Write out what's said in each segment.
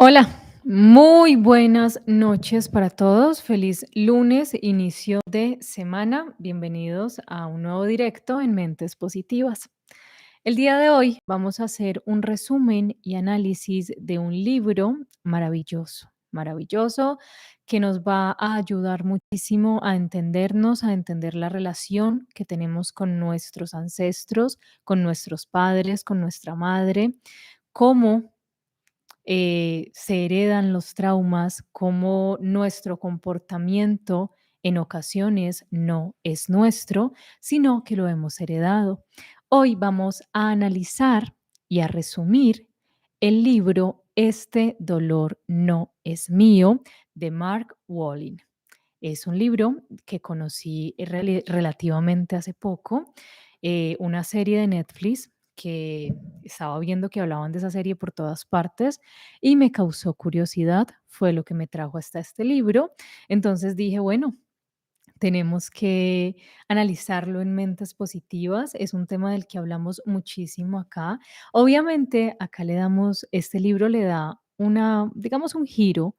Hola, muy buenas noches para todos. Feliz lunes, inicio de semana. Bienvenidos a un nuevo directo en Mentes Positivas. El día de hoy vamos a hacer un resumen y análisis de un libro maravilloso, maravilloso, que nos va a ayudar muchísimo a entendernos, a entender la relación que tenemos con nuestros ancestros, con nuestros padres, con nuestra madre, cómo se heredan los traumas, cómo nuestro comportamiento en ocasiones no es nuestro, sino que lo hemos heredado. Hoy vamos a analizar y a resumir el libro Este dolor no es mío de Mark Walling. Es un libro que conocí relativamente hace poco, una serie de Netflix que estaba viendo que hablaban de esa serie por todas partes y me causó curiosidad, fue lo que me trajo hasta este libro. Entonces dije, bueno, tenemos que analizarlo en mentes positivas. Es un tema del que hablamos muchísimo acá. Obviamente, acá le damos, este libro le da una, digamos, un giro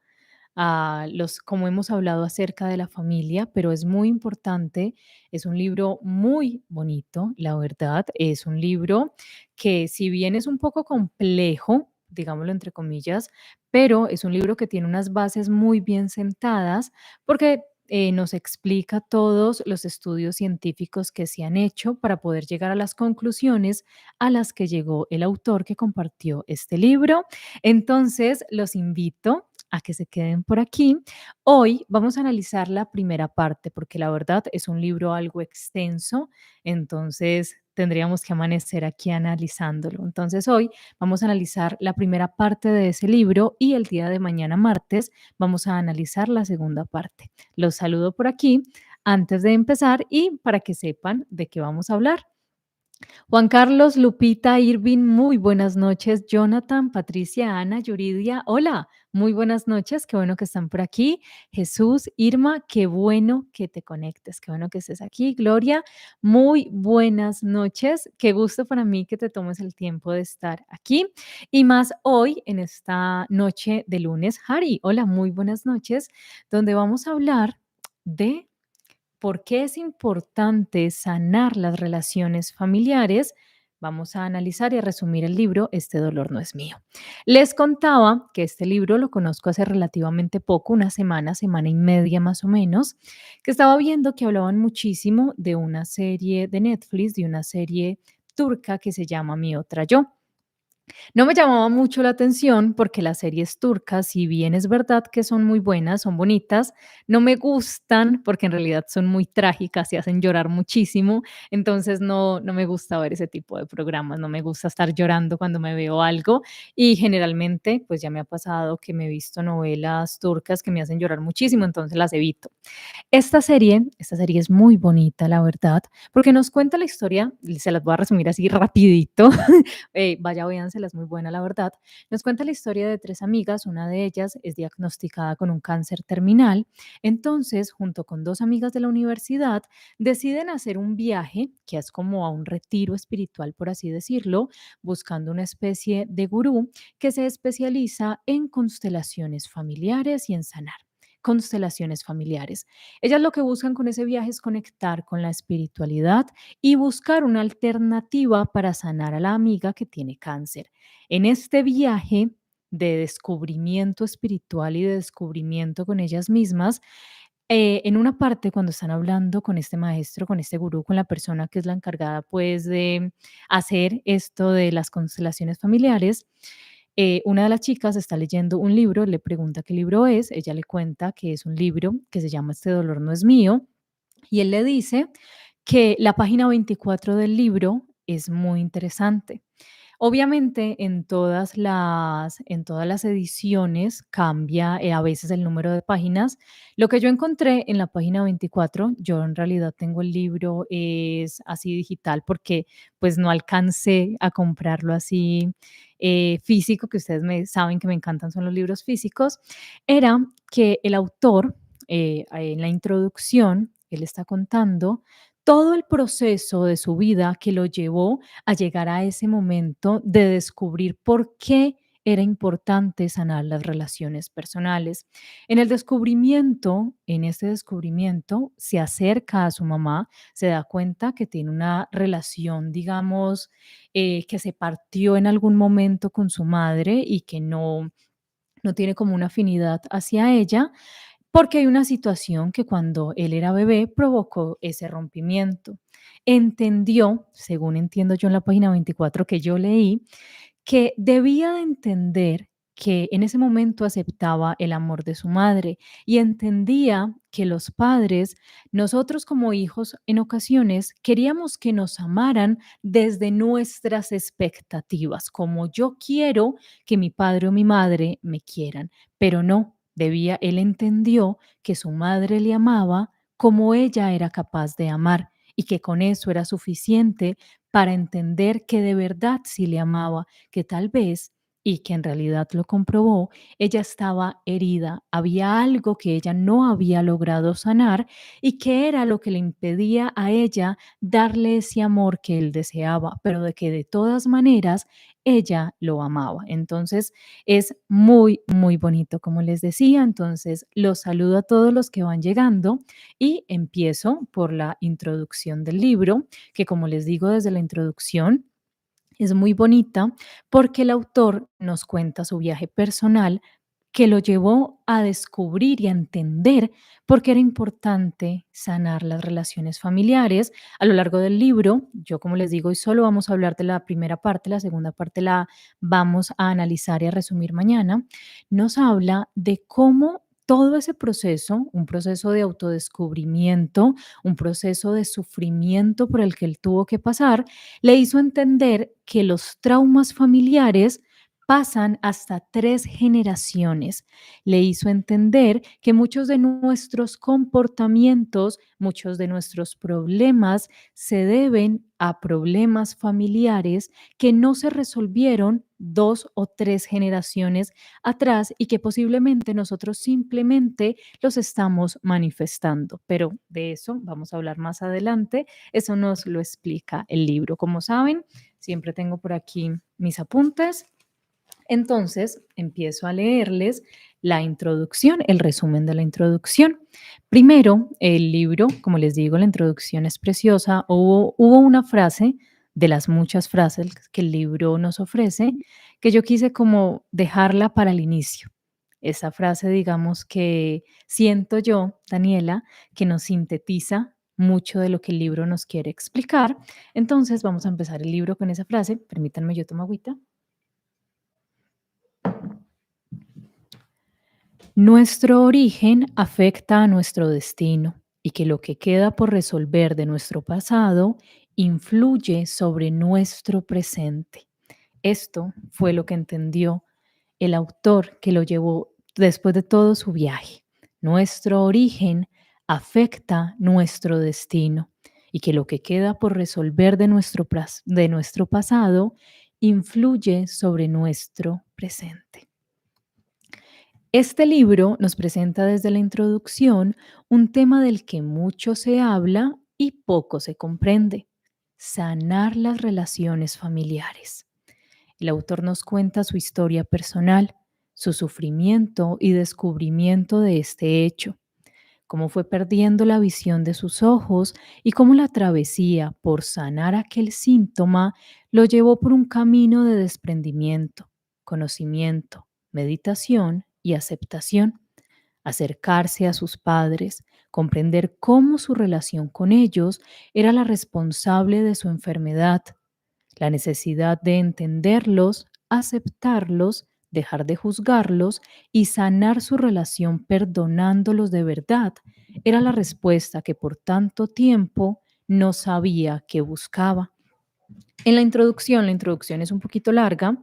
a los, como hemos hablado acerca de la familia, pero es muy importante, es un libro muy bonito, la verdad, es un libro que si bien es un poco complejo, digámoslo entre comillas, pero es un libro que tiene unas bases muy bien sentadas porque nos explica todos los estudios científicos que se han hecho para poder llegar a las conclusiones a las que llegó el autor que compartió este libro. Entonces, los invito a que se queden por aquí. Hoy vamos a analizar la primera parte porque la verdad es un libro algo extenso, entonces tendríamos que amanecer aquí analizándolo. Entonces hoy vamos a analizar la primera parte de ese libro y el día de mañana martes vamos a analizar la segunda parte. Los saludo por aquí antes de empezar y para que sepan de qué vamos a hablar. Juan Carlos, Lupita, Irving, muy buenas noches. Jonathan, Patricia, Ana, Yuridia, hola, muy buenas noches, qué bueno que están por aquí. Jesús, Irma, qué bueno que te conectes, qué bueno que estés aquí. Gloria, muy buenas noches, qué gusto para mí que te tomes el tiempo de estar aquí. Y más hoy, en esta noche de lunes, Harry, hola, muy buenas noches, donde vamos a hablar de ¿por qué es importante sanar las relaciones familiares? Vamos a analizar y a resumir el libro Este dolor no es mío. Les contaba que este libro lo conozco hace relativamente poco, una semana, semana y media más o menos, que estaba viendo que hablaban muchísimo de una serie de Netflix, de una serie turca que se llama Mi otra yo. No me llamaba mucho la atención porque las series turcas, si bien es verdad que son muy buenas, son bonitas, no me gustan porque en realidad son muy trágicas y hacen llorar muchísimo. Entonces no me gusta ver ese tipo de programas, no me gusta estar llorando cuando me veo algo y generalmente pues ya me ha pasado que me he visto novelas turcas que me hacen llorar muchísimo, entonces las evito. Esta serie es muy bonita, la verdad, porque nos cuenta la historia, se las voy a resumir así rapidito, vaya, véansela, es muy buena, la verdad. Nos cuenta la historia de tres amigas, una de ellas es diagnosticada con un cáncer terminal, entonces, junto con dos amigas de la universidad, deciden hacer un viaje, que es como a un retiro espiritual, por así decirlo, buscando una especie de gurú que se especializa en constelaciones familiares y en sanar constelaciones familiares. Ellas lo que buscan con ese viaje es conectar con la espiritualidad y buscar una alternativa para sanar a la amiga que tiene cáncer. En este viaje de descubrimiento espiritual y de descubrimiento con ellas mismas, en una parte cuando están hablando con este maestro, con este gurú, con la persona que es la encargada pues de hacer esto de las constelaciones familiares, una de las chicas está leyendo un libro, le pregunta qué libro es, ella le cuenta que es un libro que se llama Este dolor no es mío, y él le dice que la página 24 del libro es muy interesante. Obviamente, en todas las ediciones cambia, a veces el número de páginas. Lo que yo encontré en la página 24, yo en realidad tengo el libro, es así digital, porque, pues, no alcancé a comprarlo así, físico, que ustedes me saben que me encantan son los libros físicos, era que el autor, en la introducción, él está contando todo el proceso de su vida que lo llevó a llegar a ese momento de descubrir por qué era importante sanar las relaciones personales. En este descubrimiento, se acerca a su mamá, se da cuenta que tiene una relación, digamos, que se partió en algún momento con su madre y que no tiene como una afinidad hacia ella, porque hay una situación que cuando él era bebé provocó ese rompimiento. Entendió, según entiendo yo en la página 24 que yo leí, que debía de entender que en ese momento aceptaba el amor de su madre y entendía que los padres, nosotros como hijos, en ocasiones queríamos que nos amaran desde nuestras expectativas, como yo quiero que mi padre o mi madre me quieran, pero no, él entendió que su madre le amaba como ella era capaz de amar y que con eso era suficiente para entender que de verdad sí le amaba, que tal vez, y que en realidad lo comprobó, ella estaba herida, había algo que ella no había logrado sanar y que era lo que le impedía a ella darle ese amor que él deseaba, pero de que de todas maneras ella lo amaba. Entonces es muy, muy bonito, como les decía. Entonces los saludo a todos los que van llegando y empiezo por la introducción del libro, que como les digo desde la introducción, es muy bonita porque el autor nos cuenta su viaje personal que lo llevó a descubrir y a entender por qué era importante sanar las relaciones familiares. A lo largo del libro, yo como les digo, hoy solo vamos a hablar de la primera parte, la segunda parte la vamos a analizar y a resumir mañana, nos habla de cómo todo ese proceso, un proceso de autodescubrimiento, un proceso de sufrimiento por el que él tuvo que pasar, le hizo entender que los traumas familiares pasan hasta 3 generaciones. Le hizo entender que muchos de nuestros comportamientos, muchos de nuestros problemas se deben a problemas familiares que no se resolvieron 2 o 3 generaciones atrás y que posiblemente nosotros simplemente los estamos manifestando. Pero de eso vamos a hablar más adelante. Eso nos lo explica el libro. Como saben, siempre tengo por aquí mis apuntes. Entonces, empiezo a leerles la introducción, el resumen de la introducción. Primero, el libro, como les digo, la introducción es preciosa. Hubo una frase de las muchas frases que el libro nos ofrece que yo quise como dejarla para el inicio. Esa frase, digamos que siento yo, Daniela, que nos sintetiza mucho de lo que el libro nos quiere explicar. Entonces, vamos a empezar el libro con esa frase. Permítanme, yo tomo agüita. Nuestro origen afecta a nuestro destino y que lo que queda por resolver de nuestro pasado influye sobre nuestro presente. Esto fue lo que entendió el autor que lo llevó después de todo su viaje. Nuestro origen afecta nuestro destino y que lo que queda por resolver de nuestro pasado influye sobre nuestro presente. Este libro nos presenta desde la introducción un tema del que mucho se habla y poco se comprende: sanar las relaciones familiares. El autor nos cuenta su historia personal, su sufrimiento y descubrimiento de este hecho, cómo fue perdiendo la visión de sus ojos y cómo la travesía por sanar aquel síntoma lo llevó por un camino de desprendimiento, conocimiento, meditación y aceptación. Acercarse a sus padres, comprender cómo su relación con ellos era la responsable de su enfermedad, la necesidad de entenderlos, aceptarlos, dejar de juzgarlos y sanar su relación perdonándolos de verdad era la respuesta que por tanto tiempo no sabía que buscaba. En la introducción es un poquito larga,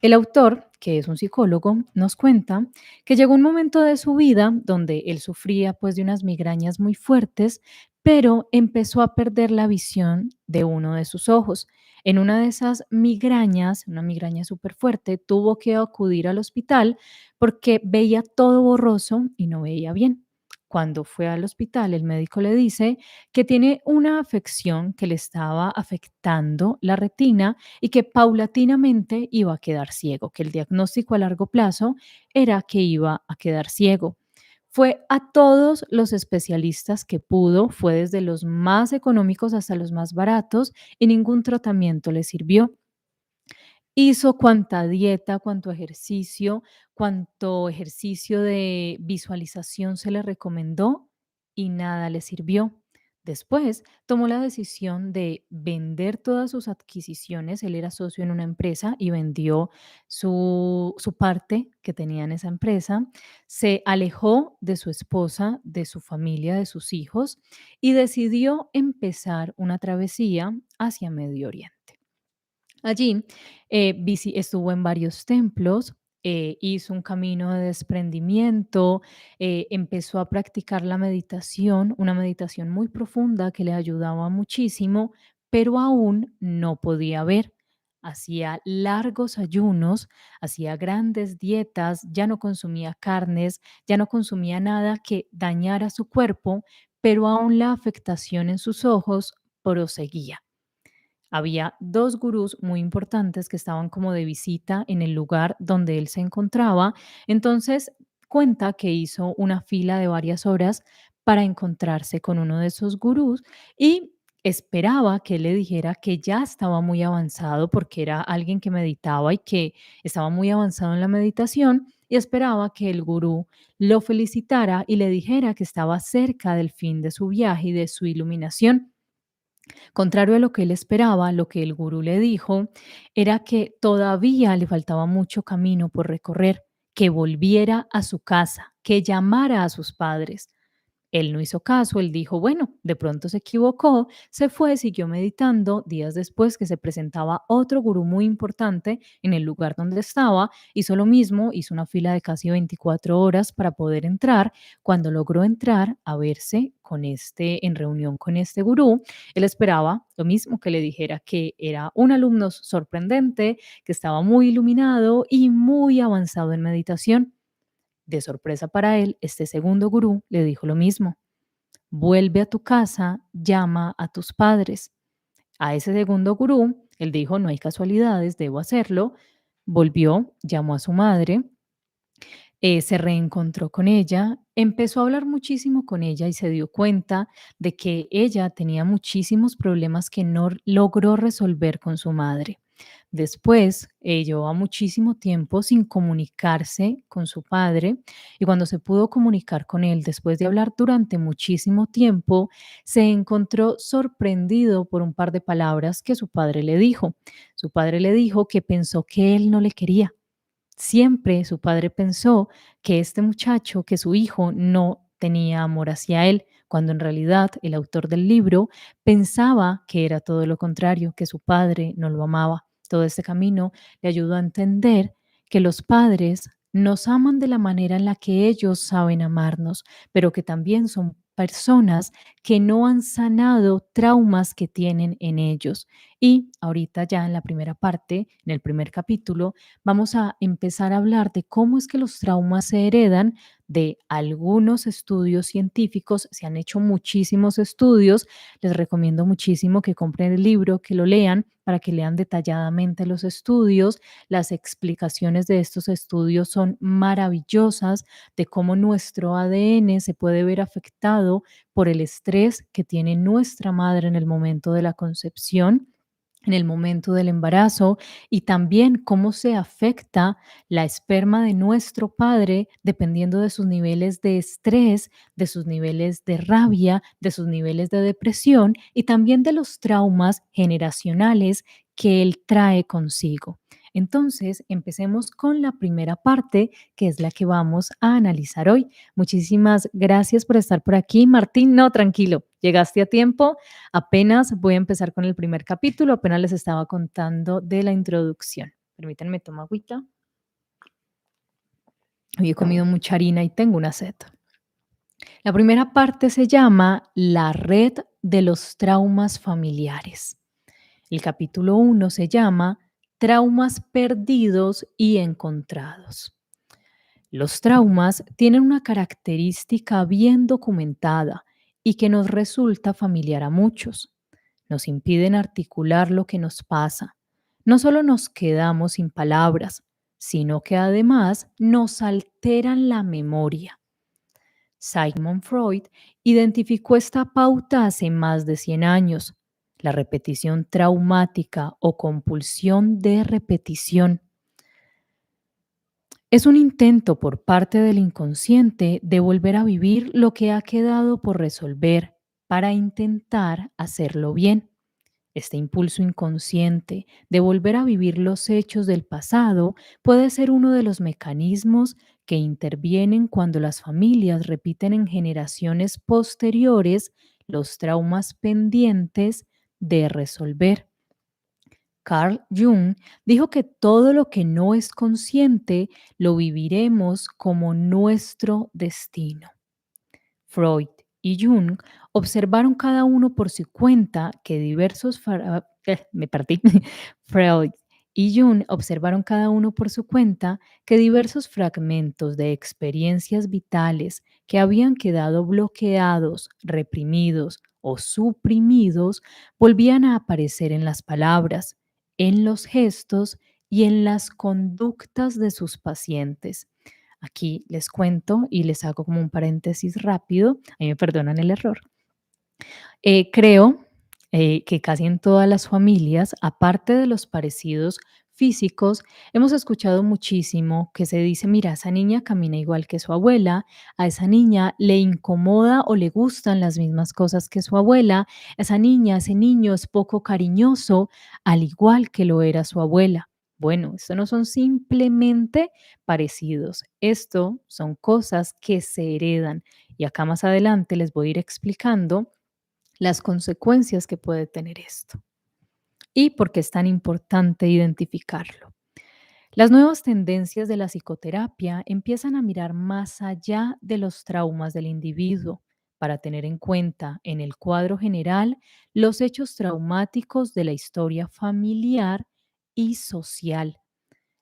el autor, que es un psicólogo, nos cuenta que llegó un momento de su vida donde él sufría pues de unas migrañas muy fuertes, pero empezó a perder la visión de uno de sus ojos. En una de esas migrañas, una migraña súper fuerte, tuvo que acudir al hospital porque veía todo borroso y no veía bien. Cuando fue al hospital, el médico le dice que tiene una afección que le estaba afectando la retina y que paulatinamente iba a quedar ciego, que el diagnóstico a largo plazo era que iba a quedar ciego. Fue a todos los especialistas que pudo, fue desde los más económicos hasta los más baratos y ningún tratamiento le sirvió. Hizo cuanta dieta, cuanto ejercicio de visualización se le recomendó y nada le sirvió. Después tomó la decisión de vender todas sus adquisiciones. Él era socio en una empresa y vendió su parte que tenía en esa empresa. Se alejó de su esposa, de su familia, de sus hijos y decidió empezar una travesía hacia Medio Oriente. Allí estuvo en varios templos, hizo un camino de desprendimiento, empezó a practicar la meditación, una meditación muy profunda que le ayudaba muchísimo, pero aún no podía ver. Hacía largos ayunos, hacía grandes dietas, ya no consumía carnes, ya no consumía nada que dañara su cuerpo, pero aún la afectación en sus ojos proseguía. Había 2 gurús muy importantes que estaban como de visita en el lugar donde él se encontraba. Entonces, cuenta que hizo una fila de varias horas para encontrarse con uno de esos gurús y esperaba que él le dijera que ya estaba muy avanzado, porque era alguien que meditaba y que estaba muy avanzado en la meditación, y esperaba que el gurú lo felicitara y le dijera que estaba cerca del fin de su viaje y de su iluminación. Contrario a lo que él esperaba, lo que el gurú le dijo era que todavía le faltaba mucho camino por recorrer, que volviera a su casa, que llamara a sus padres. Él no hizo caso, él dijo, bueno, de pronto se equivocó, se fue, siguió meditando. Días después que se presentaba otro gurú muy importante en el lugar donde estaba, hizo lo mismo, hizo una fila de casi 24 horas para poder entrar. Cuando logró entrar a verse en reunión con este gurú, él esperaba lo mismo, que le dijera que era un alumno sorprendente, que estaba muy iluminado y muy avanzado en meditación. De sorpresa para él, este segundo gurú le dijo lo mismo: vuelve a tu casa, llama a tus padres. A ese segundo gurú, él dijo, no hay casualidades, debo hacerlo. Volvió, llamó a su madre, se reencontró con ella, empezó a hablar muchísimo con ella y se dio cuenta de que ella tenía muchísimos problemas que no logró resolver con su madre. Después, llevaba muchísimo tiempo sin comunicarse con su padre, y cuando se pudo comunicar con él, después de hablar durante muchísimo tiempo, se encontró sorprendido por un par de palabras que su padre le dijo. Su padre le dijo que pensó que él no le quería. Siempre su padre pensó que este muchacho, que su hijo, no tenía amor hacia él, cuando en realidad el autor del libro pensaba que era todo lo contrario, que su padre no lo amaba. Todo este camino le ayudó a entender que los padres nos aman de la manera en la que ellos saben amarnos, pero que también son personas que no han sanado traumas que tienen en ellos. Y ahorita ya en la primera parte, en el primer capítulo, vamos a empezar a hablar de cómo es que los traumas se heredan, de algunos estudios científicos. Se han hecho muchísimos estudios. Les recomiendo muchísimo que compren el libro, que lo lean para que lean detalladamente los estudios. Las explicaciones de estos estudios son maravillosas, de cómo nuestro ADN se puede ver afectado por el estrés que tiene nuestra madre en el momento de la concepción, en el momento del embarazo, y también cómo se afecta la esperma de nuestro padre dependiendo de sus niveles de estrés, de sus niveles de rabia, de sus niveles de depresión y también de los traumas generacionales que él trae consigo. Entonces, empecemos con la primera parte, que es la que vamos a analizar hoy. Muchísimas gracias por estar por aquí, Martín. No, tranquilo, llegaste a tiempo. Apenas voy a empezar con el primer capítulo, apenas les estaba contando de la introducción. Permítanme tomar agüita. Hoy he comido mucha harina y tengo una sed. La primera parte se llama La red de los traumas familiares. El capítulo 1 se llama Traumas perdidos y encontrados. Los traumas tienen una característica bien documentada y que nos resulta familiar a muchos. Nos impiden articular lo que nos pasa. No solo nos quedamos sin palabras, sino que además nos alteran la memoria. Sigmund Freud identificó esta pauta hace más de 100 años, la repetición traumática o compulsión de repetición. Es un intento por parte del inconsciente de volver a vivir lo que ha quedado por resolver para intentar hacerlo bien. Este impulso inconsciente de volver a vivir los hechos del pasado puede ser uno de los mecanismos que intervienen cuando las familias repiten en generaciones posteriores los traumas pendientes de resolver. Carl Jung dijo que todo lo que no es consciente lo viviremos como nuestro destino. Freud y Jung observaron cada uno por su cuenta que me perdí. Freud y Jung observaron cada uno por su cuenta que diversos fragmentos de experiencias vitales que habían quedado bloqueados, reprimidos o suprimidos volvían a aparecer en las palabras, en los gestos y en las conductas de sus pacientes. Aquí les cuento y les hago como un paréntesis rápido, ahí me perdonan el error. Creo que casi en todas las familias, aparte de los parecidos físicos, hemos escuchado muchísimo que se dice, mira, esa niña camina igual que su abuela, a esa niña le incomoda o le gustan las mismas cosas que su abuela, esa niña, ese niño es poco cariñoso, al igual que lo era su abuela. Bueno, esto no son simplemente parecidos, esto son cosas que se heredan y acá más adelante les voy a ir explicando las consecuencias que puede tener esto y por qué es tan importante identificarlo. Las nuevas tendencias de la psicoterapia empiezan a mirar más allá de los traumas del individuo para tener en cuenta en el cuadro general los hechos traumáticos de la historia familiar y social.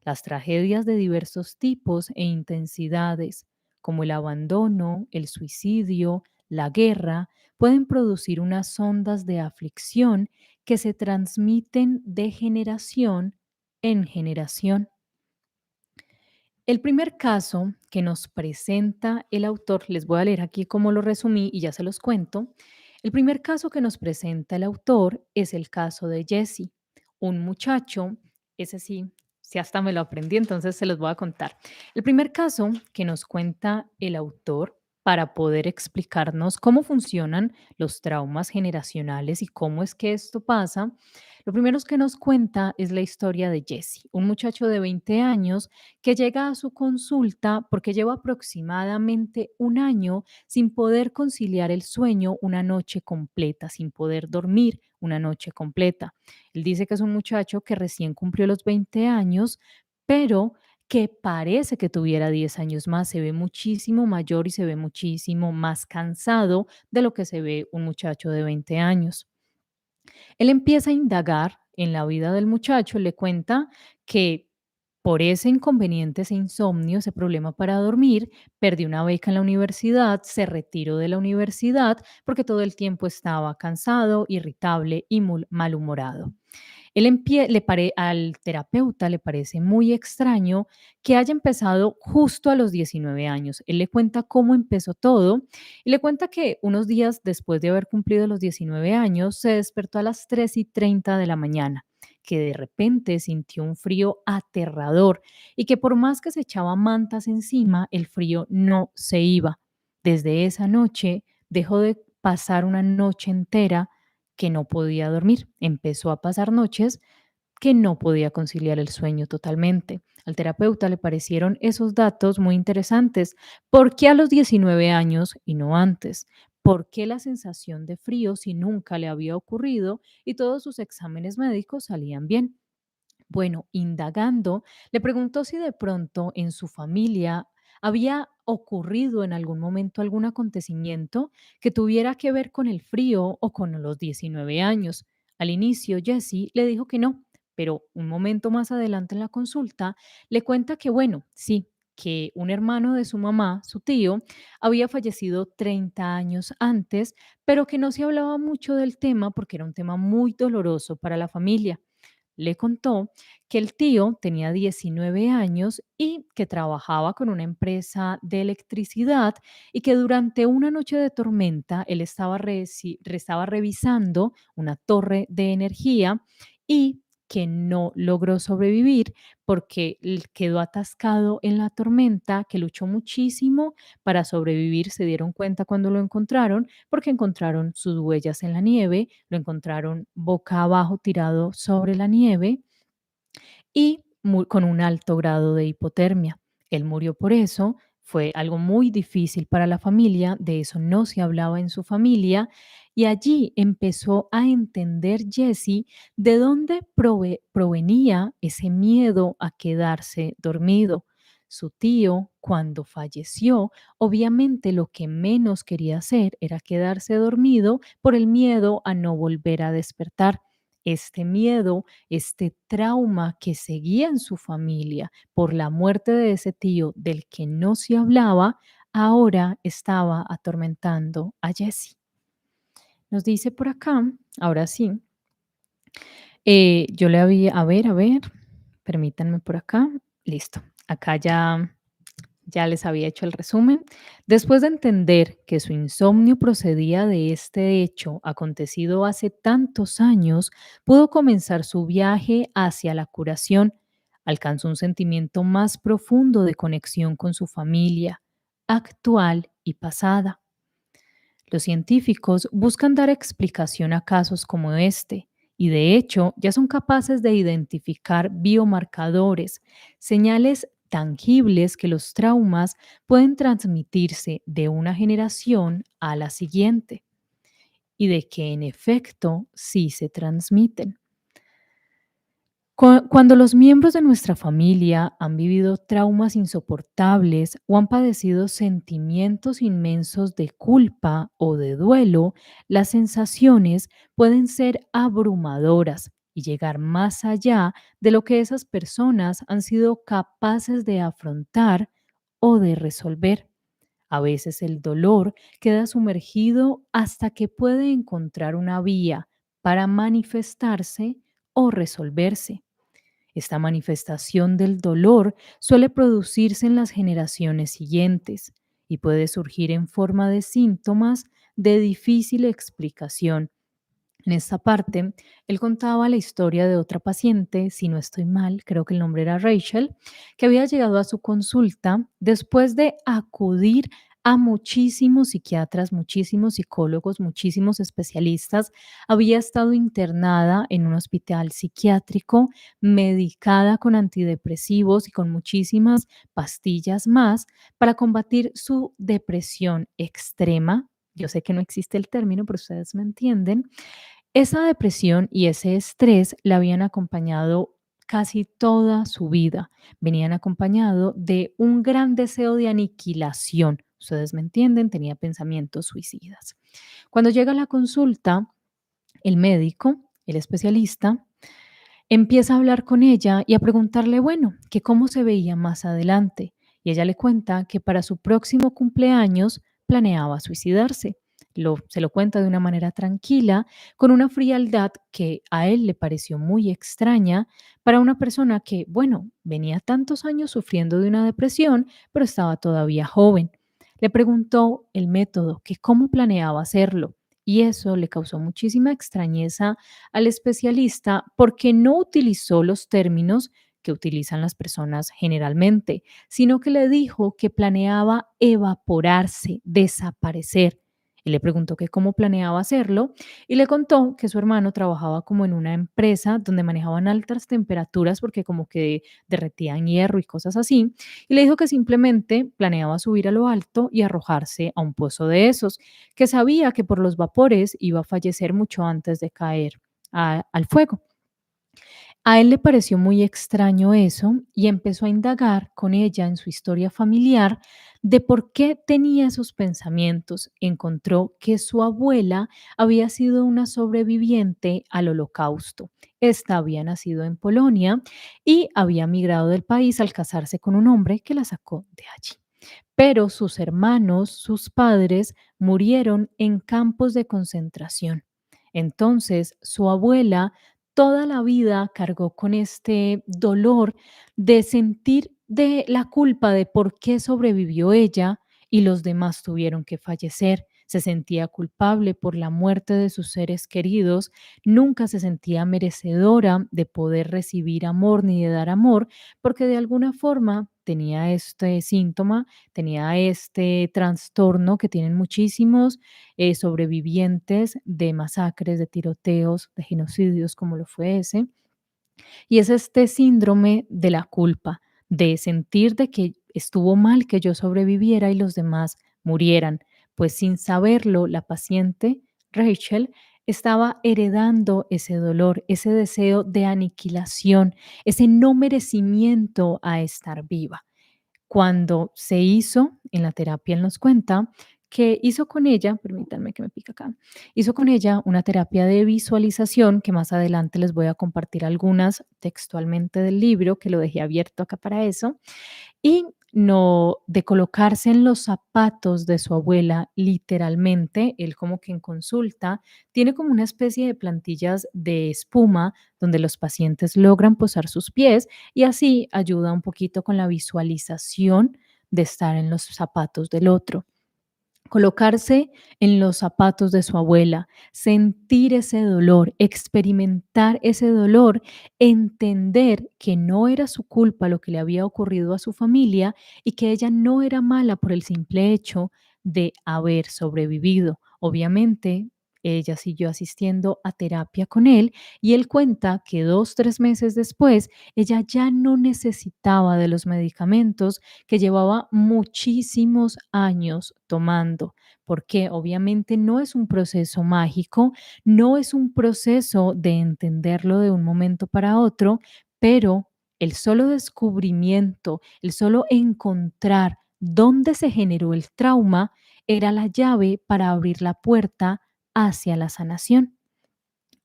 Las tragedias de diversos tipos e intensidades, como el abandono, el suicidio, la guerra, pueden producir unas ondas de aflicción que se transmiten de generación en generación. El primer caso que nos presenta el autor, les voy a leer aquí cómo lo resumí y ya se los cuento. El primer caso que nos presenta el autor es el caso de Jesse, un muchacho, ese sí, sí hasta me lo aprendí, entonces se los voy a contar. El primer caso que nos cuenta el autor para poder explicarnos cómo funcionan los traumas generacionales y cómo es que esto pasa, lo primero que nos cuenta es la historia de Jesse, un muchacho de 20 años que llega a su consulta porque lleva aproximadamente un año sin poder conciliar el sueño una noche completa, sin poder dormir una noche completa. Él dice que es un muchacho que recién cumplió los 20 años, pero que parece que tuviera 10 años más, se ve muchísimo mayor y se ve muchísimo más cansado de lo que se ve un muchacho de 20 años. Él empieza a indagar en la vida del muchacho, le cuenta que por ese inconveniente, ese insomnio, ese problema para dormir, perdió una beca en la universidad, se retiró de la universidad porque todo el tiempo estaba cansado, irritable y malhumorado. Al terapeuta le parece muy extraño que haya empezado justo a los 19 años. Él le cuenta cómo empezó todo y le cuenta que unos días después de haber cumplido los 19 años se despertó a las 3:30 de la mañana, que de repente sintió un frío aterrador y que por más que se echaba mantas encima, el frío no se iba. Desde esa noche dejó de pasar una noche entera que no podía dormir. Empezó a pasar noches que no podía conciliar el sueño totalmente. Al terapeuta le parecieron esos datos muy interesantes. ¿Por qué a los 19 años y no antes? ¿Por qué la sensación de frío si nunca le había ocurrido y todos sus exámenes médicos salían bien? Bueno, indagando, le preguntó si de pronto en su familia había ocurrido en algún momento algún acontecimiento que tuviera que ver con el frío o con los 19 años. Al inicio, Jessie le dijo que no, pero un momento más adelante en la consulta le cuenta que, bueno, sí, que un hermano de su mamá, su tío, había fallecido 30 años antes, pero que no se hablaba mucho del tema porque era un tema muy doloroso para la familia. Le contó que el tío tenía 19 años y que trabajaba con una empresa de electricidad y que durante una noche de tormenta él estaba revisando una torre de energía y que no logró sobrevivir porque quedó atascado en la tormenta, que luchó muchísimo para sobrevivir. Se dieron cuenta cuando lo encontraron porque encontraron sus huellas en la nieve, lo encontraron boca abajo tirado sobre la nieve y con un alto grado de hipotermia. Él murió por eso, fue algo muy difícil para la familia, de eso no se hablaba en su familia y allí empezó a entender Jesse de dónde provenía ese miedo a quedarse dormido. Su tío, cuando falleció, obviamente lo que menos quería hacer era quedarse dormido por el miedo a no volver a despertar. Este miedo, este trauma que seguía en su familia por la muerte de ese tío del que no se hablaba, ahora estaba atormentando a Jesse. Nos dice por acá, ahora sí, yo le había, a ver, permítanme por acá, listo, acá ya les había hecho el resumen. Después de entender que su insomnio procedía de este hecho acontecido hace tantos años, pudo comenzar su viaje hacia la curación. Alcanzó un sentimiento más profundo de conexión con su familia, actual y pasada. Los científicos buscan dar explicación a casos como este y de hecho ya son capaces de identificar biomarcadores, señales tangibles que los traumas pueden transmitirse de una generación a la siguiente y de que en efecto sí se transmiten. Cuando los miembros de nuestra familia han vivido traumas insoportables o han padecido sentimientos inmensos de culpa o de duelo, las sensaciones pueden ser abrumadoras y llegar más allá de lo que esas personas han sido capaces de afrontar o de resolver. A veces el dolor queda sumergido hasta que puede encontrar una vía para manifestarse o resolverse. Esta manifestación del dolor suele producirse en las generaciones siguientes y puede surgir en forma de síntomas de difícil explicación. En esta parte, él contaba la historia de otra paciente, si no estoy mal, creo que el nombre era Rachel, que había llegado a su consulta después de acudir a muchísimos psiquiatras, muchísimos psicólogos, muchísimos especialistas. Había estado internada en un hospital psiquiátrico, medicada con antidepresivos y con muchísimas pastillas más para combatir su depresión extrema. Yo sé que no existe el término, pero ustedes me entienden. Esa depresión y ese estrés la habían acompañado casi toda su vida. Venían acompañado de un gran deseo de aniquilación. Ustedes me entienden, tenía pensamientos suicidas. Cuando llega a la consulta, el médico, el especialista, empieza a hablar con ella y a preguntarle, bueno, que cómo se veía más adelante. Y ella le cuenta que para su próximo cumpleaños planeaba suicidarse. Se lo cuenta de una manera tranquila, con una frialdad que a él le pareció muy extraña para una persona que, bueno, venía tantos años sufriendo de una depresión, pero estaba todavía joven. Le preguntó el método, que cómo planeaba hacerlo, y eso le causó muchísima extrañeza al especialista porque no utilizó los términos que utilizan las personas generalmente, sino que le dijo que planeaba evaporarse, desaparecer. Él le preguntó que cómo planeaba hacerlo y le contó que su hermano trabajaba como en una empresa donde manejaban altas temperaturas porque como que derretían hierro y cosas así. Y le dijo que simplemente planeaba subir a lo alto y arrojarse a un pozo de esos, que sabía que por los vapores iba a fallecer mucho antes de caer al fuego. A él le pareció muy extraño eso y empezó a indagar con ella en su historia familiar de por qué tenía esos pensamientos. Encontró que su abuela había sido una sobreviviente al Holocausto. Esta había nacido en Polonia y había migrado del país al casarse con un hombre que la sacó de allí. Pero sus hermanos, sus padres, murieron en campos de concentración. Entonces, su abuela toda la vida cargó con este dolor de sentir de la culpa de por qué sobrevivió ella y los demás tuvieron que fallecer. Se sentía culpable por la muerte de sus seres queridos, nunca se sentía merecedora de poder recibir amor ni de dar amor, porque de alguna forma tenía este síntoma, tenía este trastorno que tienen muchísimos sobrevivientes de masacres, de tiroteos, de genocidios como lo fue ese. Y es este síndrome de la culpa, de sentir de que estuvo mal que yo sobreviviera y los demás murieran. Pues sin saberlo, la paciente Rachel estaba heredando ese dolor, ese deseo de aniquilación, ese no merecimiento a estar viva. Cuando se hizo en la terapia, él nos cuenta que hizo con ella, permítanme que me pica acá, hizo con ella una terapia de visualización que más adelante les voy a compartir algunas textualmente del libro, que lo dejé abierto acá para eso, y no de colocarse en los zapatos de su abuela, literalmente, él como que en consulta tiene como una especie de plantillas de espuma donde los pacientes logran posar sus pies y así ayuda un poquito con la visualización de estar en los zapatos del otro. Colocarse en los zapatos de su abuela, sentir ese dolor, experimentar ese dolor, entender que no era su culpa lo que le había ocurrido a su familia y que ella no era mala por el simple hecho de haber sobrevivido. Obviamente, ella siguió asistiendo a terapia con él y él cuenta que 2, 3 meses después, ella ya no necesitaba de los medicamentos que llevaba muchísimos años tomando, porque obviamente no es un proceso mágico, no es un proceso de entenderlo de un momento para otro, pero el solo descubrimiento, el solo encontrar dónde se generó el trauma era la llave para abrir la puerta hacia la sanación.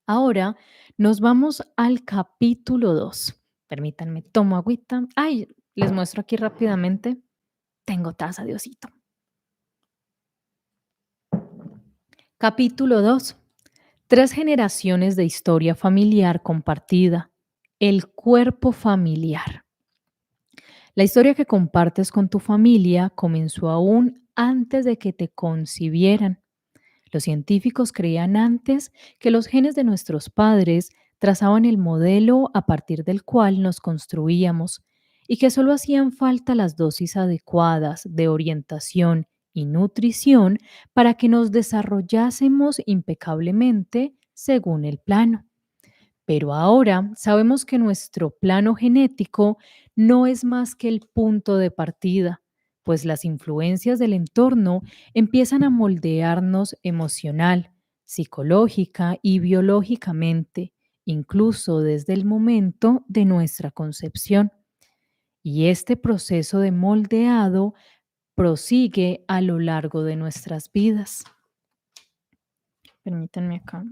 Ahora nos vamos al capítulo 2. Permítanme, tomo agüita. Ay, les muestro aquí rápidamente. Tengo taza de osito. Capítulo 2. 3 generaciones de historia familiar compartida. El cuerpo familiar. La historia que compartes con tu familia comenzó aún antes de que te concibieran. Los científicos creían antes que los genes de nuestros padres trazaban el modelo a partir del cual nos construíamos y que solo hacían falta las dosis adecuadas de orientación y nutrición para que nos desarrollásemos impecablemente según el plano. Pero ahora sabemos que nuestro plano genético no es más que el punto de partida, pues las influencias del entorno empiezan a moldearnos emocional, psicológica y biológicamente, incluso desde el momento de nuestra concepción. Y este proceso de moldeado prosigue a lo largo de nuestras vidas. Permítanme acá,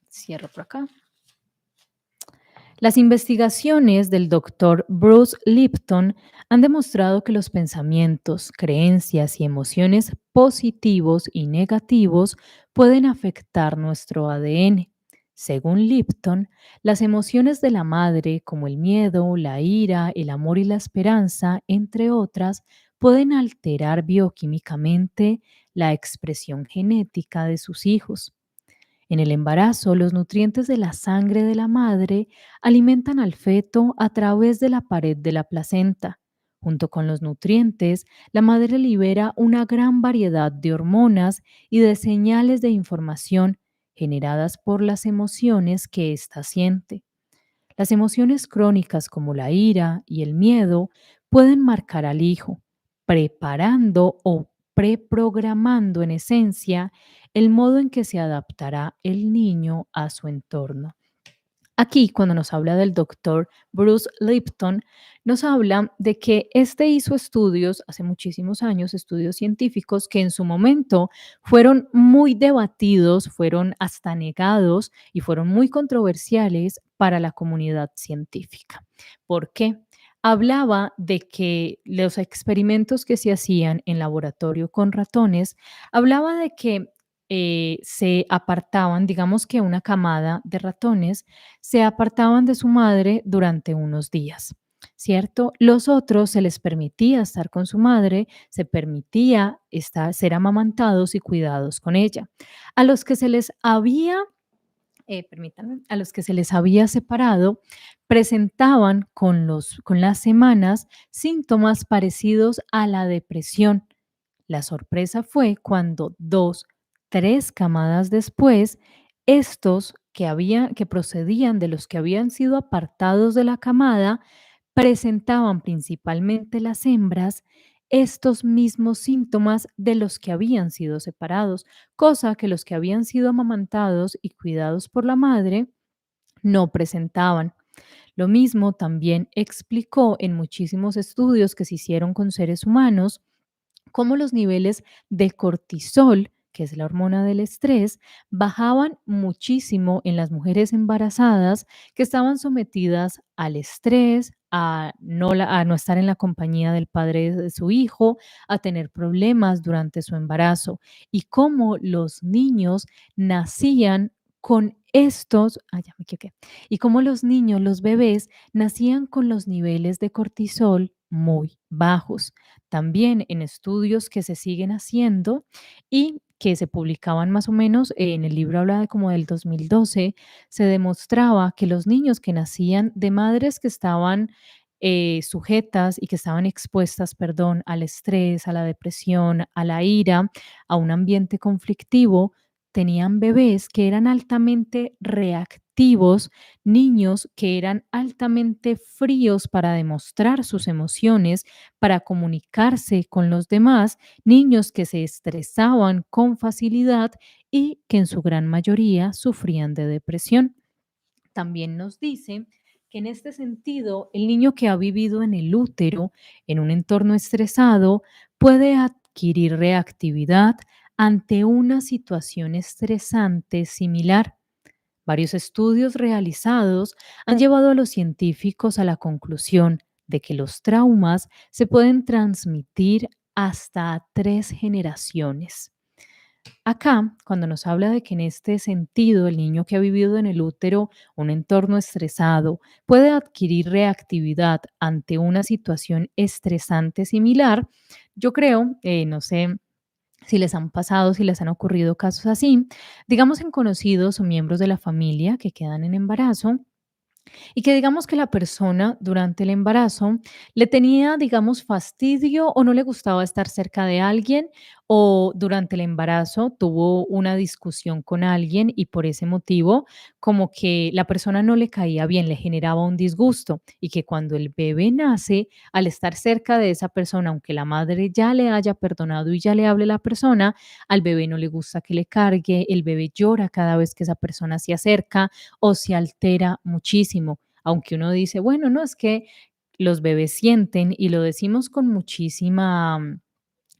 cierro por acá. Las investigaciones del doctor Bruce Lipton han demostrado que los pensamientos, creencias y emociones positivos y negativos pueden afectar nuestro ADN. Según Lipton, las emociones de la madre, como el miedo, la ira, el amor y la esperanza, entre otras, pueden alterar bioquímicamente la expresión genética de sus hijos. En el embarazo, los nutrientes de la sangre de la madre alimentan al feto a través de la pared de la placenta. Junto con los nutrientes, la madre libera una gran variedad de hormonas y de señales de información generadas por las emociones que ésta siente. Las emociones crónicas como la ira y el miedo pueden marcar al hijo, preparando o preprogramando en esencia el modo en que se adaptará el niño a su entorno. Aquí, cuando nos habla del doctor Bruce Lipton, nos habla de que este hizo estudios hace muchísimos años, estudios científicos que en su momento fueron muy debatidos, fueron hasta negados y fueron muy controversiales para la comunidad científica. ¿Por qué? Hablaba de que los experimentos que se hacían en laboratorio con ratones, hablaba de que se apartaban, digamos que una camada de ratones se apartaban de su madre durante unos días, ¿cierto? Los otros se les permitía estar con su madre, se permitía ser amamantados y cuidados con ella. A los que se les había, permítanme, a los que se les había separado, presentaban con las semanas síntomas parecidos a la depresión. La sorpresa fue cuando 2, 3 camadas después, estos que procedían de los que habían sido apartados de la camada, presentaban principalmente las hembras estos mismos síntomas de los que habían sido separados, cosa que los que habían sido amamantados y cuidados por la madre no presentaban. Lo mismo también explicó en muchísimos estudios que se hicieron con seres humanos cómo los niveles de cortisol, que es la hormona del estrés, bajaban muchísimo en las mujeres embarazadas que estaban sometidas al estrés, a no estar en la compañía del padre de su hijo, a tener problemas durante su embarazo y cómo los niños nacían con ya me equivoqué, y cómo los niños, los bebés, nacían con los niveles de cortisol muy bajos. También en estudios que se siguen haciendo y que se publicaban más o menos, en el libro habla de como del 2012, se demostraba que los niños que nacían de madres que estaban sujetas y que estaban expuestas, perdón, al estrés, a la depresión, a la ira, a un ambiente conflictivo, tenían bebés que eran altamente reactivos, niños que eran altamente fríos para demostrar sus emociones, para comunicarse con los demás, niños que se estresaban con facilidad y que en su gran mayoría sufrían de depresión. También nos dice que en este sentido, el niño que ha vivido en el útero, en un entorno estresado, puede adquirir reactividad ante una situación estresante similar. Varios estudios realizados han llevado a los científicos a la conclusión de que los traumas se pueden transmitir hasta a 3 generaciones. Acá, cuando nos habla de que en este sentido el niño que ha vivido en el útero un entorno estresado puede adquirir reactividad ante una situación estresante similar, yo creo, no sé si les han pasado, si les han ocurrido casos así, digamos en conocidos o miembros de la familia que quedan en embarazo y que digamos que la persona durante el embarazo le tenía, digamos, fastidio o no le gustaba estar cerca de alguien o durante el embarazo tuvo una discusión con alguien y por ese motivo como que la persona no le caía bien, le generaba un disgusto y que cuando el bebé nace, al estar cerca de esa persona, aunque la madre ya le haya perdonado y ya le hable la persona, al bebé no le gusta que le cargue, el bebé llora cada vez que esa persona se acerca o se altera muchísimo. Aunque uno dice, bueno, no, es que los bebés sienten y lo decimos con muchísima,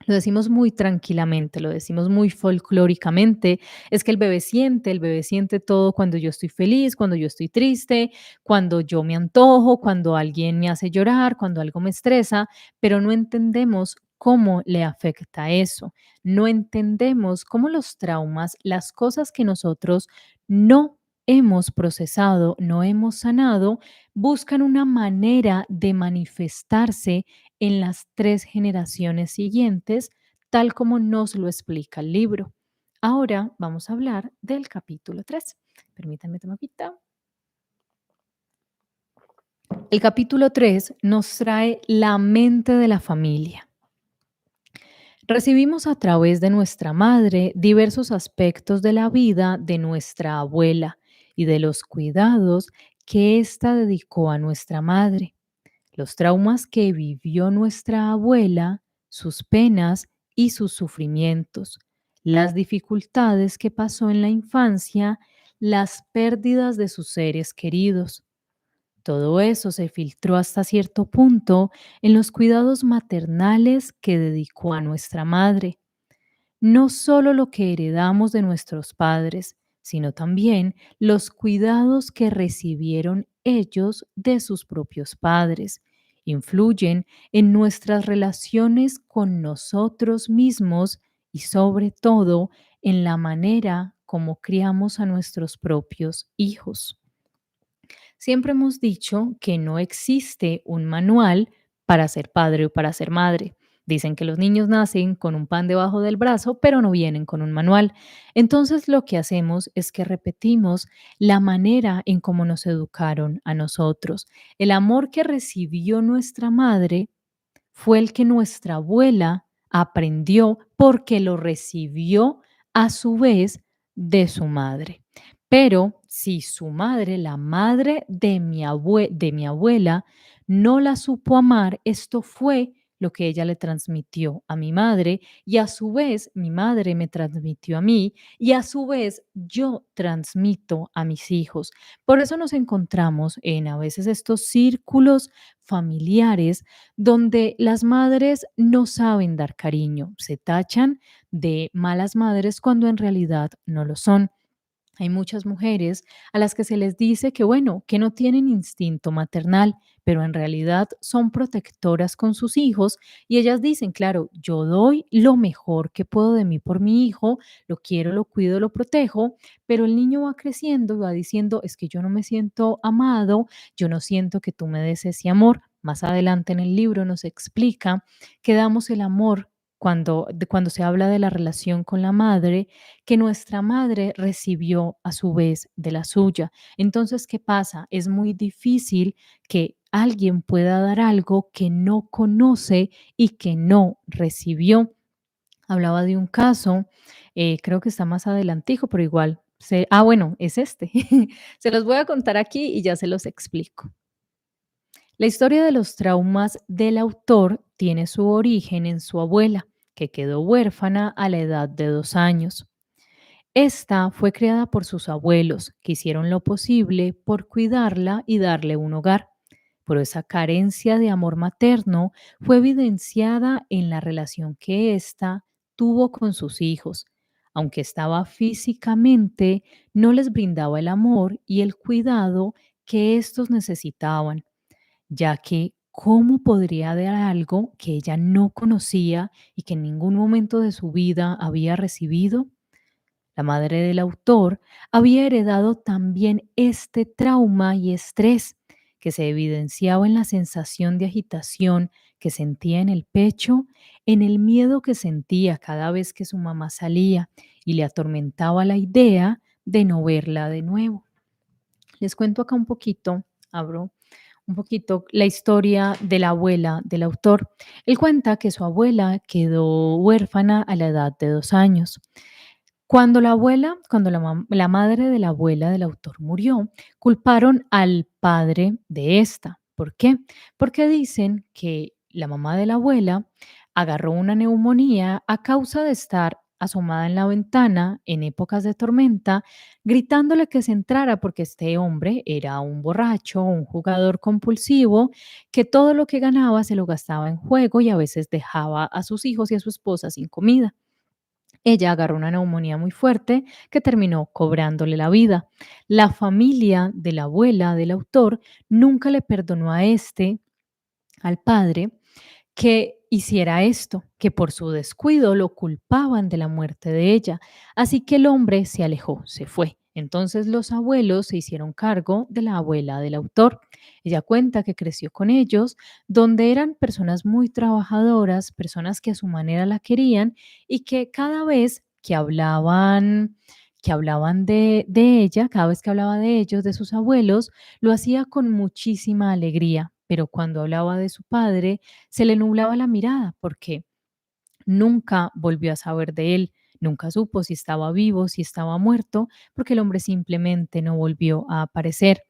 lo decimos muy tranquilamente, lo decimos muy folclóricamente, es que el bebé siente todo cuando yo estoy feliz, cuando yo estoy triste, cuando yo me antojo, cuando alguien me hace llorar, cuando algo me estresa, pero no entendemos cómo le afecta eso, no entendemos cómo los traumas, las cosas que nosotros no hemos procesado, no hemos sanado, buscan una manera de manifestarse en las 3 generaciones siguientes, tal como nos lo explica el libro. Ahora vamos a hablar del capítulo 3. Permítanme tomar agüita. El capítulo 3 nos trae la mente de la familia. Recibimos a través de nuestra madre diversos aspectos de la vida de nuestra abuela y de los cuidados que ésta dedicó a nuestra madre. Los traumas que vivió nuestra abuela, sus penas y sus sufrimientos, las dificultades que pasó en la infancia, las pérdidas de sus seres queridos. Todo eso se filtró hasta cierto punto en los cuidados maternales que dedicó a nuestra madre. No solo lo que heredamos de nuestros padres, sino también los cuidados que recibieron ellos de sus propios padres. Influyen en nuestras relaciones con nosotros mismos y sobre todo en la manera como criamos a nuestros propios hijos. Siempre hemos dicho que no existe un manual para ser padre o para ser madre. Dicen que los niños nacen con un pan debajo del brazo, pero no vienen con un manual. Entonces lo que hacemos es que repetimos la manera en cómo nos educaron a nosotros. El amor que recibió nuestra madre fue el que nuestra abuela aprendió porque lo recibió a su vez de su madre. Pero si su madre, la madre de mi abuela, no la supo amar, esto fue lo que ella le transmitió a mi madre y a su vez mi madre me transmitió a mí y a su vez yo transmito a mis hijos. Por eso nos encontramos en a veces estos círculos familiares donde las madres no saben dar cariño, se tachan de malas madres cuando en realidad no lo son. Hay muchas mujeres a las que se les dice que, bueno, que no tienen instinto maternal, pero en realidad son protectoras con sus hijos y ellas dicen, claro, yo doy lo mejor que puedo de mí por mi hijo, lo quiero, lo cuido, lo protejo, pero el niño va creciendo y va diciendo, es que yo no me siento amado, yo no siento que tú me des ese amor. Más adelante en el libro nos explica que damos el amor cuando se habla de la relación con la madre que nuestra madre recibió a su vez de la suya. Entonces, ¿qué pasa? Es muy difícil que alguien pueda dar algo que no conoce y que no recibió. Hablaba de un caso, creo que está más adelantijo, pero igual. Bueno, es este. Se los voy a contar aquí y ya se los explico. La historia de los traumas del autor tiene su origen en su abuela, que quedó huérfana a la edad de 2 años. Esta fue criada por sus abuelos, que hicieron lo posible por cuidarla y darle un hogar, pero esa carencia de amor materno fue evidenciada en la relación que ésta tuvo con sus hijos. Aunque estaba físicamente, no les brindaba el amor y el cuidado que estos necesitaban, ya que ¿cómo podría dar algo que ella no conocía y que en ningún momento de su vida había recibido? La madre del autor había heredado también este trauma y estrés que se evidenciaba en la sensación de agitación que sentía en el pecho, en el miedo que sentía cada vez que su mamá salía y le atormentaba la idea de no verla de nuevo. Les cuento acá un poquito, abro un poquito la historia de la abuela del autor. Él cuenta que su abuela quedó huérfana a la edad de 2 años. Cuando la madre de la abuela del autor murió, culparon al padre de esta. ¿Por qué? Porque dicen que la mamá de la abuela agarró una neumonía a causa de estar asomada en la ventana en épocas de tormenta, gritándole que se entrara porque este hombre era un borracho, un jugador compulsivo, que todo lo que ganaba se lo gastaba en juego y a veces dejaba a sus hijos y a su esposa sin comida. Ella agarró una neumonía muy fuerte que terminó cobrándole la vida. La familia de la abuela del autor nunca le perdonó a al padre, que hiciera esto, que por su descuido lo culpaban de la muerte de ella. Así que el hombre se alejó, se fue. Entonces los abuelos se hicieron cargo de la abuela del autor. Ella cuenta que creció con ellos, donde eran personas muy trabajadoras, personas que a su manera la querían y que cada vez que hablaban de ella, cada vez que hablaba de ellos, de sus abuelos, lo hacía con muchísima alegría. Pero cuando hablaba de su padre, se le nublaba la mirada porque nunca volvió a saber de él, nunca supo si estaba vivo, si estaba muerto, porque el hombre simplemente no volvió a aparecer.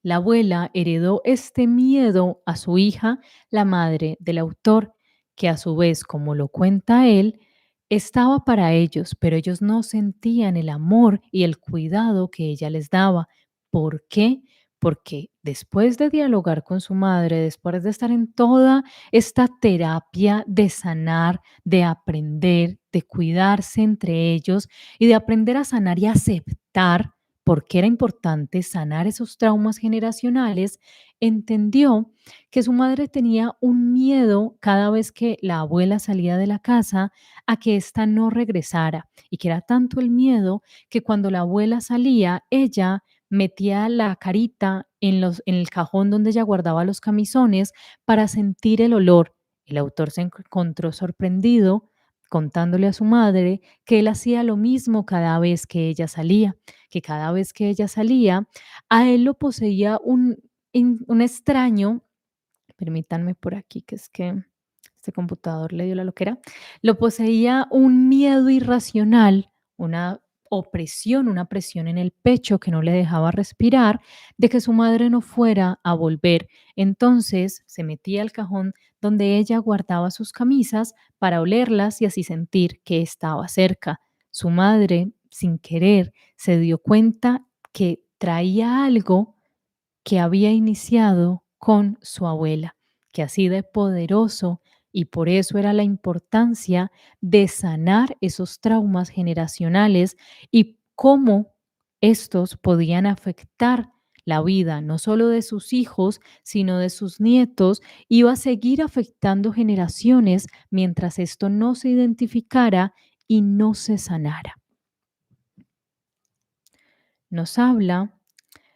La abuela heredó este miedo a su hija, la madre del autor, que a su vez, como lo cuenta él, Estaba para ellos, pero ellos no sentían el amor y el cuidado que ella les daba. ¿Por qué? Porque después de dialogar con su madre, después de estar en toda esta terapia de sanar, de aprender, de cuidarse entre ellos y de aprender a sanar y aceptar por qué era importante sanar esos traumas generacionales, entendió que su madre tenía un miedo cada vez que la abuela salía de la casa a que ésta no regresara, y que era tanto el miedo que cuando la abuela salía, ella metía la carita en el cajón donde ella guardaba los camisones para sentir el olor. El autor se encontró sorprendido contándole a su madre que él hacía lo mismo cada vez que ella salía, que cada vez que ella salía, a él lo poseía un extraño. Permítanme por aquí, que es que este computador le dio la loquera. Lo poseía un miedo irracional, una opresión, una presión en el pecho que no le dejaba respirar, de que su madre no fuera a volver. Entonces se metía al cajón donde ella guardaba sus camisas para olerlas y así sentir que estaba cerca. Su madre, sin querer, se dio cuenta que traía algo que había iniciado con su abuela, que así de poderoso, y por eso era la importancia de sanar esos traumas generacionales y cómo estos podían afectar la vida no solo de sus hijos, sino de sus nietos, iba a seguir afectando generaciones mientras esto no se identificara y no se sanara. Nos habla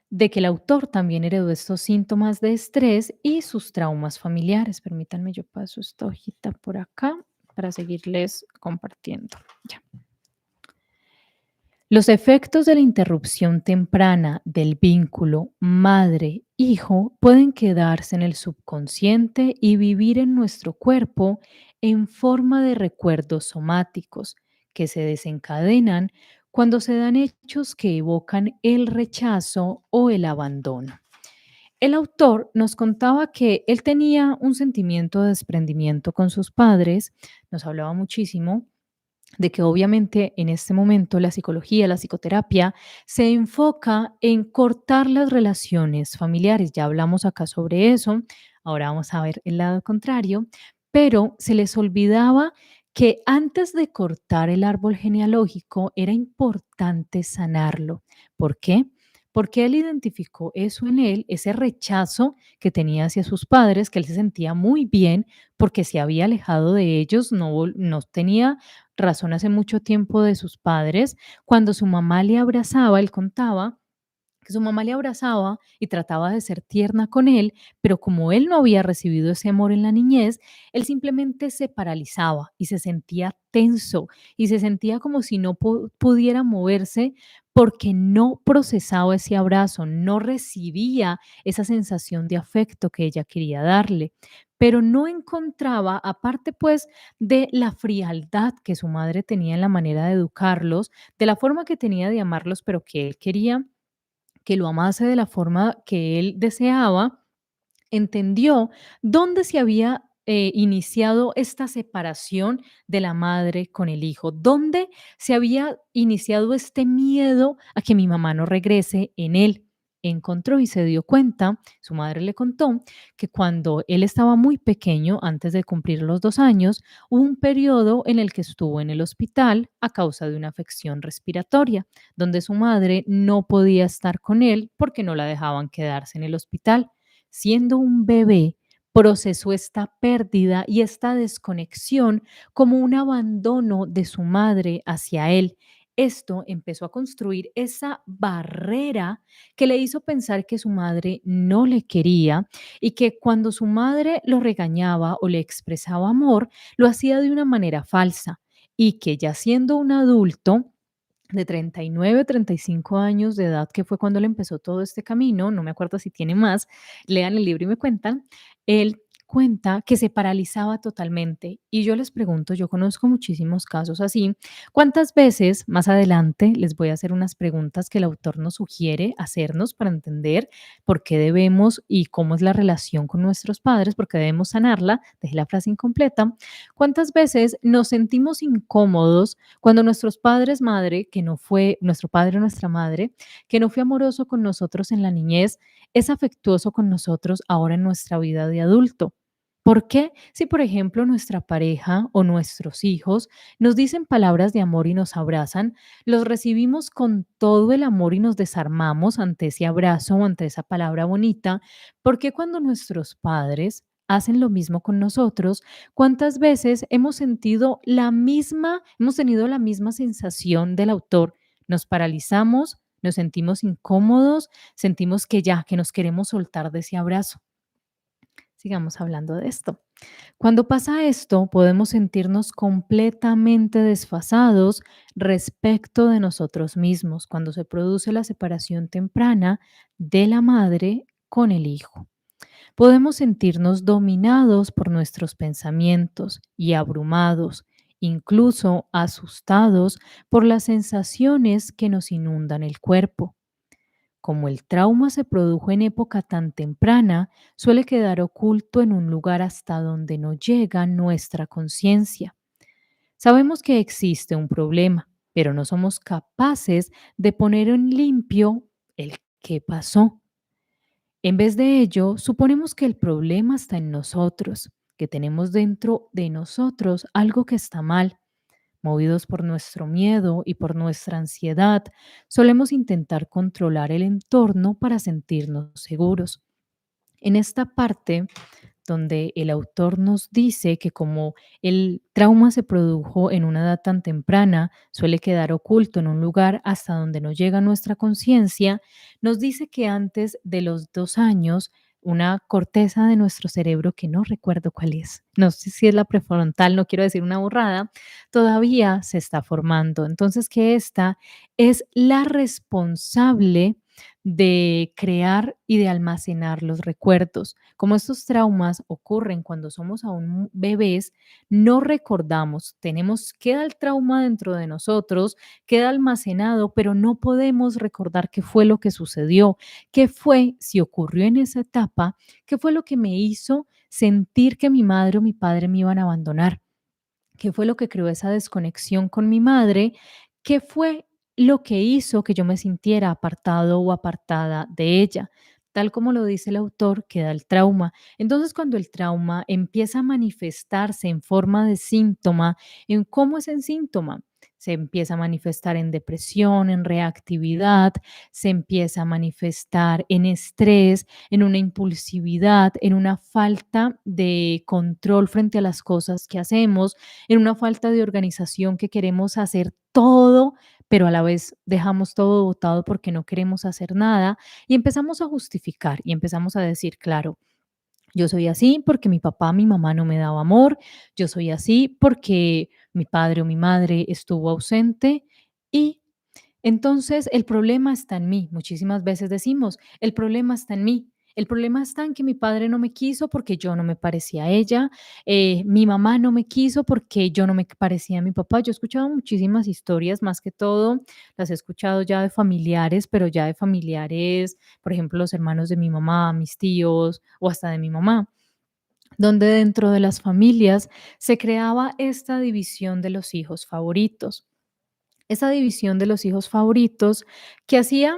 de que el autor también heredó estos síntomas de estrés y sus traumas familiares. Permítanme, yo paso esta hojita por acá para seguirles compartiendo. Ya. Los efectos de la interrupción temprana del vínculo madre-hijo pueden quedarse en el subconsciente y vivir en nuestro cuerpo en forma de recuerdos somáticos que se desencadenan cuando se dan hechos que evocan el rechazo o el abandono. El autor nos contaba que él tenía un sentimiento de desprendimiento con sus padres, nos hablaba muchísimo de que obviamente en este momento la psicología, la psicoterapia, se enfoca en cortar las relaciones familiares. Ya hablamos acá sobre eso, ahora vamos a ver el lado contrario, pero se les olvidaba que antes de cortar el árbol genealógico era importante sanarlo. ¿Por qué? Porque él identificó eso en él, ese rechazo que tenía hacia sus padres, que él se sentía muy bien porque se había alejado de ellos, no tenía razón hace mucho tiempo de sus padres. Cuando su mamá le abrazaba, él contaba que su mamá le abrazaba y trataba de ser tierna con él, pero como él no había recibido ese amor en la niñez, él simplemente se paralizaba y se sentía tenso y se sentía como si no pudiera moverse porque no procesaba ese abrazo, no recibía esa sensación de afecto que ella quería darle, pero no encontraba, aparte pues de la frialdad que su madre tenía en la manera de educarlos, de la forma que tenía de amarlos, pero que él quería que lo amase de la forma que él deseaba, entendió dónde se había iniciado esta separación de la madre con el hijo, dónde se había iniciado este miedo a que mi mamá no regrese en él. Encontró y se dio cuenta, su madre le contó, que cuando él estaba muy pequeño, antes de cumplir los 2 años, hubo un periodo en el que estuvo en el hospital a causa de una afección respiratoria, donde su madre no podía estar con él porque no la dejaban quedarse en el hospital. Siendo un bebé, procesó esta pérdida y esta desconexión como un abandono de su madre hacia él. Esto empezó a construir esa barrera que le hizo pensar que su madre no le quería y que cuando su madre lo regañaba o le expresaba amor, lo hacía de una manera falsa y que ya siendo un adulto, de 39 35 años de edad, que fue cuando él empezó todo este camino, no me acuerdo si tiene más, lean el libro y me cuentan, él cuenta que se paralizaba totalmente. Y yo les pregunto, yo conozco muchísimos casos así, ¿cuántas veces más adelante les voy a hacer unas preguntas que el autor nos sugiere hacernos para entender por qué debemos y cómo es la relación con nuestros padres, por qué debemos sanarla? Dejé la frase incompleta. ¿Cuántas veces nos sentimos incómodos cuando nuestros padres, madre, que no fue nuestro padre o nuestra madre, que no fue amoroso con nosotros en la niñez, es afectuoso con nosotros ahora en nuestra vida de adulto? ¿Por qué? Si, por ejemplo, nuestra pareja o nuestros hijos nos dicen palabras de amor y nos abrazan, los recibimos con todo el amor y nos desarmamos ante ese abrazo o ante esa palabra bonita. ¿Por qué cuando nuestros padres hacen lo mismo con nosotros, cuántas veces hemos tenido la misma sensación del autor? Nos paralizamos, nos sentimos incómodos, sentimos que ya, que nos queremos soltar de ese abrazo. Sigamos hablando de esto. Cuando pasa esto, podemos sentirnos completamente desfasados respecto de nosotros mismos, cuando se produce la separación temprana de la madre con el hijo. Podemos sentirnos dominados por nuestros pensamientos y abrumados, incluso asustados por las sensaciones que nos inundan el cuerpo. Como el trauma se produjo en época tan temprana, suele quedar oculto en un lugar hasta donde no llega nuestra conciencia. Sabemos que existe un problema, pero no somos capaces de poner en limpio el qué pasó. En vez de ello, suponemos que el problema está en nosotros, que tenemos dentro de nosotros algo que está mal. Movidos por nuestro miedo y por nuestra ansiedad, solemos intentar controlar el entorno para sentirnos seguros. En esta parte donde el autor nos dice que como el trauma se produjo en una edad tan temprana, suele quedar oculto en un lugar hasta donde no llega nuestra conciencia, nos dice que antes de los 2 años, una corteza de nuestro cerebro, que no recuerdo cuál es, no sé si es la prefrontal, no quiero decir una burrada, todavía se está formando. Entonces, que esta es la responsable de crear y de almacenar los recuerdos. Como estos traumas ocurren cuando somos aún bebés, no recordamos, queda el trauma dentro de nosotros, queda almacenado, pero no podemos recordar qué fue lo que sucedió, qué fue, si ocurrió en esa etapa, qué fue lo que me hizo sentir que mi madre o mi padre me iban a abandonar. ¿Qué fue lo que creó esa desconexión con mi madre? ¿Qué fue lo que hizo que yo me sintiera apartado o apartada de ella? Tal como lo dice el autor, queda el trauma. Entonces, cuando el trauma empieza a manifestarse en forma de síntoma, ¿en cómo es el síntoma? Se empieza a manifestar en depresión, en reactividad, se empieza a manifestar en estrés, en una impulsividad, en una falta de control frente a las cosas que hacemos, en una falta de organización, que queremos hacer todo, pero a la vez dejamos todo botado porque no queremos hacer nada y empezamos a justificar y empezamos a decir, claro, yo soy así porque mi papá, mi mamá no me daba amor, yo soy así porque mi padre o mi madre estuvo ausente y entonces, el problema está en mí. Muchísimas veces decimos, el problema está en mí. El problema está en que mi padre no me quiso porque yo no me parecía a ella, mi mamá no me quiso porque yo no me parecía a mi papá. Yo he escuchado muchísimas historias, más que todo las he escuchado ya de familiares, pero ya de familiares, por ejemplo, los hermanos de mi mamá, mis tíos o hasta de mi mamá, donde dentro de las familias se creaba esta división de los hijos favoritos, esa división de los hijos favoritos que hacía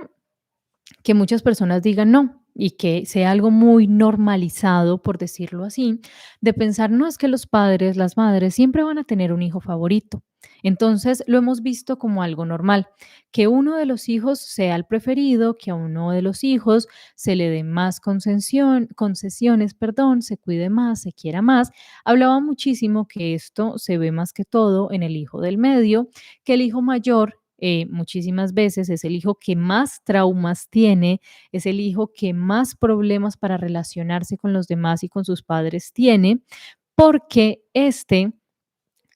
que muchas personas digan no y que sea algo muy normalizado, por decirlo así, de pensar, no es que los padres, las madres siempre van a tener un hijo favorito. Entonces lo hemos visto como algo normal, que uno de los hijos sea el preferido, que a uno de los hijos se le dé más concesiones, perdón, se cuide más, se quiera más. Hablaba muchísimo que esto se ve más que todo en el hijo del medio, que el hijo mayor muchísimas veces es el hijo que más traumas tiene, es el hijo que más problemas para relacionarse con los demás y con sus padres tiene, porque este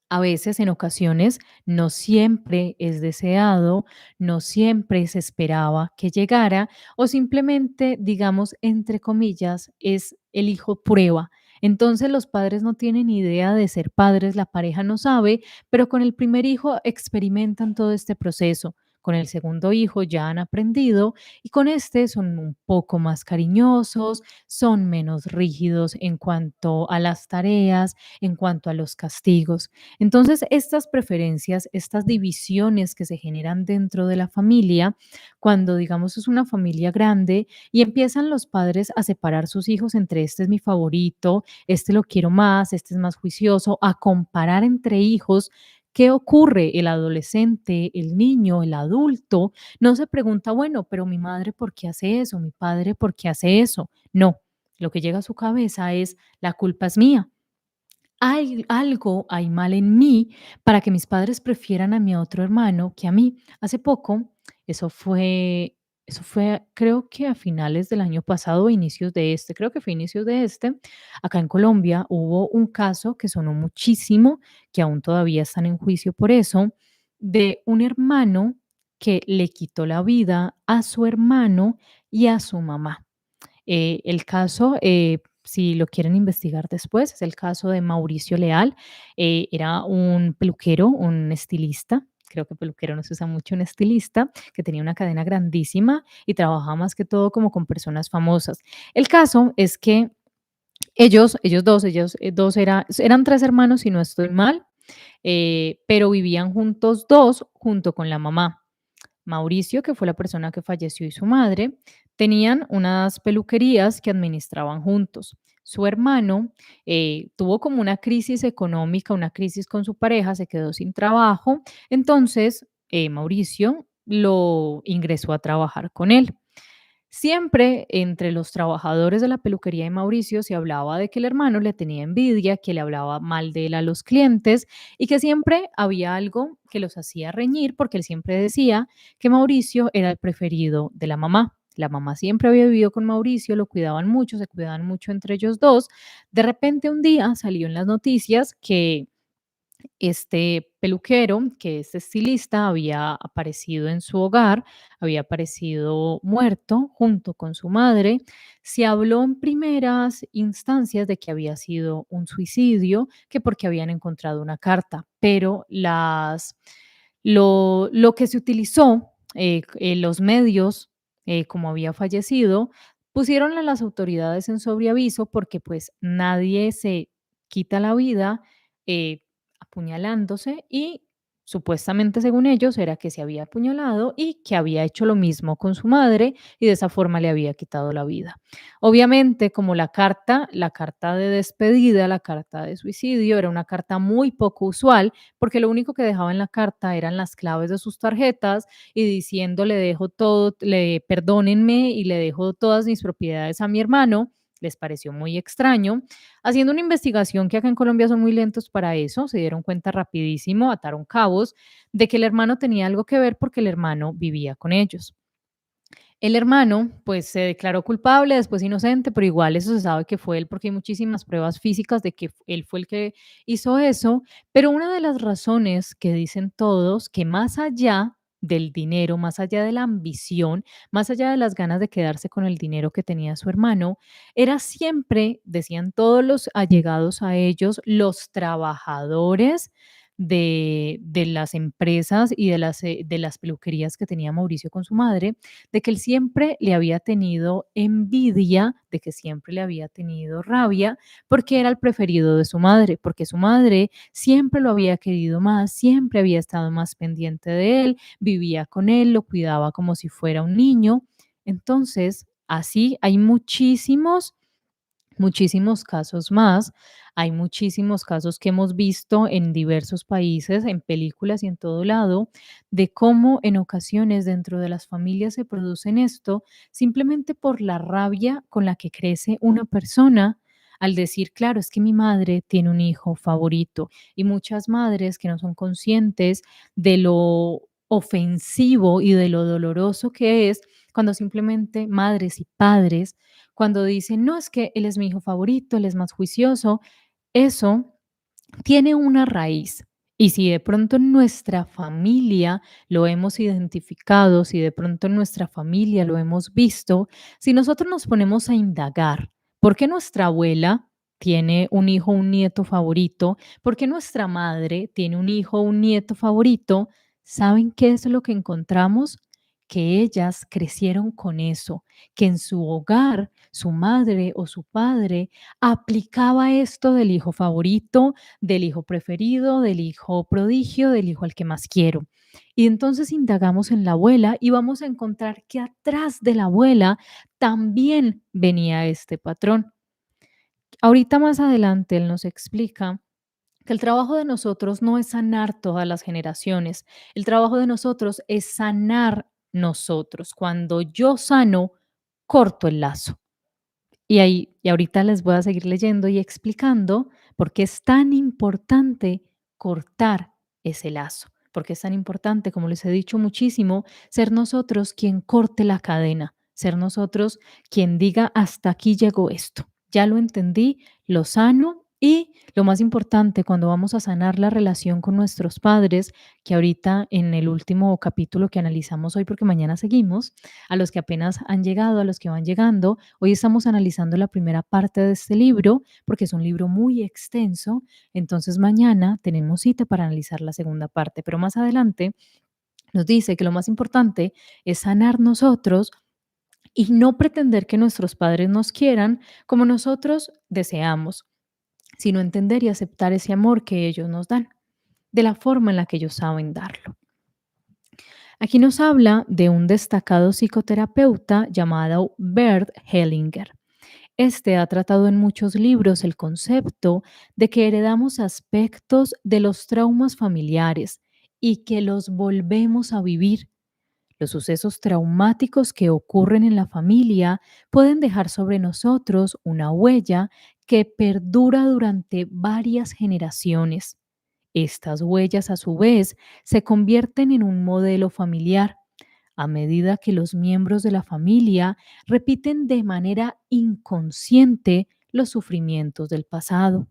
a veces, en ocasiones, no siempre es deseado, no siempre se esperaba que llegara o simplemente, digamos, entre comillas, es el hijo prueba, Entonces los padres no tienen idea de ser padres, la pareja no sabe, pero con el primer hijo experimentan todo este proceso. Con el segundo hijo ya han aprendido y con este son un poco más cariñosos, son menos rígidos en cuanto a las tareas, en cuanto a los castigos. Entonces, estas preferencias, estas divisiones que se generan dentro de la familia, cuando digamos es una familia grande y empiezan los padres a separar sus hijos entre este es mi favorito, este lo quiero más, este es más juicioso, a comparar entre hijos. ¿Qué ocurre? El adolescente, el niño, el adulto, no se pregunta, bueno, pero mi madre, ¿por qué hace eso? Mi padre, ¿por qué hace eso? No, lo que llega a su cabeza es, la culpa es mía. Hay algo hay mal en mí para que mis padres prefieran a mi otro hermano que a mí. Hace poco, eso fue eso fue, creo que a finales del año pasado o inicios de este, creo que fue inicios de este, acá en Colombia hubo un caso que sonó muchísimo, que aún todavía están en juicio por eso, de un hermano que le quitó la vida a su hermano y a su mamá. El caso, si lo quieren investigar después, es el caso de Mauricio Leal. Era un peluquero, un estilista. Creo que peluquero no se usa mucho, un estilista que tenía una cadena grandísima y trabajaba más que todo como con personas famosas. El caso es que ellos dos eran tres hermanos, si no estoy mal, pero vivían juntos dos junto con la mamá. Mauricio, que fue la persona que falleció, y su madre, tenían unas peluquerías que administraban juntos. Su hermano tuvo como una crisis económica, una crisis con su pareja, se quedó sin trabajo, entonces Mauricio lo ingresó a trabajar con él. Siempre entre los trabajadores de la peluquería de Mauricio se hablaba de que el hermano le tenía envidia, que le hablaba mal de él a los clientes y que siempre había algo que los hacía reñir porque él siempre decía que Mauricio era el preferido de la mamá. La mamá siempre había vivido con Mauricio, lo cuidaban mucho, se cuidaban mucho entre ellos dos. De repente un día salió en las noticias que este peluquero, que es estilista, había aparecido en su hogar, había aparecido muerto junto con su madre. Se habló en primeras instancias de que había sido un suicidio, que porque habían encontrado una carta, pero lo que se utilizó, los medios, como había fallecido, pusieron a las autoridades en sobreaviso porque pues nadie se quita la vida eh, apuñalándose y supuestamente, según ellos, era que se había apuñalado y que había hecho lo mismo con su madre y de esa forma le había quitado la vida. Obviamente, como la carta de despedida, la carta de suicidio, era una carta muy poco usual, porque lo único que dejaba en la carta eran las claves de sus tarjetas y diciendo le dejo todo, le perdónenme y le dejo todas mis propiedades a mi hermano. Les pareció muy extraño. Haciendo una investigación que acá en Colombia son muy lentos para eso, se dieron cuenta rapidísimo, ataron cabos de que el hermano tenía algo que ver porque el hermano vivía con ellos. El hermano, pues, se declaró culpable, después inocente, pero igual eso se sabe que fue él, porque hay muchísimas pruebas físicas de que él fue el que hizo eso. Pero una de las razones que dicen todos, que más allá del dinero, más allá de la ambición, más allá de las ganas de quedarse con el dinero que tenía su hermano, era siempre, decían todos los allegados a ellos, los trabajadores de las empresas y de las peluquerías que tenía Mauricio con su madre, de que él siempre le había tenido envidia, de que siempre le había tenido rabia, porque era el preferido de su madre, porque su madre siempre lo había querido más, siempre había estado más pendiente de él, vivía con él, lo cuidaba como si fuera un niño. Entonces, así hay muchísimos casos más. Hay muchísimos casos que hemos visto en diversos países, en películas y en todo lado, de cómo en ocasiones dentro de las familias se producen esto simplemente por la rabia con la que crece una persona al decir, claro, es que mi madre tiene un hijo favorito y muchas madres que no son conscientes de lo ofensivo y de lo doloroso que es cuando simplemente madres y padres cuando dicen, no, es que él es mi hijo favorito, él es más juicioso, eso tiene una raíz. Y si de pronto en nuestra familia lo hemos identificado, si de pronto en nuestra familia lo hemos visto, si nosotros nos ponemos a indagar, ¿por qué nuestra abuela? tiene un hijo o un nieto favorito, porque nuestra madre tiene un hijo o un nieto favorito, ¿saben qué es lo que encontramos? Que ellas crecieron con eso, que en su hogar su madre o su padre aplicaba esto del hijo favorito, del hijo preferido, del hijo prodigio, del hijo al que más quiero. Y entonces indagamos en la abuela y vamos a encontrar que atrás de la abuela también venía este patrón. Ahorita más adelante él nos explica que el trabajo de nosotros no es sanar todas las generaciones, el trabajo de nosotros es sanar nosotros. Cuando yo sano, corto el lazo. Y ahorita les voy a seguir leyendo y explicando por qué es tan importante cortar ese lazo, porque es tan importante, como les he dicho muchísimo, ser nosotros quien corte la cadena, ser nosotros quien diga hasta aquí llegó esto, ya lo entendí, lo sano y lo más importante cuando vamos a sanar la relación con nuestros padres, que ahorita en el último capítulo que analizamos hoy, porque mañana seguimos, a los que apenas han llegado, a los que van llegando, hoy estamos analizando la primera parte de este libro porque es un libro muy extenso, entonces mañana tenemos cita para analizar la segunda parte, pero más adelante nos dice que lo más importante es sanar nosotros y no pretender que nuestros padres nos quieran como nosotros deseamos, sino entender y aceptar ese amor que ellos nos dan, de la forma en la que ellos saben darlo. Aquí nos habla de un destacado psicoterapeuta llamado Bert Hellinger. Este ha tratado en muchos libros el concepto de que heredamos aspectos de los traumas familiares y que los volvemos a vivir. Los sucesos traumáticos que ocurren en la familia pueden dejar sobre nosotros una huella que perdura durante varias generaciones. Estas huellas, a su vez, se convierten en un modelo familiar a medida que los miembros de la familia repiten de manera inconsciente los sufrimientos del pasado.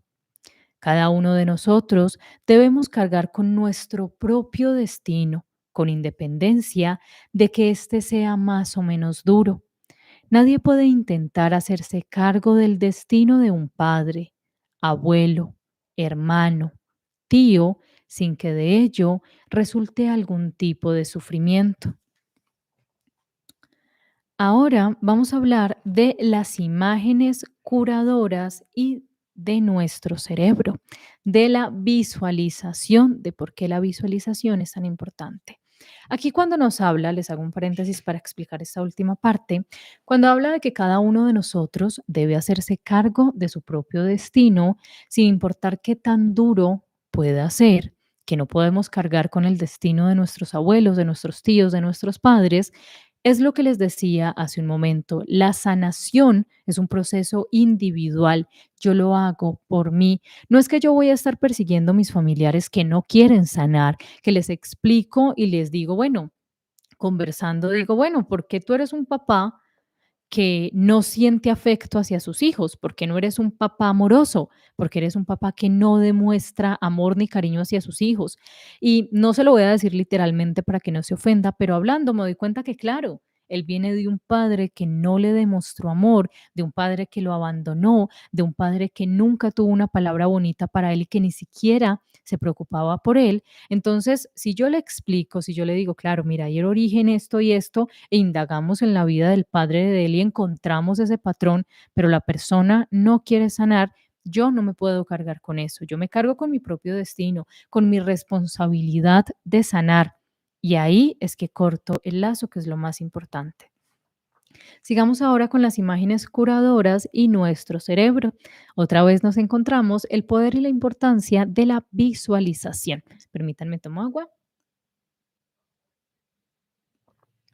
Cada uno de nosotros debemos cargar con nuestro propio destino, con independencia de que éste sea más o menos duro. Nadie puede intentar hacerse cargo del destino de un padre, abuelo, hermano, tío, sin que de ello resulte algún tipo de sufrimiento. Ahora vamos a hablar de las imágenes curadoras y de nuestro cerebro, de la visualización, de por qué la visualización es tan importante. Aquí cuando nos habla, les hago un paréntesis para explicar esta última parte, cuando habla de que cada uno de nosotros debe hacerse cargo de su propio destino, sin importar qué tan duro pueda ser, que no podemos cargar con el destino de nuestros abuelos, de nuestros tíos, de nuestros padres, es lo que les decía hace un momento, la sanación es un proceso individual, yo lo hago por mí. No es que yo voy a estar persiguiendo a mis familiares que no quieren sanar, que les explico y les digo, bueno, conversando, digo, bueno, ¿por qué tú eres un papá que no siente afecto hacia sus hijos? Porque no eres un papá amoroso, porque eres un papá que no demuestra amor ni cariño hacia sus hijos. Y no se lo voy a decir literalmente para que no se ofenda, pero hablando me doy cuenta que, claro, él viene de un padre que no le demostró amor, de un padre que lo abandonó, de un padre que nunca tuvo una palabra bonita para él y que ni siquiera se preocupaba por él. Entonces, si yo le explico, si yo le digo, claro, mira, hay el origen esto y esto, e indagamos en la vida del padre de él y encontramos ese patrón, pero la persona no quiere sanar, yo no me puedo cargar con eso. Yo me cargo con mi propio destino, con mi responsabilidad de sanar. Y ahí es que corto el lazo, que es lo más importante. Sigamos ahora con las imágenes curadoras y nuestro cerebro. Otra vez nos encontramos el poder y la importancia de la visualización. Permítanme tomar agua.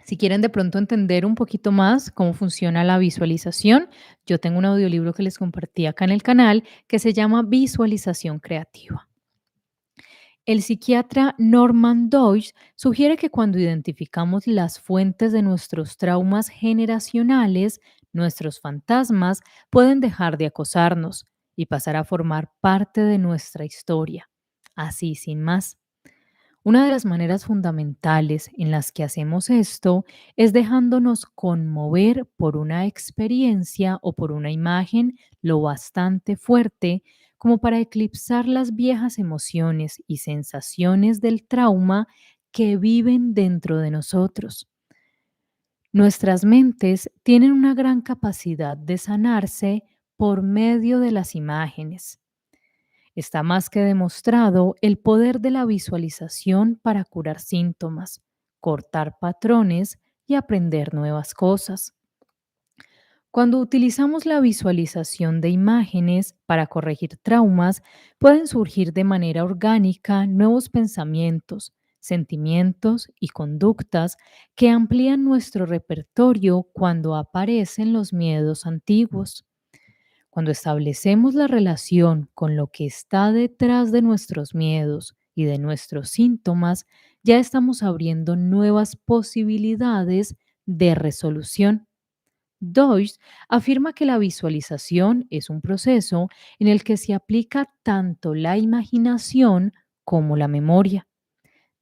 Si quieren de pronto entender un poquito más cómo funciona la visualización, yo tengo un audiolibro que les compartí acá en el canal que se llama Visualización Creativa. El psiquiatra Norman Deutsch sugiere que cuando identificamos las fuentes de nuestros traumas generacionales, nuestros fantasmas pueden dejar de acosarnos y pasar a formar parte de nuestra historia. Así, sin más. Una de las maneras fundamentales en las que hacemos esto es dejándonos conmover por una experiencia o por una imagen lo bastante fuerte como para eclipsar las viejas emociones y sensaciones del trauma que viven dentro de nosotros. Nuestras mentes tienen una gran capacidad de sanarse por medio de las imágenes. Está más que demostrado el poder de la visualización para curar síntomas, cortar patrones y aprender nuevas cosas. Cuando utilizamos la visualización de imágenes para corregir traumas, pueden surgir de manera orgánica nuevos pensamientos, sentimientos y conductas que amplían nuestro repertorio cuando aparecen los miedos antiguos. Cuando establecemos la relación con lo que está detrás de nuestros miedos y de nuestros síntomas, ya estamos abriendo nuevas posibilidades de resolución. Deutsch afirma que la visualización es un proceso en el que se aplica tanto la imaginación como la memoria.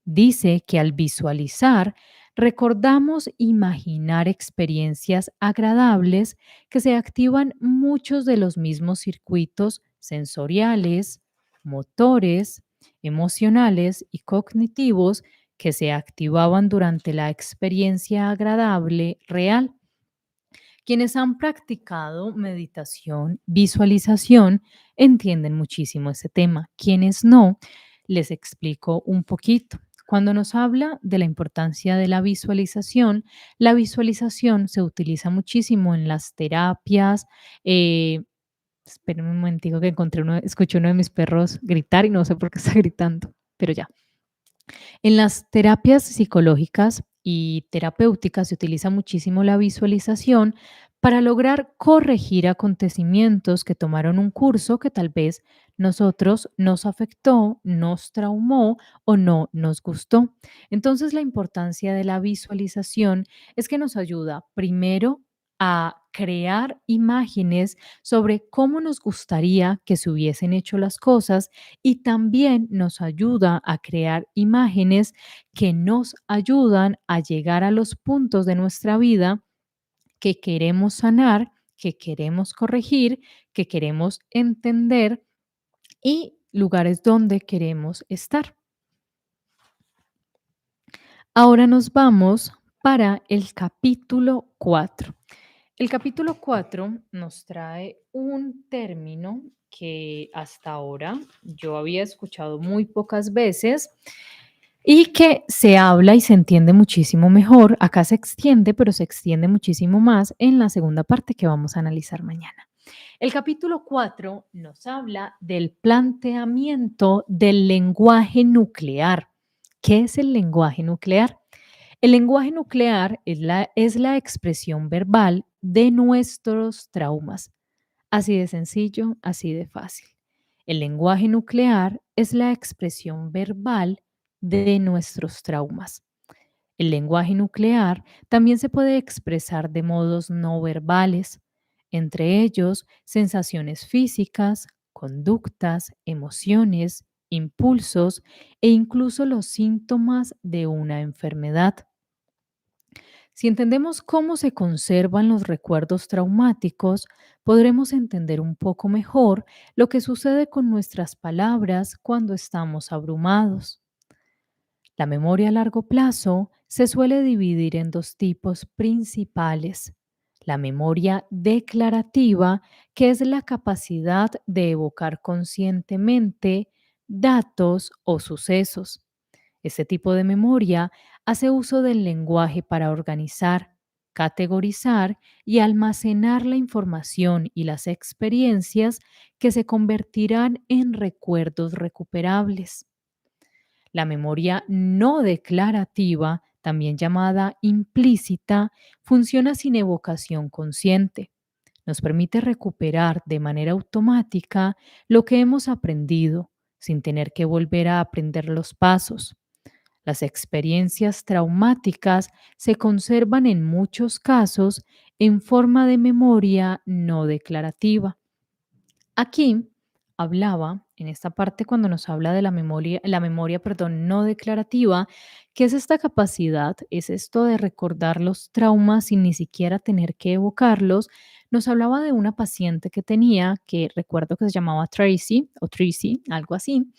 Dice que al visualizar, recordamos imaginar experiencias agradables que se activan muchos de los mismos circuitos sensoriales, motores, emocionales y cognitivos que se activaban durante la experiencia agradable real. Quienes han practicado meditación, visualización, entienden muchísimo ese tema. Quienes no, les explico un poquito. Cuando nos habla de la importancia de la visualización se utiliza muchísimo en las terapias. Esperen un momentico que escuché uno de mis perros gritar y no sé por qué está gritando, pero ya. En las terapias psicológicas y terapéuticas se utiliza muchísimo la visualización para lograr corregir acontecimientos que tomaron un curso que tal vez nosotros nos afectó, nos traumó o no nos gustó. Entonces la importancia de la visualización es que nos ayuda primero a crear imágenes sobre cómo nos gustaría que se hubiesen hecho las cosas y también nos ayuda a crear imágenes que nos ayudan a llegar a los puntos de nuestra vida que queremos sanar, que queremos corregir, que queremos entender y lugares donde queremos estar. Ahora nos vamos para el capítulo 4. El capítulo 4 nos trae un término que hasta ahora yo había escuchado muy pocas veces y que se habla y se entiende muchísimo mejor. Acá se extiende, pero se extiende muchísimo más en la segunda parte que vamos a analizar mañana. El capítulo 4 nos habla del planteamiento del lenguaje nuclear. ¿Qué es el lenguaje nuclear? El lenguaje nuclear es la expresión verbal de nuestros traumas. Así de sencillo, así de fácil. El lenguaje nuclear es la expresión verbal de nuestros traumas. El lenguaje nuclear también se puede expresar de modos no verbales, entre ellos sensaciones físicas, conductas, emociones, impulsos e incluso los síntomas de una enfermedad. Si entendemos cómo se conservan los recuerdos traumáticos, podremos entender un poco mejor lo que sucede con nuestras palabras cuando estamos abrumados. La memoria a largo plazo se suele dividir en dos tipos principales. La memoria declarativa, que es la capacidad de evocar conscientemente datos o sucesos. Este tipo de memoria hace uso del lenguaje para organizar, categorizar y almacenar la información y las experiencias que se convertirán en recuerdos recuperables. La memoria no declarativa, también llamada implícita, funciona sin evocación consciente. Nos permite recuperar de manera automática lo que hemos aprendido, sin tener que volver a aprender los pasos. Las experiencias traumáticas se conservan en muchos casos en forma de memoria no declarativa. Aquí hablaba en esta parte cuando nos habla de la memoria, perdón, no declarativa, que es esta capacidad, es esto de recordar los traumas sin ni siquiera tener que evocarlos. Nos hablaba de una paciente que tenía, que recuerdo que se llamaba Tracy o Tracy, algo así,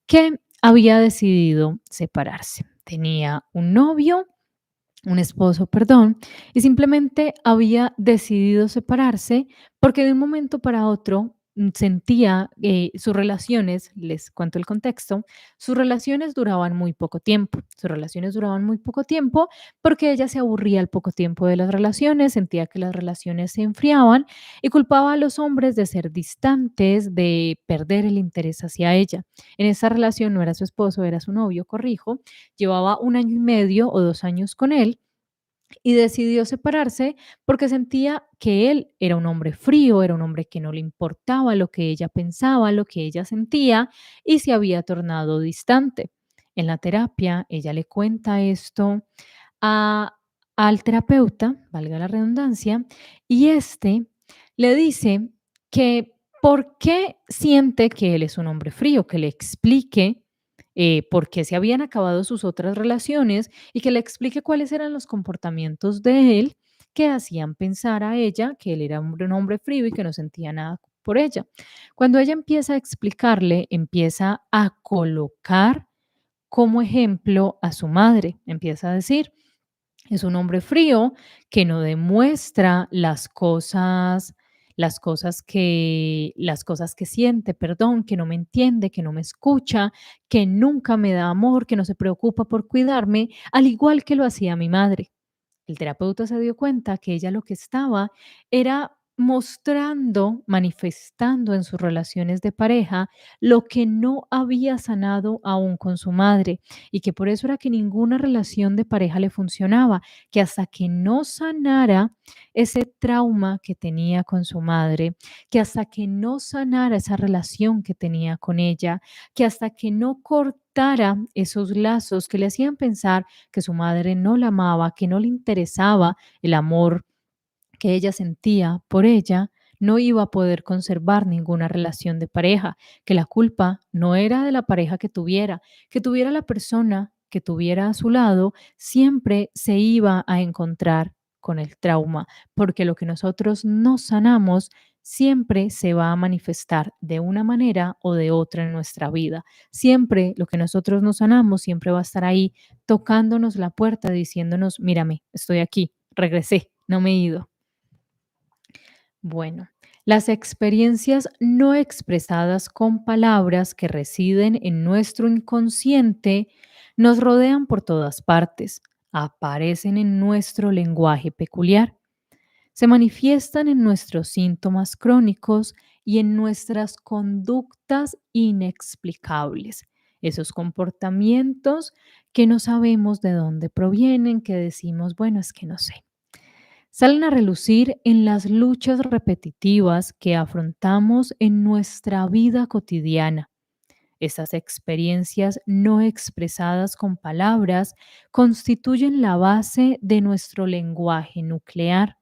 que había decidido separarse. Tenía un esposo, perdón, y simplemente había decidido separarse porque de un momento para otro sentía sus relaciones, les cuento el contexto, sus relaciones duraban muy poco tiempo, sus relaciones duraban muy poco tiempo porque ella se aburría al poco tiempo de las relaciones, sentía que las relaciones se enfriaban y culpaba a los hombres de ser distantes, de perder el interés hacia ella. En esa relación no era su esposo, era su novio, corrijo, llevaba 1 año y medio o 2 años con él y decidió separarse porque sentía que él era un hombre frío, era un hombre que no le importaba lo que ella pensaba, lo que ella sentía y se había tornado distante. En la terapia, ella le cuenta esto a- al terapeuta, valga la redundancia, y este le dice que por qué siente que él es un hombre frío, que le explique por qué se habían acabado sus otras relaciones y que le explique cuáles eran los comportamientos de él que hacían pensar a ella que él era un hombre frío y que no sentía nada por ella. Cuando ella empieza a explicarle, empieza a colocar como ejemplo a su madre, empieza a decir, es un hombre frío que no demuestra las cosas que siente, perdón, que no me entiende, que no me escucha, que nunca me da amor, que no se preocupa por cuidarme, al igual que lo hacía mi madre. El terapeuta se dio cuenta que ella lo que estaba era mostrando, manifestando en sus relaciones de pareja lo que no había sanado aún con su madre y que por eso era que ninguna relación de pareja le funcionaba, que hasta que no sanara ese trauma que tenía con su madre, que hasta que no sanara esa relación que tenía con ella, que hasta que no cortara esos lazos que le hacían pensar que su madre no la amaba, que no le interesaba el amor que ella sentía por ella, no iba a poder conservar ninguna relación de pareja, que la culpa no era de la pareja que tuviera la persona que tuviera a su lado, siempre se iba a encontrar con el trauma, porque lo que nosotros no sanamos siempre se va a manifestar de una manera o de otra en nuestra vida. Siempre lo que nosotros no sanamos siempre va a estar ahí tocándonos la puerta, diciéndonos, mírame, estoy aquí, regresé, no me he ido. Bueno, las experiencias no expresadas con palabras que residen en nuestro inconsciente nos rodean por todas partes, aparecen en nuestro lenguaje peculiar, se manifiestan en nuestros síntomas crónicos y en nuestras conductas inexplicables, esos comportamientos que no sabemos de dónde provienen, que decimos, bueno, es que no sé. Salen a relucir en las luchas repetitivas que afrontamos en nuestra vida cotidiana. Estas experiencias no expresadas con palabras constituyen la base de nuestro lenguaje nuclear.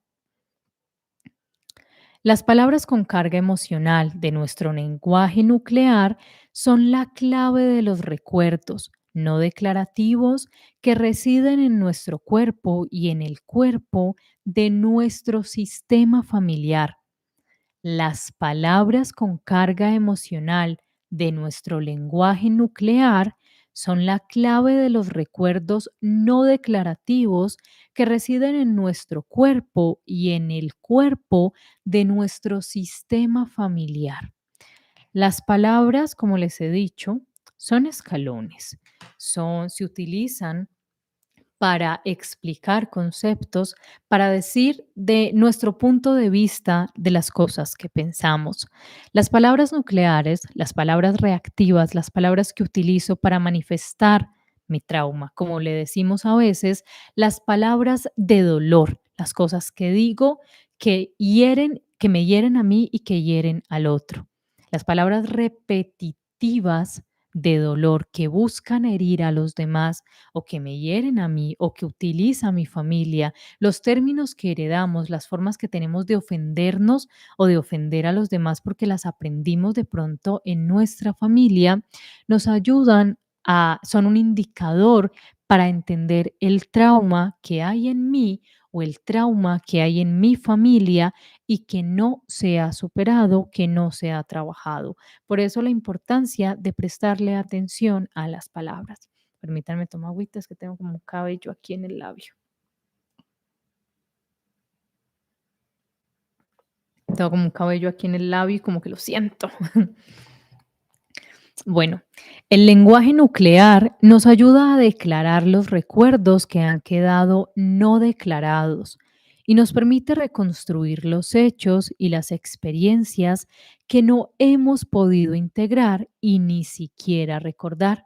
Las palabras con carga emocional de nuestro lenguaje nuclear son la clave de los recuerdos no declarativos que residen en nuestro cuerpo y en el cuerpo de nuestro sistema familiar. Las palabras con carga emocional de nuestro lenguaje nuclear son la clave de los recuerdos no declarativos que residen en nuestro cuerpo y en el cuerpo de nuestro sistema familiar. Las palabras, como les he dicho, son escalones, se utilizan para explicar conceptos, para decir de nuestro punto de vista de las cosas que pensamos. Las palabras nucleares, las palabras reactivas, las palabras que utilizo para manifestar mi trauma, como le decimos a veces, las palabras de dolor, las cosas que digo que hieren, que me hieren a mí y que hieren al otro. Las palabras repetitivas de dolor que buscan herir a los demás o que me hieren a mí o que utiliza mi familia, los términos que heredamos, las formas que tenemos de ofendernos o de ofender a los demás porque las aprendimos de pronto en nuestra familia, nos ayudan son un indicador para entender el trauma que hay en mí o el trauma que hay en mi familia y que no se ha superado, que no se ha trabajado. Por eso la importancia de prestarle atención a las palabras. Permítanme tomar agüita, es que tengo como un cabello aquí en el labio. Tengo como un cabello aquí en el labio y como que lo siento. Bueno, el lenguaje nuclear nos ayuda a declarar los recuerdos que han quedado no declarados y nos permite reconstruir los hechos y las experiencias que no hemos podido integrar y ni siquiera recordar.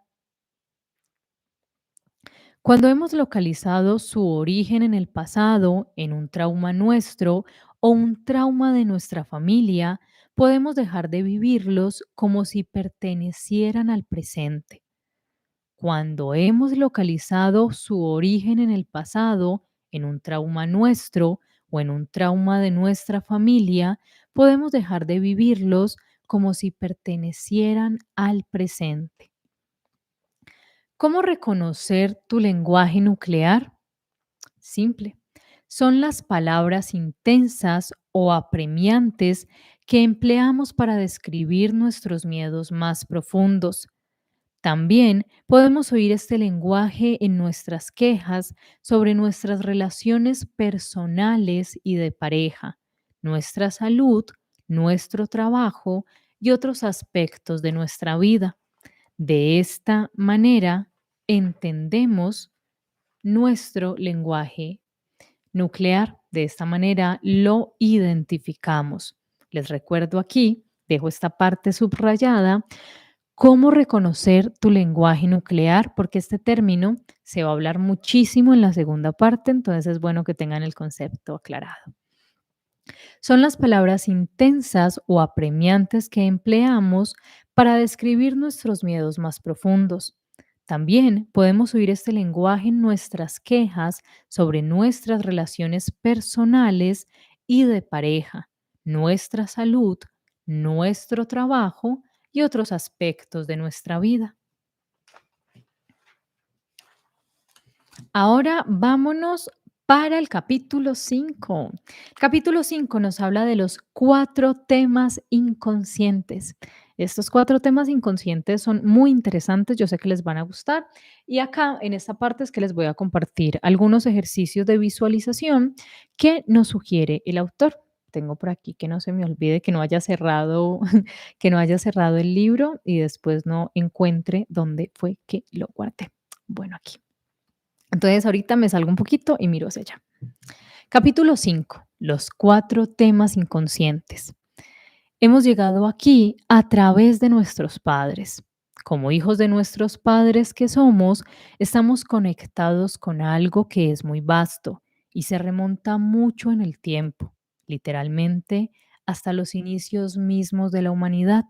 Cuando hemos localizado su origen en el pasado, en un trauma nuestro o un trauma de nuestra familia, podemos dejar de vivirlos como si pertenecieran al presente. Cuando hemos localizado su origen en el pasado, en un trauma nuestro o en un trauma de nuestra familia, podemos dejar de vivirlos como si pertenecieran al presente. ¿Cómo reconocer tu lenguaje nuclear? Simple. Son las palabras intensas o apremiantes que empleamos para describir nuestros miedos más profundos. También podemos oír este lenguaje en nuestras quejas sobre nuestras relaciones personales y de pareja, nuestra salud, nuestro trabajo y otros aspectos de nuestra vida. De esta manera, entendemos nuestro lenguaje nuclear. De esta manera lo identificamos. Les recuerdo aquí, dejo esta parte subrayada, cómo reconocer tu lenguaje nuclear, porque este término se va a hablar muchísimo en la segunda parte, entonces es bueno que tengan el concepto aclarado. Son las palabras intensas o apremiantes que empleamos para describir nuestros miedos más profundos. También podemos oír este lenguaje en nuestras quejas sobre nuestras relaciones personales y de pareja, nuestra salud, nuestro trabajo y otros aspectos de nuestra vida. Ahora vámonos para el capítulo 5. Capítulo 5 nos habla de los 4 temas inconscientes. Estos 4 temas inconscientes son muy interesantes, yo sé que les van a gustar. Y acá en esta parte es que les voy a compartir algunos ejercicios de visualización que nos sugiere el autor. Tengo por aquí que no se me olvide que no haya cerrado, que no haya cerrado el libro y después no encuentre dónde fue que lo guardé. Bueno, aquí. Entonces ahorita me salgo un poquito y miro hacia allá. Capítulo 5. Los 4 temas inconscientes. Hemos llegado aquí a través de nuestros padres. Como hijos de nuestros padres que somos, estamos conectados con algo que es muy vasto y se remonta mucho en el tiempo, literalmente hasta los inicios mismos de la humanidad.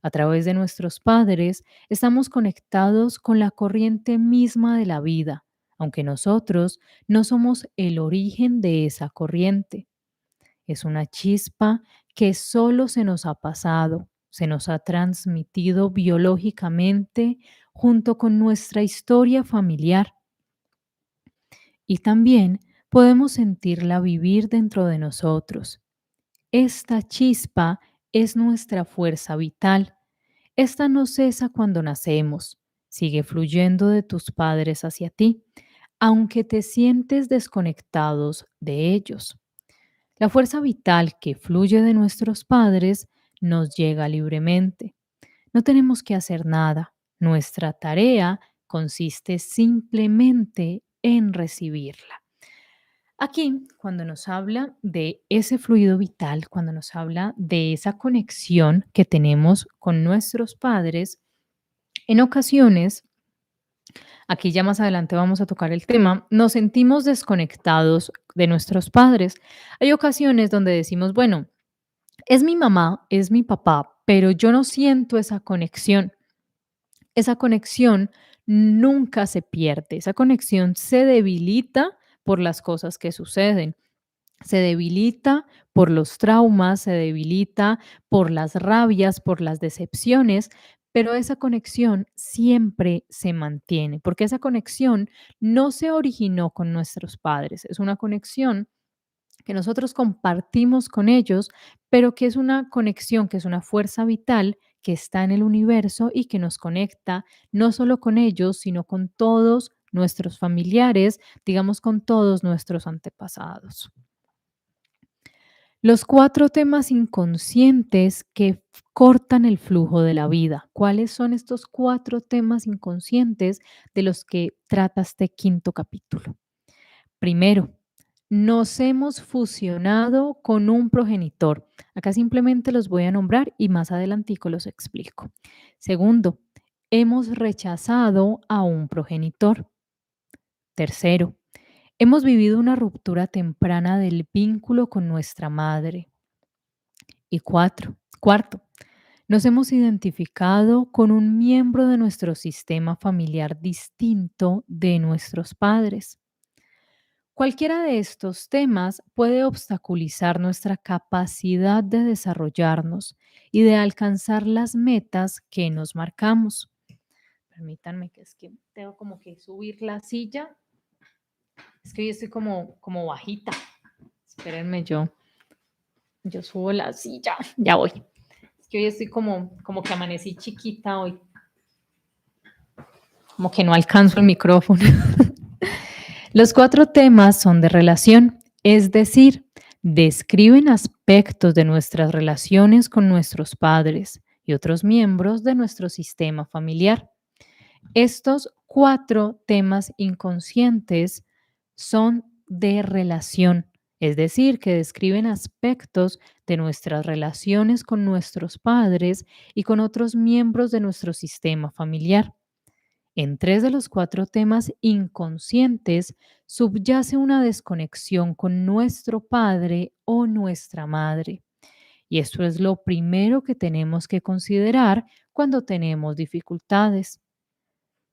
A través de nuestros padres estamos conectados con la corriente misma de la vida, aunque nosotros no somos el origen de esa corriente. Es una chispa que solo se nos ha pasado, se nos ha transmitido biológicamente junto con nuestra historia familiar y también podemos sentirla vivir dentro de nosotros. Esta chispa es nuestra fuerza vital. Esta no cesa cuando nacemos, sigue fluyendo de tus padres hacia ti, aunque te sientes desconectados de ellos. La fuerza vital que fluye de nuestros padres nos llega libremente. No tenemos que hacer nada. Nuestra tarea consiste simplemente en recibirla. Aquí, cuando nos habla de ese fluido vital, cuando nos habla de esa conexión que tenemos con nuestros padres, en ocasiones, aquí ya más adelante vamos a tocar el tema, nos sentimos desconectados de nuestros padres. Hay ocasiones donde decimos, bueno, es mi mamá, es mi papá, pero yo no siento esa conexión. esa conexión nunca se pierde, esa conexión se debilita por las cosas que suceden. Se debilita por los traumas, se debilita por las rabias, por las decepciones, pero esa conexión siempre se mantiene, porque esa conexión no se originó con nuestros padres, es una conexión que nosotros compartimos con ellos, pero que es una conexión, que es una fuerza vital que está en el universo y que nos conecta no solo con ellos, sino con todos nuestros familiares, digamos con todos nuestros antepasados. Los 4 temas inconscientes que cortan el flujo de la vida. ¿Cuáles son estos 4 temas inconscientes de los que trata este quinto capítulo? Primero, nos hemos fusionado con un progenitor. Acá simplemente los voy a nombrar y más adelantico los explico. Segundo, hemos rechazado a un progenitor. Tercero, hemos vivido una ruptura temprana del vínculo con nuestra madre. Y cuarto, nos hemos identificado con un miembro de nuestro sistema familiar distinto de nuestros padres. Cualquiera de estos temas puede obstaculizar nuestra capacidad de desarrollarnos y de alcanzar las metas que nos marcamos. Permítanme que es que tengo como que subir la silla. Es que hoy estoy como bajita. Espérenme, yo subo la silla. Ya voy. Es que hoy estoy como que amanecí chiquita hoy, como que no alcanzo el micrófono. Los 4 temas son de relación, es decir, describen aspectos de nuestras relaciones con nuestros padres y otros miembros de nuestro sistema familiar. Estos 4 temas inconscientes son de relación, es decir, que describen aspectos de nuestras relaciones con nuestros padres y con otros miembros de nuestro sistema familiar. En 3 de los 4 temas inconscientes subyace una desconexión con nuestro padre o nuestra madre. Y esto es lo primero que tenemos que considerar cuando tenemos dificultades.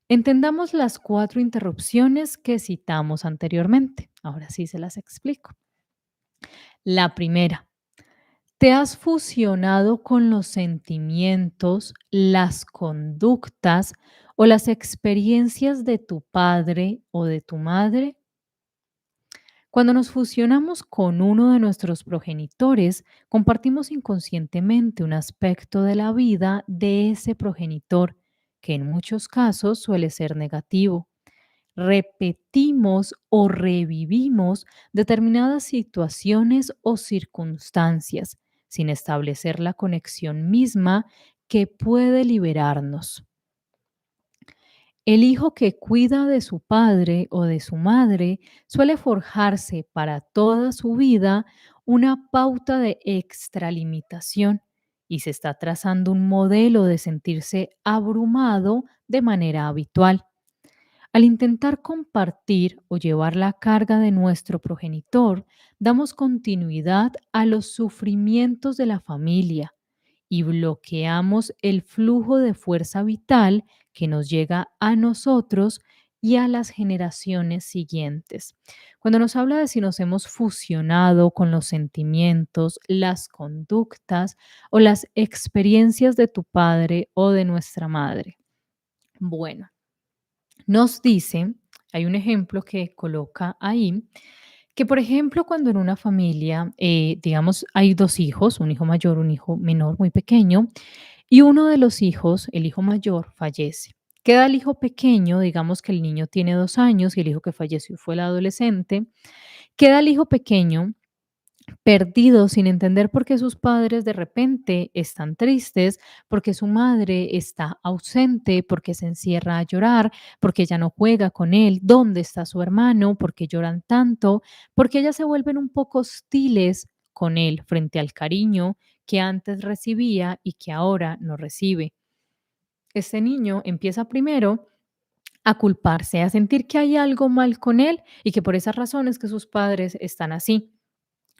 Entendamos las 4 interrupciones que citamos anteriormente. Ahora sí se las explico. La primera, te has fusionado con los sentimientos, las conductas o las experiencias de tu padre o de tu madre. Cuando nos fusionamos con uno de nuestros progenitores, compartimos inconscientemente un aspecto de la vida de ese progenitor, que en muchos casos suele ser negativo. Repetimos o revivimos determinadas situaciones o circunstancias sin establecer la conexión misma que puede liberarnos. El hijo que cuida de su padre o de su madre suele forjarse para toda su vida una pauta de extralimitación y se está trazando un modelo de sentirse abrumado de manera habitual. Al intentar compartir o llevar la carga de nuestro progenitor, damos continuidad a los sufrimientos de la familia y bloqueamos el flujo de fuerza vital que nos llega a nosotros y a las generaciones siguientes. Cuando nos habla de si nos hemos fusionado con los sentimientos, las conductas o las experiencias de tu padre o de nuestra madre. Bueno, nos dice, hay un ejemplo que coloca ahí, que por ejemplo cuando en una familia, digamos, hay 2 hijos, un hijo mayor, un hijo menor muy pequeño, y uno de los hijos, el hijo mayor, fallece. Queda el hijo pequeño, digamos que el niño tiene 2 años y el hijo que falleció fue el adolescente. Queda el hijo pequeño perdido sin entender por qué sus padres de repente están tristes, porque su madre está ausente, porque se encierra a llorar, porque ella no juega con él, dónde está su hermano, por qué lloran tanto, porque ellas se vuelven un poco hostiles con él frente al cariño que antes recibía y que ahora no recibe. Este niño empieza primero a culparse, a sentir que hay algo mal con él y que por esas razones que sus padres están así.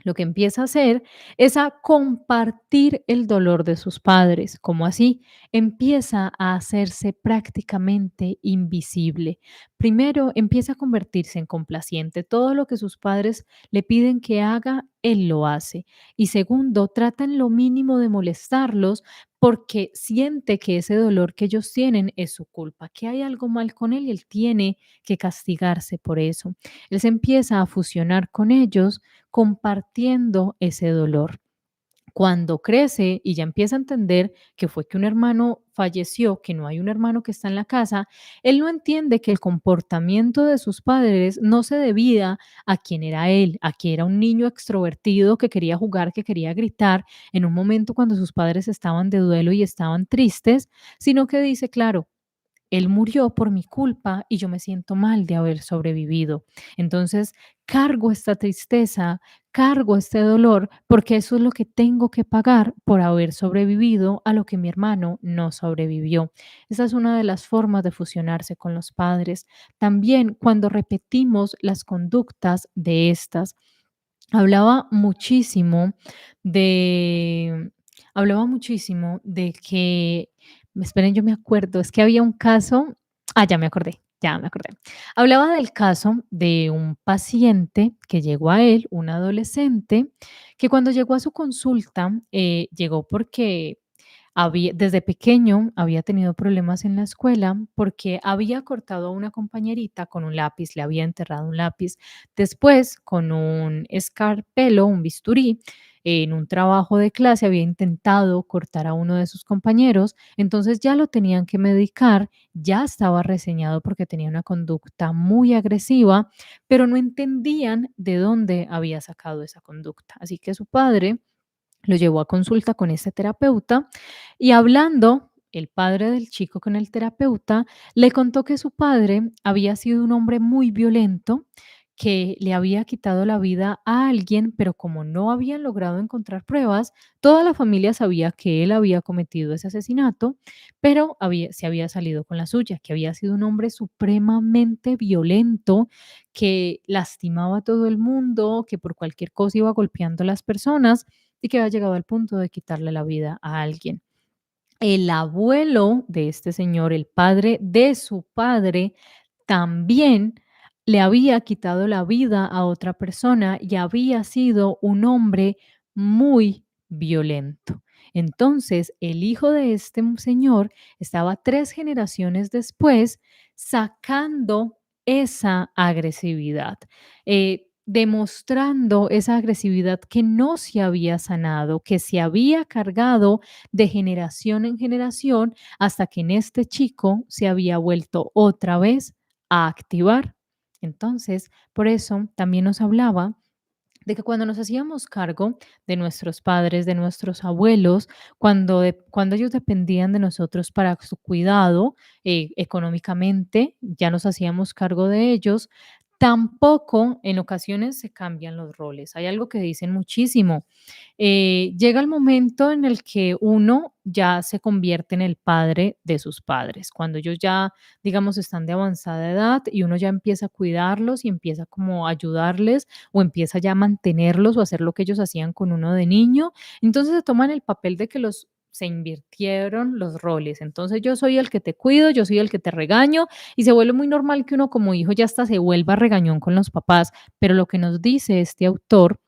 Lo que empieza a hacer es a compartir el dolor de sus padres. ¿Cómo así? Empieza a hacerse prácticamente invisible. Primero, empieza a convertirse en complaciente. Todo lo que sus padres le piden que haga, él lo hace. Y segundo, trata en lo mínimo de molestarlos porque siente que ese dolor que ellos tienen es su culpa, que hay algo mal con él y él tiene que castigarse por eso. Él se empieza a fusionar con ellos compartiendo ese dolor. Cuando crece y ya empieza a entender que fue que un hermano falleció, que no hay un hermano que está en la casa, él no entiende que el comportamiento de sus padres no se debía a quién era él, a que era un niño extrovertido que quería jugar, que quería gritar en un momento cuando sus padres estaban de duelo y estaban tristes, sino que dice, claro, él murió por mi culpa y yo me siento mal de haber sobrevivido. Entonces, cargo esta tristeza, cargo este dolor, porque eso es lo que tengo que pagar por haber sobrevivido a lo que mi hermano no sobrevivió. Esa es una de las formas de fusionarse con los padres. También cuando repetimos las conductas de estas, hablaba muchísimo de que esperen, yo me acuerdo, es que había un caso, ya me acordé. Hablaba del caso de un paciente que llegó a él, un adolescente, que cuando llegó a su consulta, llegó porque desde pequeño había tenido problemas en la escuela porque había cortado a una compañerita con un lápiz, le había enterrado un lápiz. Después, con un escarpelo, un bisturí, en un trabajo de clase había intentado cortar a uno de sus compañeros, entonces ya lo tenían que medicar, ya estaba reseñado porque tenía una conducta muy agresiva, pero no entendían de dónde había sacado esa conducta. Así que su padre lo llevó a consulta con este terapeuta y hablando el padre del chico con el terapeuta, le contó que su padre había sido un hombre muy violento, que le había quitado la vida a alguien, pero como no habían logrado encontrar pruebas, toda la familia sabía que él había cometido ese asesinato, pero se había salido con la suya, que había sido un hombre supremamente violento, que lastimaba a todo el mundo, que por cualquier cosa iba golpeando a las personas y que había llegado al punto de quitarle la vida a alguien. El abuelo de este señor, el padre de su padre, también le había quitado la vida a otra persona y había sido un hombre muy violento. Entonces, el hijo de este señor estaba 3 generaciones después sacando esa agresividad, demostrando esa agresividad que no se había sanado, que se había cargado de generación en generación hasta que en este chico se había vuelto otra vez a activar. Entonces, por eso también nos hablaba de que cuando nos hacíamos cargo de nuestros padres, de nuestros abuelos, cuando ellos dependían de nosotros para su cuidado económicamente, ya nos hacíamos cargo de ellos, tampoco en ocasiones se cambian los roles. Hay algo que dicen muchísimo, llega el momento en el que uno ya se convierte en el padre de sus padres, cuando ellos ya, digamos, están de avanzada edad y uno ya empieza a cuidarlos y empieza como a ayudarles o empieza ya a mantenerlos o hacer lo que ellos hacían con uno de niño. Entonces se toman el papel de que se invirtieron los roles. Entonces yo soy el que te cuido, yo soy el que te regaño y se vuelve muy normal que uno como hijo ya hasta se vuelva regañón con los papás. Pero lo que nos dice este autor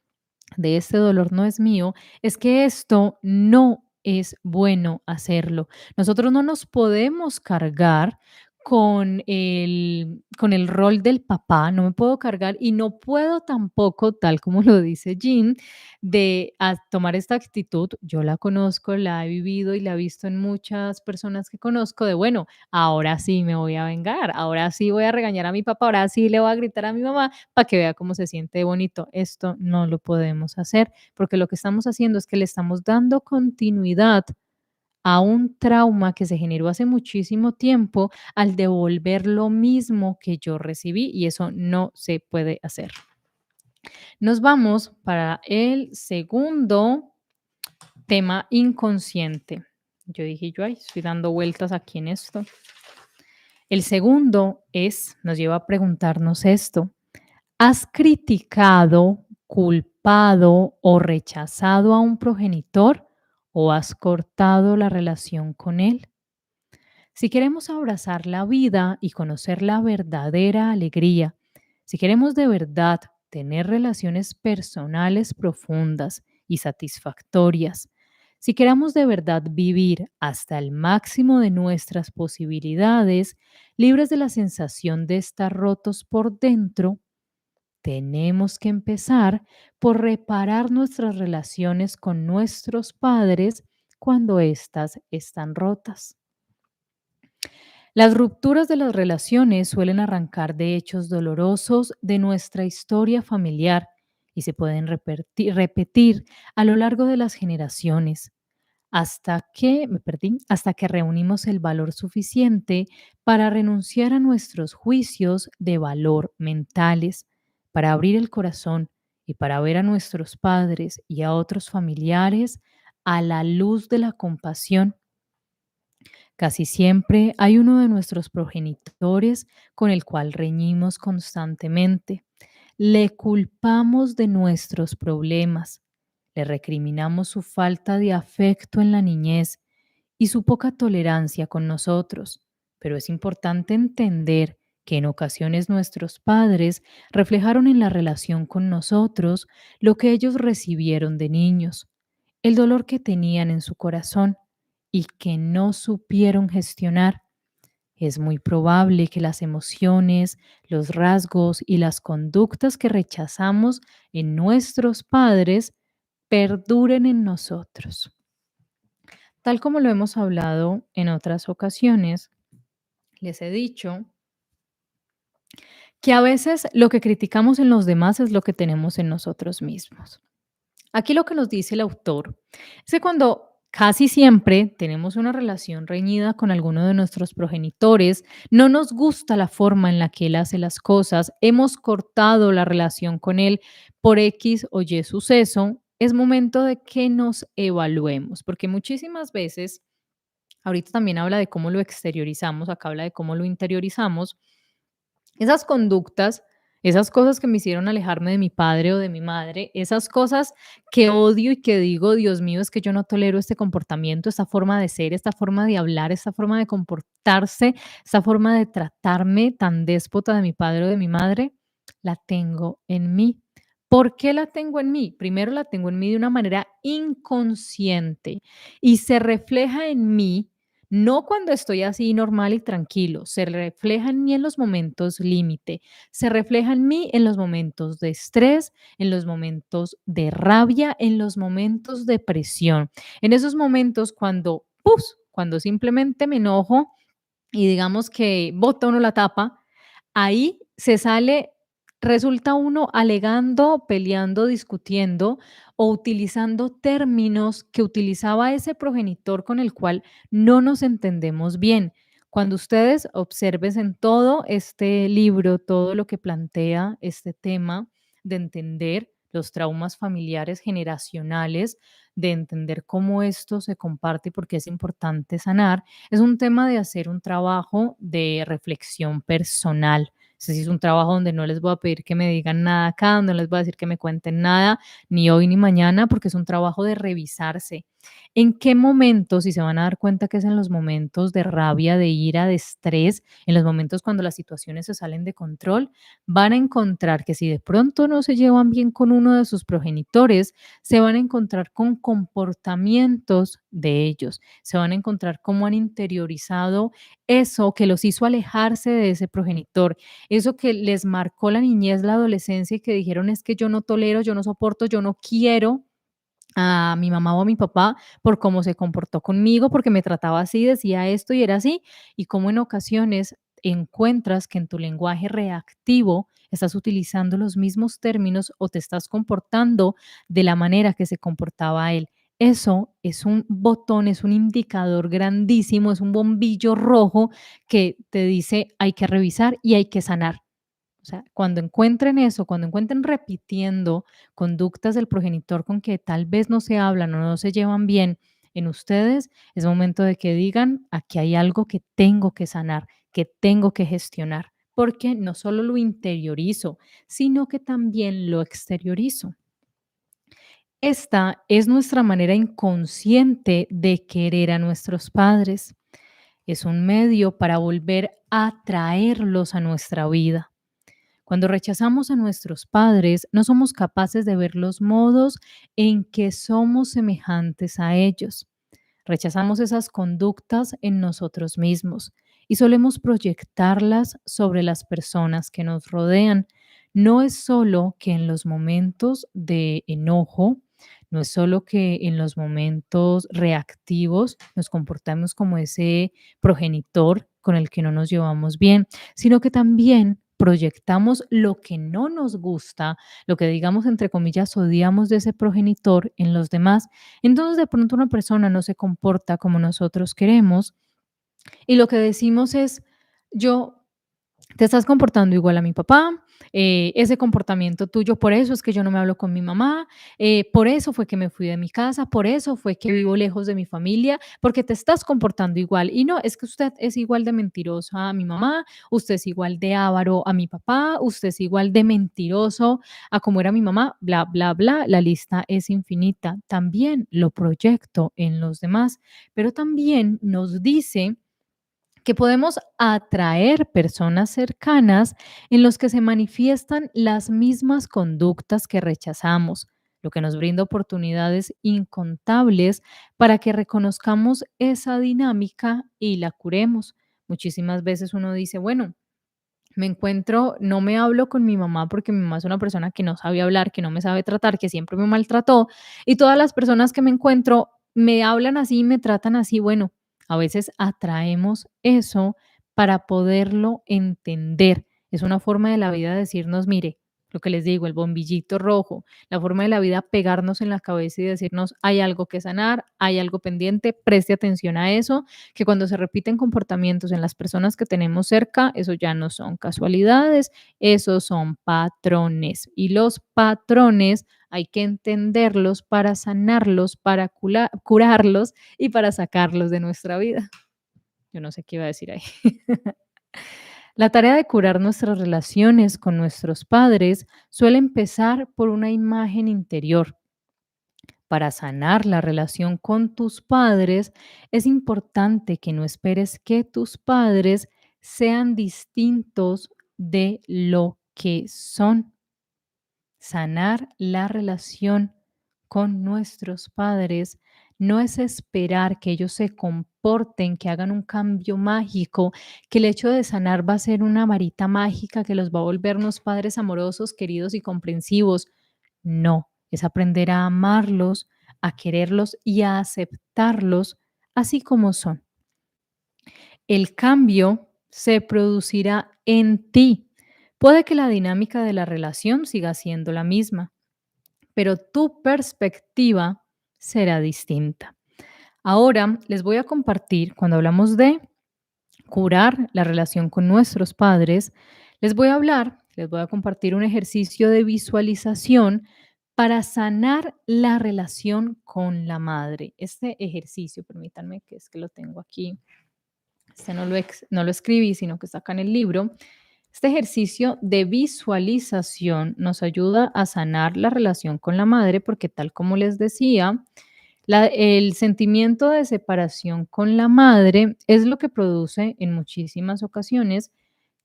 de este dolor no es mío, es que esto no es bueno hacerlo. Nosotros no nos podemos cargar con el rol del papá, no me puedo cargar y no puedo tampoco, tal como lo dice Jean, tomar esta actitud. Yo la conozco, la he vivido y la he visto en muchas personas que conozco de, bueno, ahora sí me voy a vengar, ahora sí voy a regañar a mi papá, ahora sí le voy a gritar a mi mamá para que vea cómo se siente bonito. Esto no lo podemos hacer porque lo que estamos haciendo es que le estamos dando continuidad a un trauma que se generó hace muchísimo tiempo al devolver lo mismo que yo recibí y eso no se puede hacer. Nos vamos para el segundo tema inconsciente. Yo dije, yo ay, estoy dando vueltas aquí en esto. El segundo nos lleva a preguntarnos esto. ¿Has criticado culpado o rechazado a un progenitor o has cortado la relación con él? Si queremos abrazar la vida y conocer la verdadera alegría, si queremos de verdad tener relaciones personales profundas y satisfactorias, si queremos de verdad vivir hasta el máximo de nuestras posibilidades, libres de la sensación de estar rotos por dentro, tenemos que empezar por reparar nuestras relaciones con nuestros padres cuando éstas están rotas. Las rupturas de las relaciones suelen arrancar de hechos dolorosos de nuestra historia familiar y se pueden repetir a lo largo de las generaciones hasta que reunimos el valor suficiente para renunciar a nuestros juicios de valor mentales, para abrir el corazón y para ver a nuestros padres y a otros familiares a la luz de la compasión. Casi siempre hay uno de nuestros progenitores con el cual reñimos constantemente. Le culpamos de nuestros problemas, le recriminamos su falta de afecto en la niñez y su poca tolerancia con nosotros. Pero es importante entender que en ocasiones nuestros padres reflejaron en la relación con nosotros lo que ellos recibieron de niños, el dolor que tenían en su corazón y que no supieron gestionar. Es muy probable que las emociones, los rasgos y las conductas que rechazamos en nuestros padres perduren en nosotros. Tal como lo hemos hablado en otras ocasiones, les he dicho que a veces lo que criticamos en los demás es lo que tenemos en nosotros mismos. Aquí lo que nos dice el autor es que cuando casi siempre tenemos una relación reñida con alguno de nuestros progenitores, no nos gusta la forma en la que él hace las cosas, hemos cortado la relación con él por X o Y suceso, es momento de que nos evaluemos, porque muchísimas veces, ahorita también habla de cómo lo exteriorizamos, acá habla de cómo lo interiorizamos, esas conductas, esas cosas que me hicieron alejarme de mi padre o de mi madre, esas cosas que odio y que digo, Dios mío, es que yo no tolero este comportamiento, esta forma de ser, esta forma de hablar, esta forma de comportarse, esta forma de tratarme tan déspota de mi padre o de mi madre, la tengo en mí. ¿Por qué la tengo en mí? Primero la tengo en mí de una manera inconsciente y se refleja en mí no cuando estoy así normal y tranquilo, se refleja en mí en los momentos límite, se refleja en mí en los momentos de estrés, en los momentos de rabia, en los momentos de presión, en esos momentos cuando, ¡pus!, cuando simplemente me enojo y digamos que bota uno la tapa, ahí se sale, resulta uno alegando, peleando, discutiendo o utilizando términos que utilizaba ese progenitor con el cual no nos entendemos bien. Cuando ustedes observen en todo este libro, todo lo que plantea este tema de entender los traumas familiares generacionales, de entender cómo esto se comparte y por qué es importante sanar, es un tema de hacer un trabajo de reflexión personal. Ese sí es un trabajo donde no les voy a pedir que me digan nada acá, no les voy a decir que me cuenten nada, ni hoy ni mañana, porque es un trabajo de revisarse. ¿En qué momentos? Y se van a dar cuenta que es en los momentos de rabia, de ira, de estrés, en los momentos cuando las situaciones se salen de control, van a encontrar que si de pronto no se llevan bien con uno de sus progenitores, se van a encontrar con comportamientos de ellos, se van a encontrar cómo han interiorizado eso que los hizo alejarse de ese progenitor, eso que les marcó la niñez, la adolescencia y que dijeron es que yo no tolero, yo no soporto, yo no quiero a mi mamá o a mi papá por cómo se comportó conmigo, porque me trataba así, decía esto y era así, y cómo en ocasiones encuentras que en tu lenguaje reactivo estás utilizando los mismos términos o te estás comportando de la manera que se comportaba él. Eso es un botón, es un indicador grandísimo, es un bombillo rojo que te dice hay que revisar y hay que sanar. O sea, cuando encuentren eso, cuando encuentren repitiendo conductas del progenitor con que tal vez no se hablan o no se llevan bien en ustedes, es momento de que digan, aquí hay algo que tengo que sanar, que tengo que gestionar. porque no solo lo interiorizo, sino que también lo exteriorizo. Esta es nuestra manera inconsciente de querer a nuestros padres. Es un medio para volver a traerlos a nuestra vida. Cuando rechazamos a nuestros padres, no somos capaces de ver los modos en que somos semejantes a ellos. Rechazamos esas conductas en nosotros mismos y solemos proyectarlas sobre las personas que nos rodean. No es solo que en los momentos de enojo, no es solo que en los momentos reactivos nos comportamos como ese progenitor con el que no nos llevamos bien, sino que también proyectamos lo que no nos gusta, lo que digamos entre comillas odiamos de ese progenitor en los demás. Entonces, de pronto una persona no se comporta como nosotros queremos y lo que decimos es, yo te estás comportando igual a mi papá, ese comportamiento tuyo, por eso es que yo no me hablo con mi mamá, por eso fue que me fui de mi casa, por eso fue que vivo lejos de mi familia, porque te estás comportando igual. Y no, es que usted es igual de mentirosa a mi mamá, usted es igual de avaro a mi papá, usted es igual de mentiroso a como era mi mamá, bla, bla, bla. La lista es infinita. También lo proyecto en los demás, pero también nos dice que podemos atraer personas cercanas en los que se manifiestan las mismas conductas que rechazamos, lo que nos brinda oportunidades incontables para que reconozcamos esa dinámica y la curemos. Muchísimas veces uno dice, bueno, me encuentro, no me hablo con mi mamá porque mi mamá es una persona que no sabe hablar, que no me sabe tratar, que siempre me maltrató, y todas las personas que me encuentro me hablan así, me tratan así. Bueno, a veces atraemos eso para poderlo entender. Es una forma de la vida de decirnos, mire, lo que les digo, el bombillito rojo, la forma de la vida pegarnos en la cabeza y decirnos, hay algo que sanar, hay algo pendiente, preste atención a eso, que cuando se repiten comportamientos en las personas que tenemos cerca, eso ya no son casualidades, esos son patrones. Y los patrones hay que entenderlos para sanarlos, para curarlos y para sacarlos de nuestra vida. Yo no sé qué iba a decir ahí. La tarea de curar nuestras relaciones con nuestros padres suele empezar por una imagen interior. Para sanar la relación con tus padres, es importante que no esperes que tus padres sean distintos de lo que son. Sanar la relación con nuestros padres no es esperar que ellos se comporten, que hagan un cambio mágico, que el hecho de sanar va a ser una varita mágica que los va a volver unos padres amorosos, queridos y comprensivos. No, es aprender a amarlos, a quererlos y a aceptarlos así como son. El cambio se producirá en ti. Puede que la dinámica de la relación siga siendo la misma, pero tu perspectiva será distinta. Ahora les voy a compartir, cuando hablamos de curar la relación con nuestros padres, les voy a compartir un ejercicio de visualización para sanar la relación con la madre. Este ejercicio, permítanme que es que lo tengo aquí, este no lo escribí, sino que está acá en el libro. Este ejercicio de visualización nos ayuda a sanar la relación con la madre porque tal como les decía, el sentimiento de separación con la madre es lo que produce en muchísimas ocasiones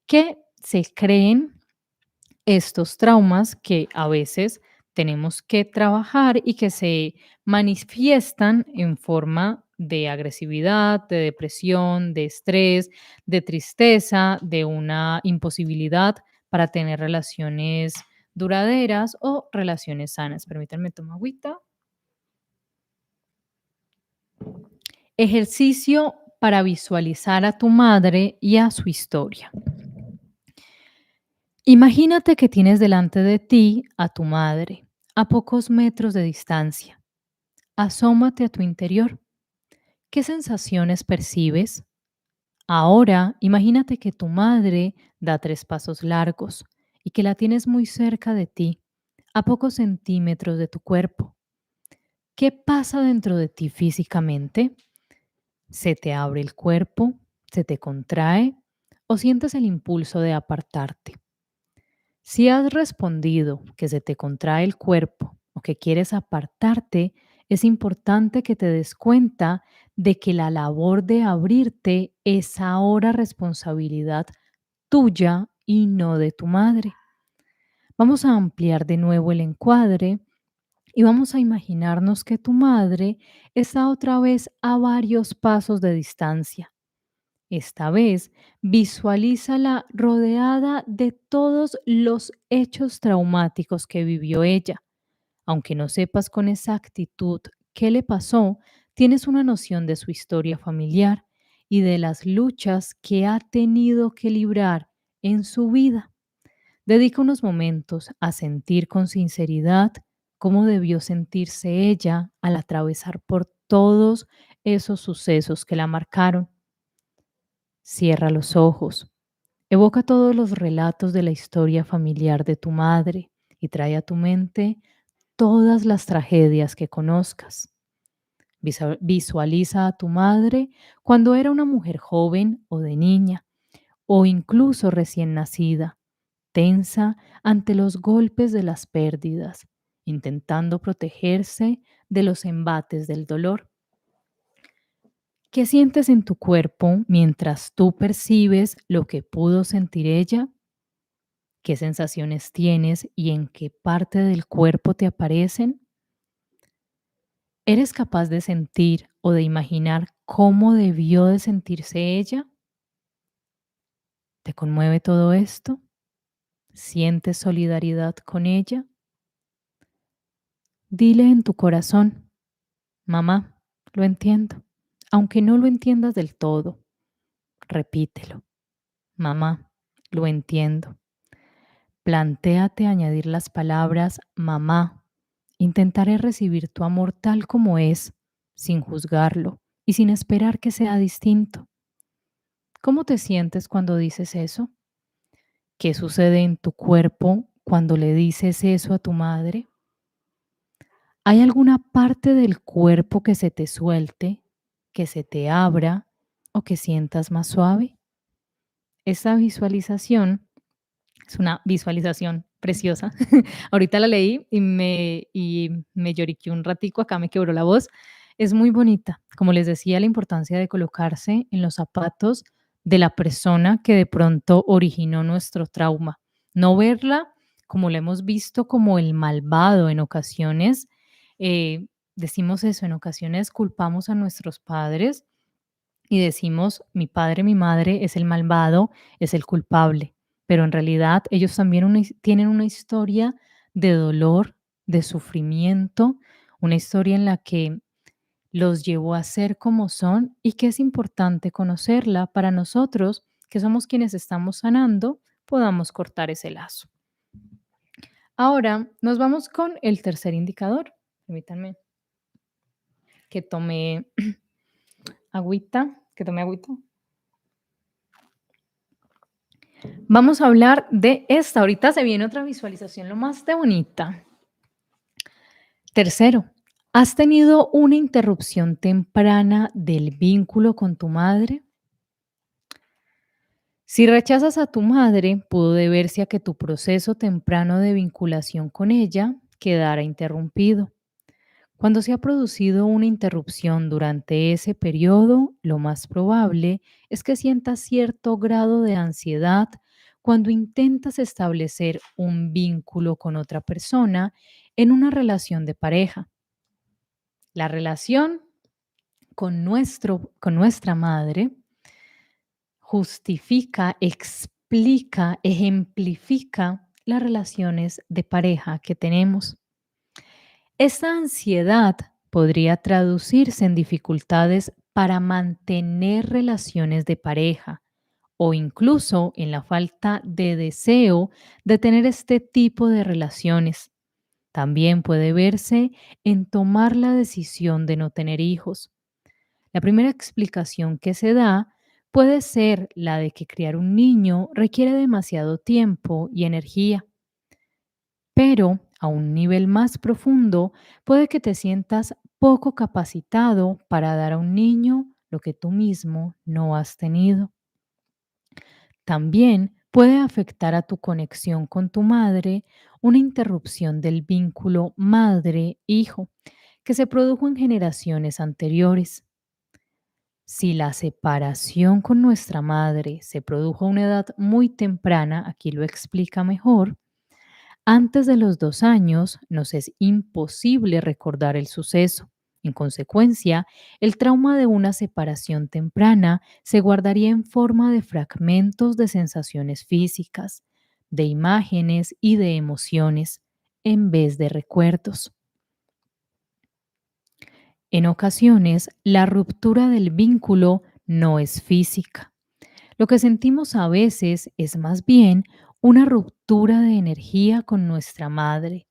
que se creen estos traumas que a veces tenemos que trabajar y que se manifiestan en forma de agresividad, de depresión, de estrés, de tristeza, de una imposibilidad para tener relaciones duraderas o relaciones sanas. Permítanme tomar agüita. Ejercicio para visualizar a tu madre y a su historia. Imagínate que tienes delante de ti a tu madre, a pocos metros de distancia. Asómate a tu interior. ¿Qué sensaciones percibes? Ahora, imagínate que tu madre da 3 pasos largos y que la tienes muy cerca de ti, a pocos centímetros de tu cuerpo. ¿Qué pasa dentro de ti físicamente? ¿Se te abre el cuerpo? ¿Se te contrae? o sientes el impulso de apartarte. Si has respondido que se te contrae el cuerpo o que quieres apartarte, es importante que te des cuenta de que la labor de abrirte es ahora responsabilidad tuya y no de tu madre. Vamos a ampliar de nuevo el encuadre y vamos a imaginarnos que tu madre está otra vez a varios pasos de distancia. Esta vez, visualízala rodeada de todos los hechos traumáticos que vivió ella. Aunque no sepas con exactitud qué le pasó, tienes una noción de su historia familiar y de las luchas que ha tenido que librar en su vida. Dedica unos momentos a sentir con sinceridad cómo debió sentirse ella al atravesar por todos esos sucesos que la marcaron. Cierra los ojos. Evoca todos los relatos de la historia familiar de tu madre y trae a tu mente todas las tragedias que conozcas. Visualiza a tu madre cuando era una mujer joven o de niña, o incluso recién nacida, tensa ante los golpes de las pérdidas, intentando protegerse de los embates del dolor. ¿Qué sientes en tu cuerpo mientras tú percibes lo que pudo sentir ella? ¿Qué sensaciones tienes y en qué parte del cuerpo te aparecen? ¿Eres capaz de sentir o de imaginar cómo debió de sentirse ella? ¿Te conmueve todo esto? ¿Sientes solidaridad con ella? Dile en tu corazón, mamá, lo entiendo. Aunque no lo entiendas del todo, repítelo. Mamá, lo entiendo. Plantéate añadir las palabras mamá. Intentaré recibir tu amor tal como es, sin juzgarlo y sin esperar que sea distinto. ¿Cómo te sientes cuando dices eso? ¿Qué sucede en tu cuerpo cuando le dices eso a tu madre? ¿Hay alguna parte del cuerpo que se te suelte, que se te abra o que sientas más suave? Esta visualización es una visualización preciosa. Ahorita la leí y me lloriqué un ratico, acá me quebró la voz. Es muy bonita. Como les decía, la importancia de colocarse en los zapatos de la persona que de pronto originó nuestro trauma. No verla como la hemos visto como el malvado en ocasiones. Decimos eso, en ocasiones culpamos a nuestros padres y decimos, mi padre, mi madre es el malvado, es el culpable, pero en realidad ellos también tienen una historia de dolor, de sufrimiento, una historia en la que los llevó a ser como son y que es importante conocerla para nosotros, que somos quienes estamos sanando, podamos cortar ese lazo. Ahora nos vamos con el tercer indicador. Permítanme que tome agüita. Vamos a hablar de esta. Ahorita se viene otra visualización, lo más de bonita. Tercero, ¿has tenido una interrupción temprana del vínculo con tu madre? Si rechazas a tu madre, pudo deberse a que tu proceso temprano de vinculación con ella quedara interrumpido. Cuando se ha producido una interrupción durante ese periodo, lo más probable es que sientas cierto grado de ansiedad cuando intentas establecer un vínculo con otra persona en una relación de pareja. La relación con nuestra madre justifica, explica, ejemplifica las relaciones de pareja que tenemos. Esta ansiedad podría traducirse en dificultades para mantener relaciones de pareja o incluso en la falta de deseo de tener este tipo de relaciones. También puede verse en tomar la decisión de no tener hijos. La primera explicación que se da puede ser la de que criar un niño requiere demasiado tiempo y energía, pero a un nivel más profundo puede que te sientas poco capacitado para dar a un niño lo que tú mismo no has tenido. También puede afectar a tu conexión con tu madre una interrupción del vínculo madre-hijo que se produjo en generaciones anteriores. Si la separación con nuestra madre se produjo a una edad muy temprana, aquí lo explica mejor, antes de los 2 años nos es imposible recordar el suceso. En consecuencia, el trauma de una separación temprana se guardaría en forma de fragmentos de sensaciones físicas, de imágenes y de emociones, en vez de recuerdos. En ocasiones, la ruptura del vínculo no es física. Lo que sentimos a veces es más bien una ruptura de energía con nuestra madre.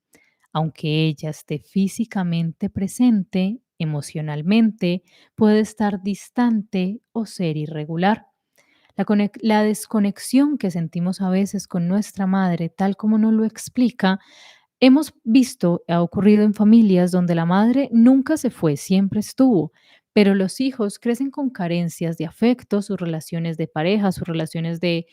Aunque ella esté físicamente presente, emocionalmente puede estar distante o ser irregular. La desconexión que sentimos a veces con nuestra madre, tal como nos lo explica, hemos visto, ha ocurrido en familias donde la madre nunca se fue, siempre estuvo, pero los hijos crecen con carencias de afecto, sus relaciones de pareja, sus relaciones de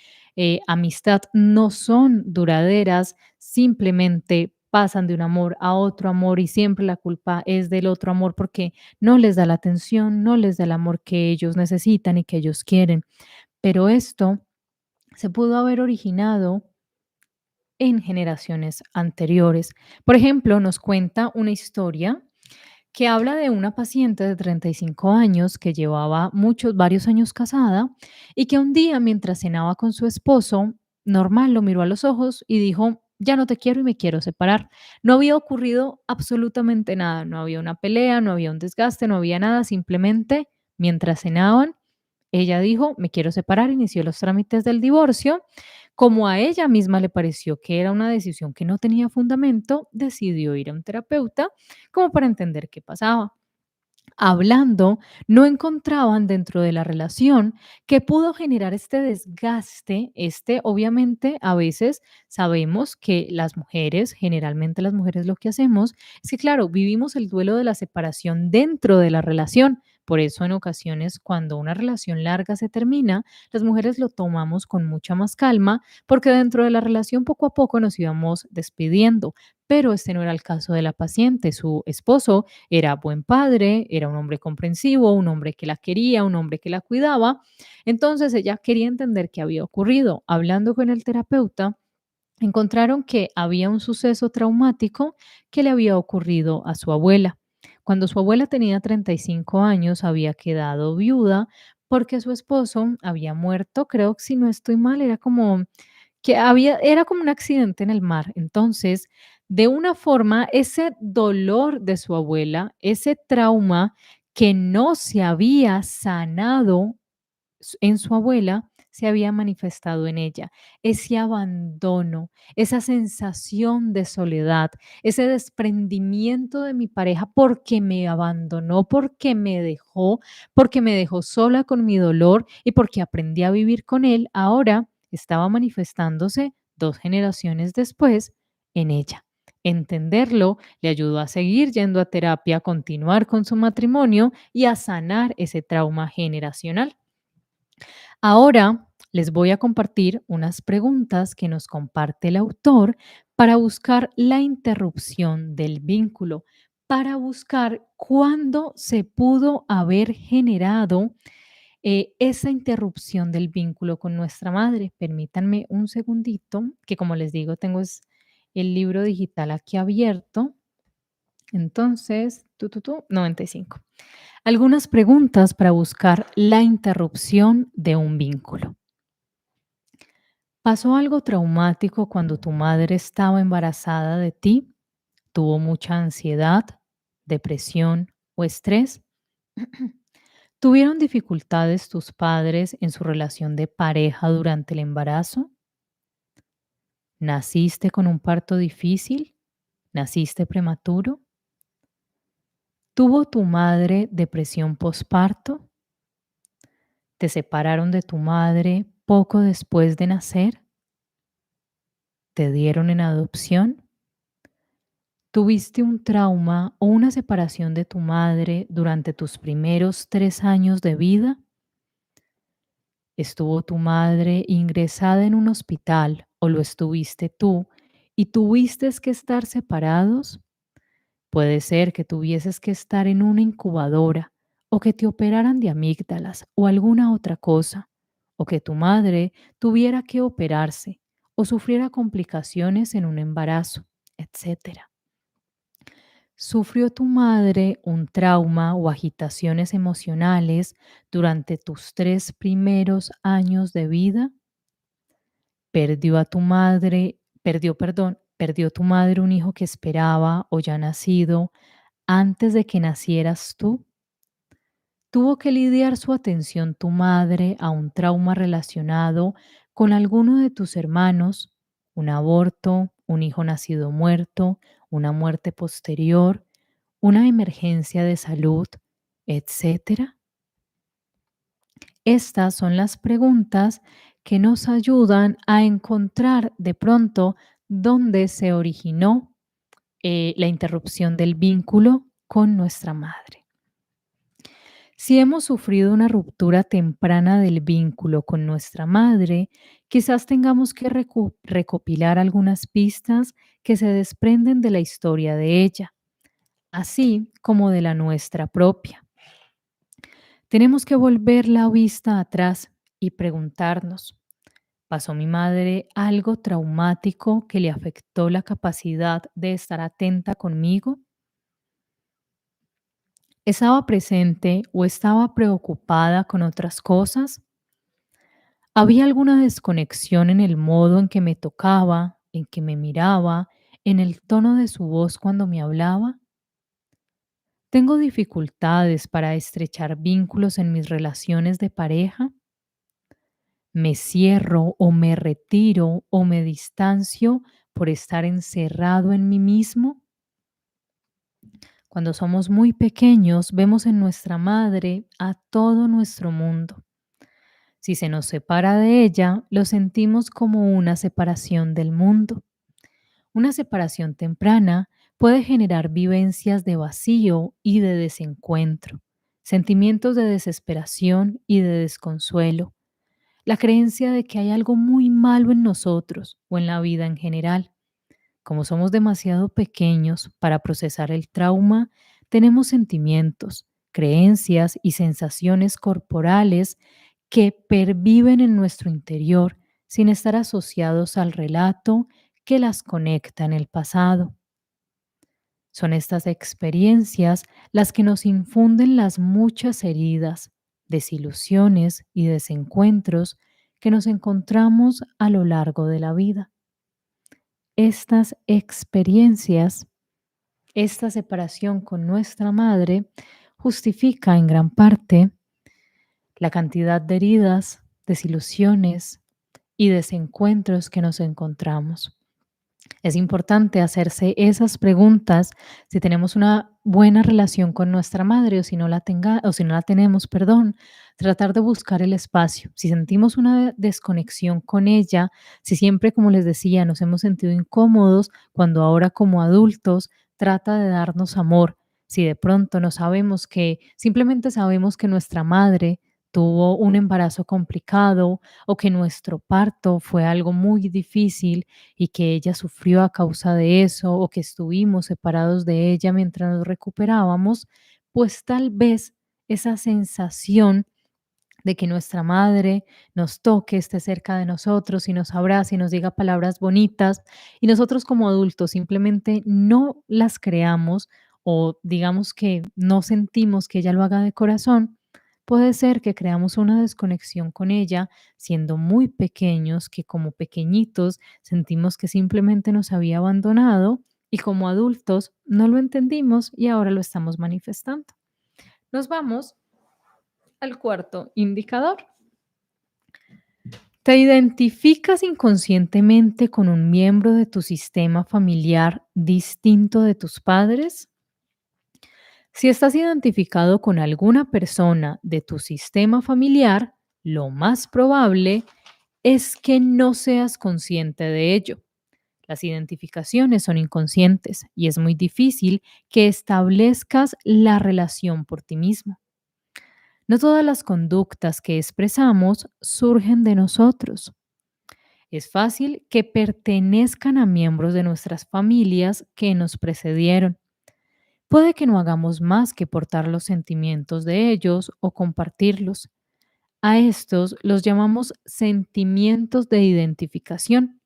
amistad no son duraderas, simplemente pasan de un amor a otro amor y siempre la culpa es del otro amor porque no les da la atención, no les da el amor que ellos necesitan y que ellos quieren. Pero esto se pudo haber originado en generaciones anteriores. Por ejemplo, nos cuenta una historia que habla de una paciente de 35 años que llevaba varios años casada y que un día mientras cenaba con su esposo, normal, lo miró a los ojos y dijo, ya no te quiero y me quiero separar. No había ocurrido absolutamente nada, no había una pelea, no había un desgaste, no había nada, simplemente mientras cenaban, ella dijo, me quiero separar, inició los trámites del divorcio. Como a ella misma le pareció que era una decisión que no tenía fundamento, decidió ir a un terapeuta como para entender qué pasaba. Hablando, no encontraban dentro de la relación que pudo generar este desgaste. Obviamente, a veces sabemos que las mujeres, generalmente las mujeres lo que hacemos es que, claro, vivimos el duelo de la separación dentro de la relación. Por eso en ocasiones cuando una relación larga se termina, las mujeres lo tomamos con mucha más calma porque dentro de la relación poco a poco nos íbamos despidiendo. Pero este no era el caso de la paciente. Su esposo era buen padre, era un hombre comprensivo, un hombre que la quería, un hombre que la cuidaba. Entonces ella quería entender qué había ocurrido. Hablando con el terapeuta, encontraron que había un suceso traumático que le había ocurrido a su abuela. Cuando su abuela tenía 35 años, había quedado viuda porque su esposo había muerto, creo que si no estoy mal, era como un accidente en el mar. Entonces, de una forma, ese dolor de su abuela, ese trauma que no se había sanado en su abuela, se había manifestado en ella. Ese abandono, esa sensación de soledad, ese desprendimiento de mi pareja porque me abandonó, porque me dejó sola con mi dolor y porque aprendí a vivir con él, ahora estaba manifestándose 2 generaciones después en ella. Entenderlo le ayudó a seguir yendo a terapia, a continuar con su matrimonio y a sanar ese trauma generacional. Ahora les voy a compartir unas preguntas que nos comparte el autor para buscar la interrupción del vínculo, para buscar cuándo se pudo haber generado esa interrupción del vínculo con nuestra madre. Permítanme un segundito, que como les digo, tengo el libro digital aquí abierto. Entonces, 95. Algunas preguntas para buscar la interrupción de un vínculo. ¿Pasó algo traumático cuando tu madre estaba embarazada de ti? ¿Tuvo mucha ansiedad, depresión o estrés? ¿Tuvieron dificultades tus padres en su relación de pareja durante el embarazo? ¿Naciste con un parto difícil? ¿Naciste prematuro? ¿Tuvo tu madre depresión postparto? ¿Te separaron de tu madre poco después de nacer? ¿Te dieron en adopción? ¿Tuviste un trauma o una separación de tu madre durante tus primeros 3 años de vida? ¿Estuvo tu madre ingresada en un hospital o lo estuviste tú y tuviste que estar separados? Puede ser que tuvieses que estar en una incubadora o que te operaran de amígdalas o alguna otra cosa, o que tu madre tuviera que operarse o sufriera complicaciones en un embarazo, etcétera. ¿Sufrió tu madre un trauma o agitaciones emocionales durante tus 3 primeros años de vida? ¿Perdió tu madre un hijo que esperaba o ya nacido antes de que nacieras tú? ¿Tuvo que lidiar su atención tu madre a un trauma relacionado con alguno de tus hermanos, un aborto, un hijo nacido muerto, una muerte posterior, una emergencia de salud, etcétera? Estas son las preguntas que nos ayudan a encontrar de pronto dónde se originó la interrupción del vínculo con nuestra madre. Si hemos sufrido una ruptura temprana del vínculo con nuestra madre, quizás tengamos que recopilar algunas pistas que se desprenden de la historia de ella, así como de la nuestra propia. Tenemos que volver la vista atrás y preguntarnos, ¿pasó mi madre algo traumático que le afectó la capacidad de estar atenta conmigo? ¿Estaba presente o estaba preocupada con otras cosas? ¿Había alguna desconexión en el modo en que me tocaba, en que me miraba, en el tono de su voz cuando me hablaba? ¿Tengo dificultades para estrechar vínculos en mis relaciones de pareja? ¿Me cierro o me retiro o me distancio por estar encerrado en mí mismo? Cuando somos muy pequeños, vemos en nuestra madre a todo nuestro mundo. Si se nos separa de ella, lo sentimos como una separación del mundo. Una separación temprana puede generar vivencias de vacío y de desencuentro, sentimientos de desesperación y de desconsuelo, la creencia de que hay algo muy malo en nosotros o en la vida en general. Como somos demasiado pequeños para procesar el trauma, tenemos sentimientos, creencias y sensaciones corporales que perviven en nuestro interior sin estar asociados al relato que las conecta en el pasado. Son estas experiencias las que nos infunden las muchas heridas, desilusiones y desencuentros que nos encontramos a lo largo de la vida. Estas experiencias, esta separación con nuestra madre, justifica en gran parte la cantidad de heridas, desilusiones y desencuentros que nos encontramos. Es importante hacerse esas preguntas si tenemos una buena relación con nuestra madre o si no la tenemos, perdón, tratar de buscar el espacio. Si sentimos una desconexión con ella, si siempre, como les decía, nos hemos sentido incómodos, cuando ahora como adultos trata de darnos amor. Si de pronto no sabemos que, simplemente sabemos que nuestra madre tuvo un embarazo complicado o que nuestro parto fue algo muy difícil y que ella sufrió a causa de eso o que estuvimos separados de ella mientras nos recuperábamos, pues tal vez esa sensación de que nuestra madre nos toque, esté cerca de nosotros y nos abrace y nos diga palabras bonitas y nosotros como adultos simplemente no las creamos o digamos que no sentimos que ella lo haga de corazón, puede ser que creamos una desconexión con ella siendo muy pequeños, que como pequeñitos sentimos que simplemente nos había abandonado y como adultos no lo entendimos y ahora lo estamos manifestando. Nos vamos al cuarto indicador. ¿Te identificas inconscientemente con un miembro de tu sistema familiar distinto de tus padres? Si estás identificado con alguna persona de tu sistema familiar, lo más probable es que no seas consciente de ello. Las identificaciones son inconscientes y es muy difícil que establezcas la relación por ti mismo. No todas las conductas que expresamos surgen de nosotros. Es fácil que pertenezcan a miembros de nuestras familias que nos precedieron. Puede que no hagamos más que portar los sentimientos de ellos o compartirlos. A estos los llamamos sentimientos de identificación.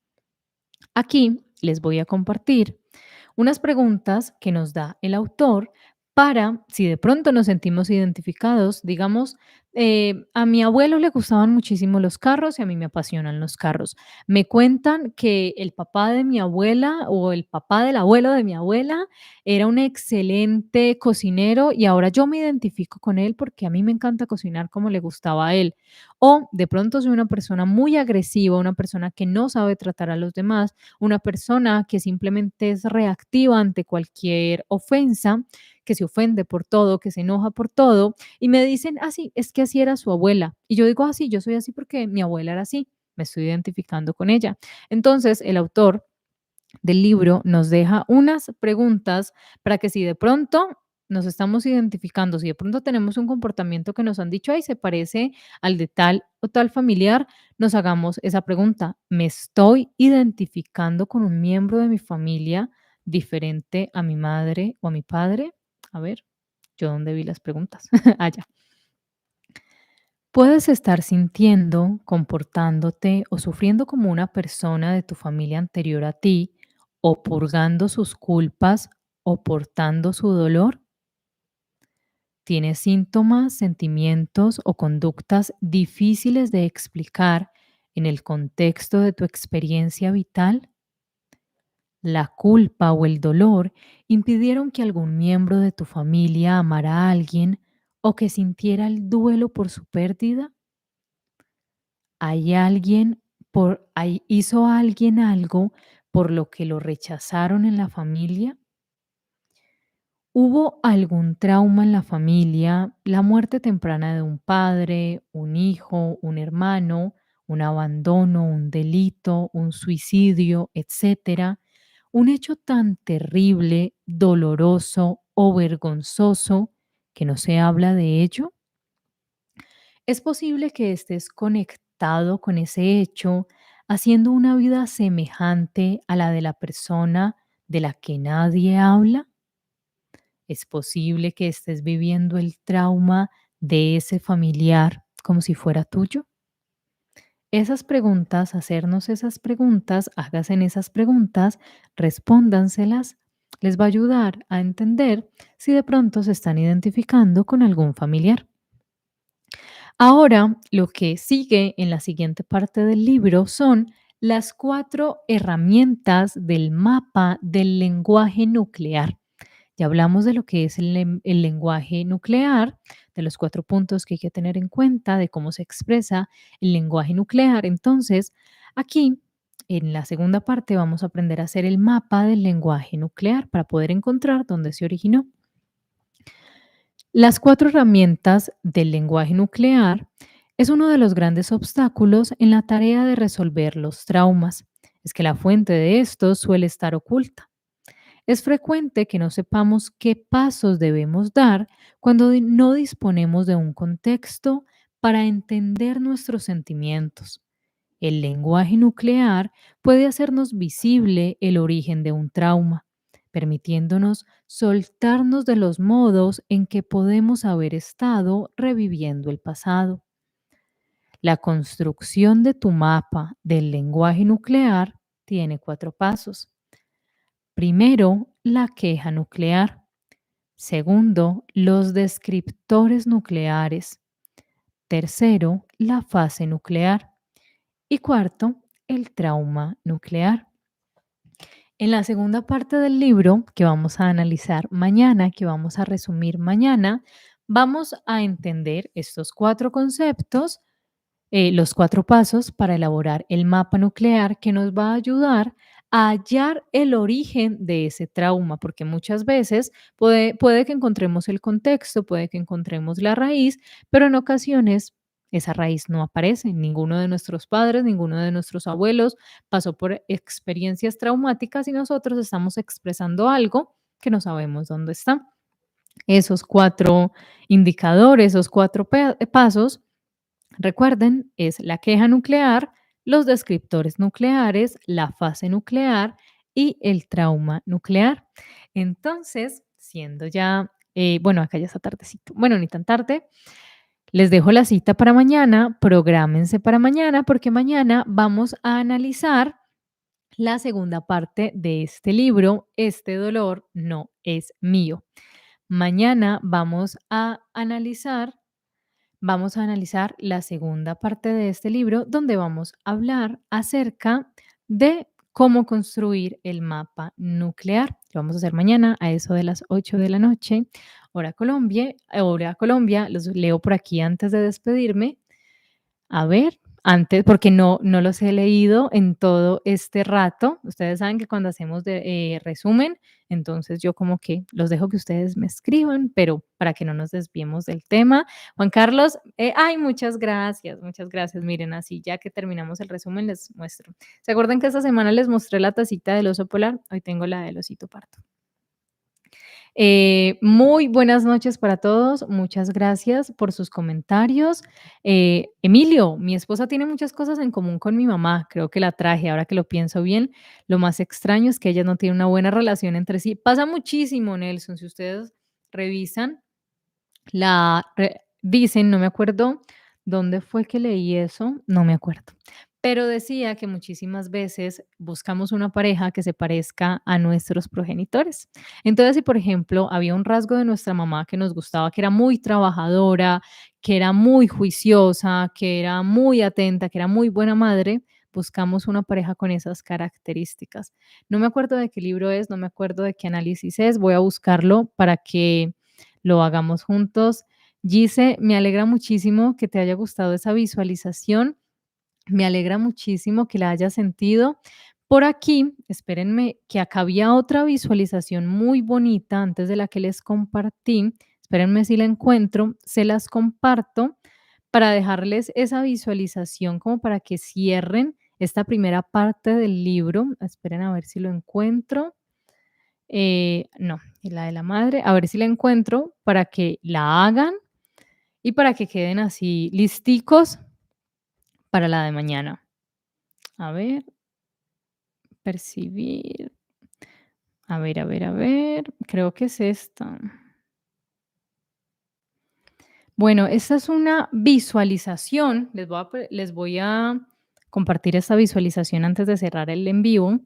Aquí les voy a compartir unas preguntas que nos da el autor para, si de pronto nos sentimos identificados, digamos, a mi abuelo le gustaban muchísimo los carros y a mí me apasionan los carros. Me cuentan que el papá de mi abuela o el papá del abuelo de mi abuela era un excelente cocinero y ahora yo me identifico con él porque a mí me encanta cocinar como le gustaba a él. O de pronto soy una persona muy agresiva, una persona que no sabe tratar a los demás, una persona que simplemente es reactiva ante cualquier ofensa, que se ofende por todo, que se enoja por todo, y me dicen, sí, es que así era su abuela. Y yo digo, sí, yo soy así porque mi abuela era así, me estoy identificando con ella. Entonces, el autor del libro nos deja unas preguntas para que si de pronto nos estamos identificando, si de pronto tenemos un comportamiento que nos han dicho, se parece al de tal o tal familiar, nos hagamos esa pregunta. ¿Me estoy identificando con un miembro de mi familia diferente a mi madre o a mi padre? A ver, ¿yo dónde vi las preguntas? Allá. Puedes estar sintiendo, comportándote o sufriendo como una persona de tu familia anterior a ti, o purgando sus culpas o portando su dolor. ¿Tienes síntomas, sentimientos o conductas difíciles de explicar en el contexto de tu experiencia vital? La culpa o el dolor impidieron que algún miembro de tu familia amara a alguien o que sintiera el duelo por su pérdida. ¿Hizo alguien algo por lo que lo rechazaron en la familia? ¿Hubo algún trauma en la familia, la muerte temprana de un padre, un hijo, un hermano, un abandono, un delito, un suicidio, etcétera? Un hecho tan terrible, doloroso o vergonzoso que no se habla de ello. Es posible que estés conectado con ese hecho, haciendo una vida semejante a la de la persona de la que nadie habla. Es posible que estés viviendo el trauma de ese familiar como si fuera tuyo. Esas preguntas, hacernos esas preguntas, háganse esas preguntas, respóndanselas, les va a ayudar a entender si de pronto se están identificando con algún familiar. Ahora, lo que sigue en la siguiente parte del libro son las 4 herramientas del mapa del lenguaje nuclear. Ya hablamos de lo que es el lenguaje nuclear, de los 4 puntos que hay que tener en cuenta, de cómo se expresa el lenguaje nuclear. Entonces, aquí, en la segunda parte, vamos a aprender a hacer el mapa del lenguaje nuclear para poder encontrar dónde se originó. Las 4 herramientas del lenguaje nuclear es uno de los grandes obstáculos en la tarea de resolver los traumas. Es que la fuente de estos suele estar oculta. Es frecuente que no sepamos qué pasos debemos dar cuando no disponemos de un contexto para entender nuestros sentimientos. El lenguaje nuclear puede hacernos visible el origen de un trauma, permitiéndonos soltarnos de los modos en que podemos haber estado reviviendo el pasado. La construcción de tu mapa del lenguaje nuclear tiene 4 pasos. Primero, la queja nuclear. Segundo, los descriptores nucleares. Tercero, la fase nuclear. Y cuarto, el trauma nuclear. En la segunda parte del libro, que vamos a analizar mañana, que vamos a resumir mañana, vamos a entender estos 4 conceptos, los 4 pasos para elaborar el mapa nuclear que nos va a ayudar a hallar el origen de ese trauma, porque muchas veces puede que encontremos el contexto, puede que encontremos la raíz, pero en ocasiones esa raíz no aparece. Ninguno de nuestros padres, ninguno de nuestros abuelos pasó por experiencias traumáticas y nosotros estamos expresando algo que no sabemos dónde está. Esos 4 indicadores, esos 4 pasos, recuerden, es la queja nuclear, los descriptores nucleares, la fase nuclear y el trauma nuclear. Entonces, siendo ya, bueno, acá ya está tardecito, bueno, ni tan tarde, les dejo la cita para mañana, prográmense para mañana porque mañana vamos a analizar la segunda parte de este libro, Este dolor no es mío. Mañana vamos a analizar la segunda parte de este libro, donde vamos a hablar acerca de cómo construir el mapa nuclear. Lo vamos a hacer mañana a eso de las 8 de la noche, hora Colombia. Hora Colombia, los leo por aquí antes de despedirme. A ver, antes, porque no los he leído en todo este rato. Ustedes saben que cuando hacemos resumen, entonces yo como que los dejo que ustedes me escriban, pero para que no nos desviemos del tema. Juan Carlos, ay, muchas gracias, muchas gracias. Miren, así ya que terminamos el resumen, les muestro. ¿Se acuerdan que esta semana les mostré la tacita del oso polar? Hoy tengo la del osito pardo. Muy buenas noches para todos. Muchas gracias por sus comentarios. Emilio, mi esposa tiene muchas cosas en común con mi mamá. Creo que la traje, ahora que lo pienso bien. Lo más extraño es que ellas no tienen una buena relación entre sí. Pasa muchísimo, Nelson. Si ustedes revisan, dicen, no me acuerdo dónde fue que leí eso, no me acuerdo. Pero decía que muchísimas veces buscamos una pareja que se parezca a nuestros progenitores. Entonces, si por ejemplo había un rasgo de nuestra mamá que nos gustaba, que era muy trabajadora, que era muy juiciosa, que era muy atenta, que era muy buena madre, buscamos una pareja con esas características. No me acuerdo de qué libro es, no me acuerdo de qué análisis es, voy a buscarlo para que lo hagamos juntos. Gise, me alegra muchísimo que te haya gustado esa visualización. Me alegra muchísimo que la hayas sentido. Por aquí, espérenme, que acá había otra visualización muy bonita antes de la que les compartí. Espérenme si la encuentro, se las comparto para dejarles esa visualización como para que cierren esta primera parte del libro. Esperen a ver si lo encuentro. No, es la de la madre. A ver si la encuentro para que la hagan y para que queden así listicos para la de mañana. A ver, percibir. A ver. Creo que es esta. Bueno, esta es una visualización. Les voy a compartir esta visualización antes de cerrar el en vivo.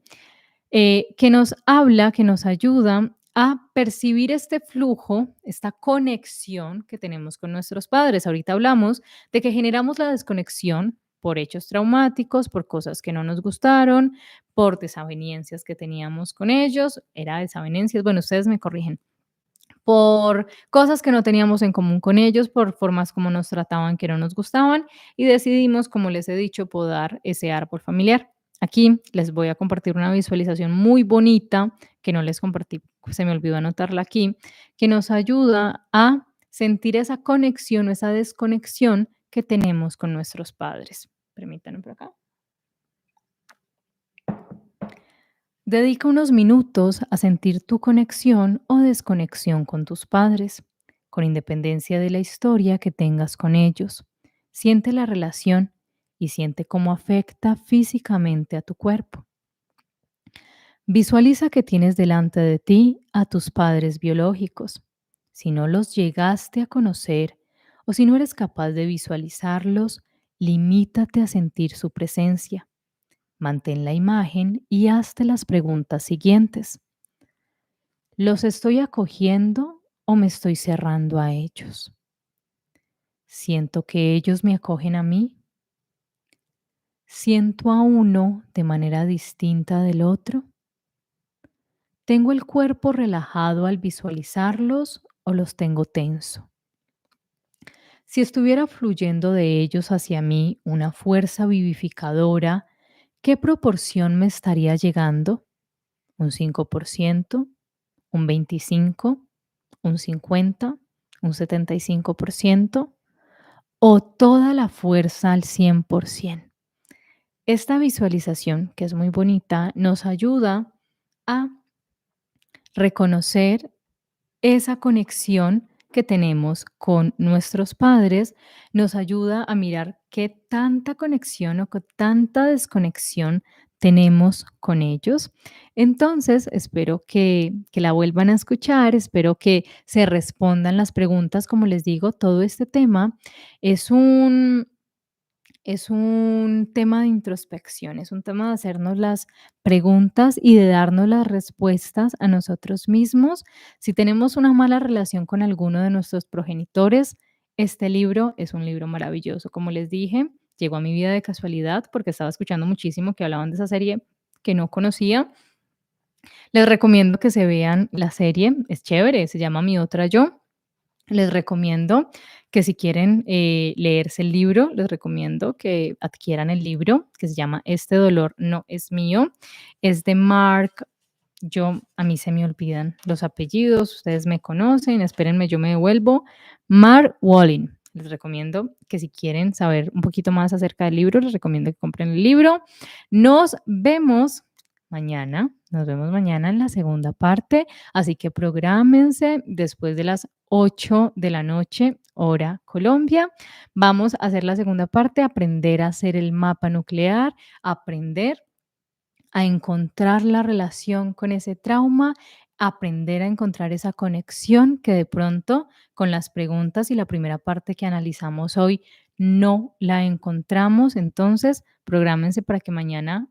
Que nos habla, que nos ayuda a percibir este flujo, esta conexión que tenemos con nuestros padres. Ahorita hablamos de que generamos la desconexión por hechos traumáticos, por cosas que no nos gustaron, por desavenencias que teníamos con ellos, era desavenencias, bueno, ustedes me corrigen, por cosas que no teníamos en común con ellos, por formas como nos trataban que no nos gustaban y decidimos, como les he dicho, podar ese árbol familiar. Aquí les voy a compartir una visualización muy bonita que no les compartí, se me olvidó anotarla aquí, que nos ayuda a sentir esa conexión o esa desconexión que tenemos con nuestros padres. Permítanme por acá. Dedica unos minutos a sentir tu conexión o desconexión con tus padres, con independencia de la historia que tengas con ellos. Siente la relación y siente cómo afecta físicamente a tu cuerpo. Visualiza que tienes delante de ti a tus padres biológicos. Si no los llegaste a conocer o si no eres capaz de visualizarlos, limítate a sentir su presencia. Mantén la imagen y hazte las preguntas siguientes. ¿Los estoy acogiendo o me estoy cerrando a ellos? ¿Siento que ellos me acogen a mí? ¿Siento a uno de manera distinta del otro? ¿Tengo el cuerpo relajado al visualizarlos o los tengo tenso? Si estuviera fluyendo de ellos hacia mí una fuerza vivificadora, ¿qué proporción me estaría llegando? ¿Un 5%? ¿Un 25%? ¿Un 50%? ¿Un 75%? ¿O toda la fuerza al 100%? Esta visualización, que es muy bonita, nos ayuda a reconocer esa conexión que tenemos con nuestros padres nos ayuda a mirar qué tanta conexión o qué tanta desconexión tenemos con ellos. Entonces, espero que la vuelvan a escuchar, espero que se respondan las preguntas. Como les digo, todo este tema es un tema de introspección, es un tema de hacernos las preguntas y de darnos las respuestas a nosotros mismos. Si tenemos una mala relación con alguno de nuestros progenitores, este libro es un libro maravilloso. Como les dije, llegó a mi vida de casualidad porque estaba escuchando muchísimo que hablaban de esa serie que no conocía. Les recomiendo que se vean la serie, es chévere, se llama Mi otra yo. Les recomiendo que si quieren leerse el libro, les recomiendo que adquieran el libro que se llama Este dolor no es mío. Es de Mark, a mí se me olvidan los apellidos, ustedes me conocen, espérenme, yo me devuelvo. Mark Walling. Les recomiendo que si quieren saber un poquito más acerca del libro, les recomiendo que compren el libro. Nos vemos mañana en la segunda parte, así que prográmense después de las 8 de la noche, hora Colombia. Vamos a hacer la segunda parte, aprender a hacer el mapa nuclear, aprender a encontrar la relación con ese trauma, aprender a encontrar esa conexión que de pronto con las preguntas y la primera parte que analizamos hoy no la encontramos. Entonces, prográmense para que mañana,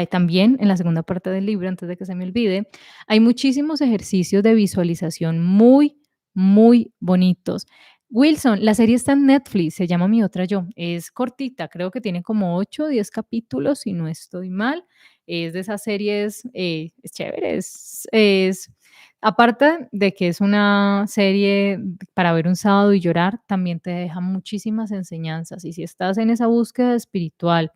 también en la segunda parte del libro, antes de que se me olvide, hay muchísimos ejercicios de visualización muy, muy bonitos. Wilson, la serie está en Netflix, se llama Mi otra yo. Es cortita, creo que tiene como 8 o 10 capítulos, si no estoy mal. Es de esas series, es chévere, aparte de que es una serie para ver un sábado y llorar, también te deja muchísimas enseñanzas. Y si estás en esa búsqueda espiritual,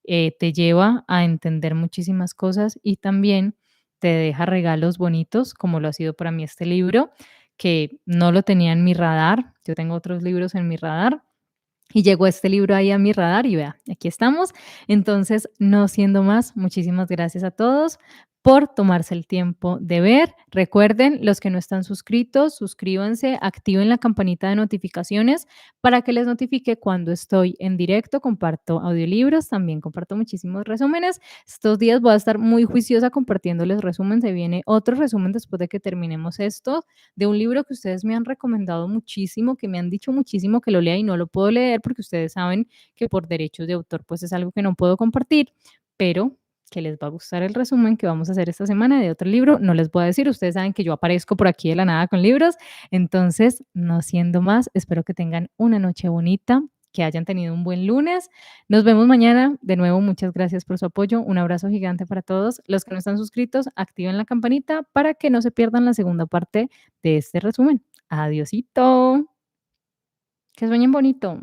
te lleva a entender muchísimas cosas y también te deja regalos bonitos, como lo ha sido para mí este libro, que no lo tenía en mi radar. Yo tengo otros libros en mi radar y llegó este libro ahí a mi radar y vea, aquí estamos. Entonces, no siendo más, muchísimas gracias a todos por tomarse el tiempo de ver. Recuerden, los que no están suscritos, suscríbanse, activen la campanita de notificaciones para que les notifique cuando estoy en directo. Comparto audiolibros, también comparto muchísimos resúmenes. Estos días voy a estar muy juiciosa compartiéndoles resumen. Se viene otro resumen después de que terminemos esto de un libro que ustedes me han recomendado muchísimo, que me han dicho muchísimo que lo lea y no lo puedo leer porque ustedes saben que por derechos de autor pues es algo que no puedo compartir, pero que les va a gustar el resumen que vamos a hacer esta semana de otro libro. No les voy a decir, ustedes saben que yo aparezco por aquí de la nada con libros. Entonces, no siendo más, espero que tengan una noche bonita, que hayan tenido un buen lunes. Nos vemos mañana. De nuevo, muchas gracias por su apoyo. Un abrazo gigante para todos. Los que no están suscritos, activen la campanita para que no se pierdan la segunda parte de este resumen. Adiosito. Que sueñen bonito.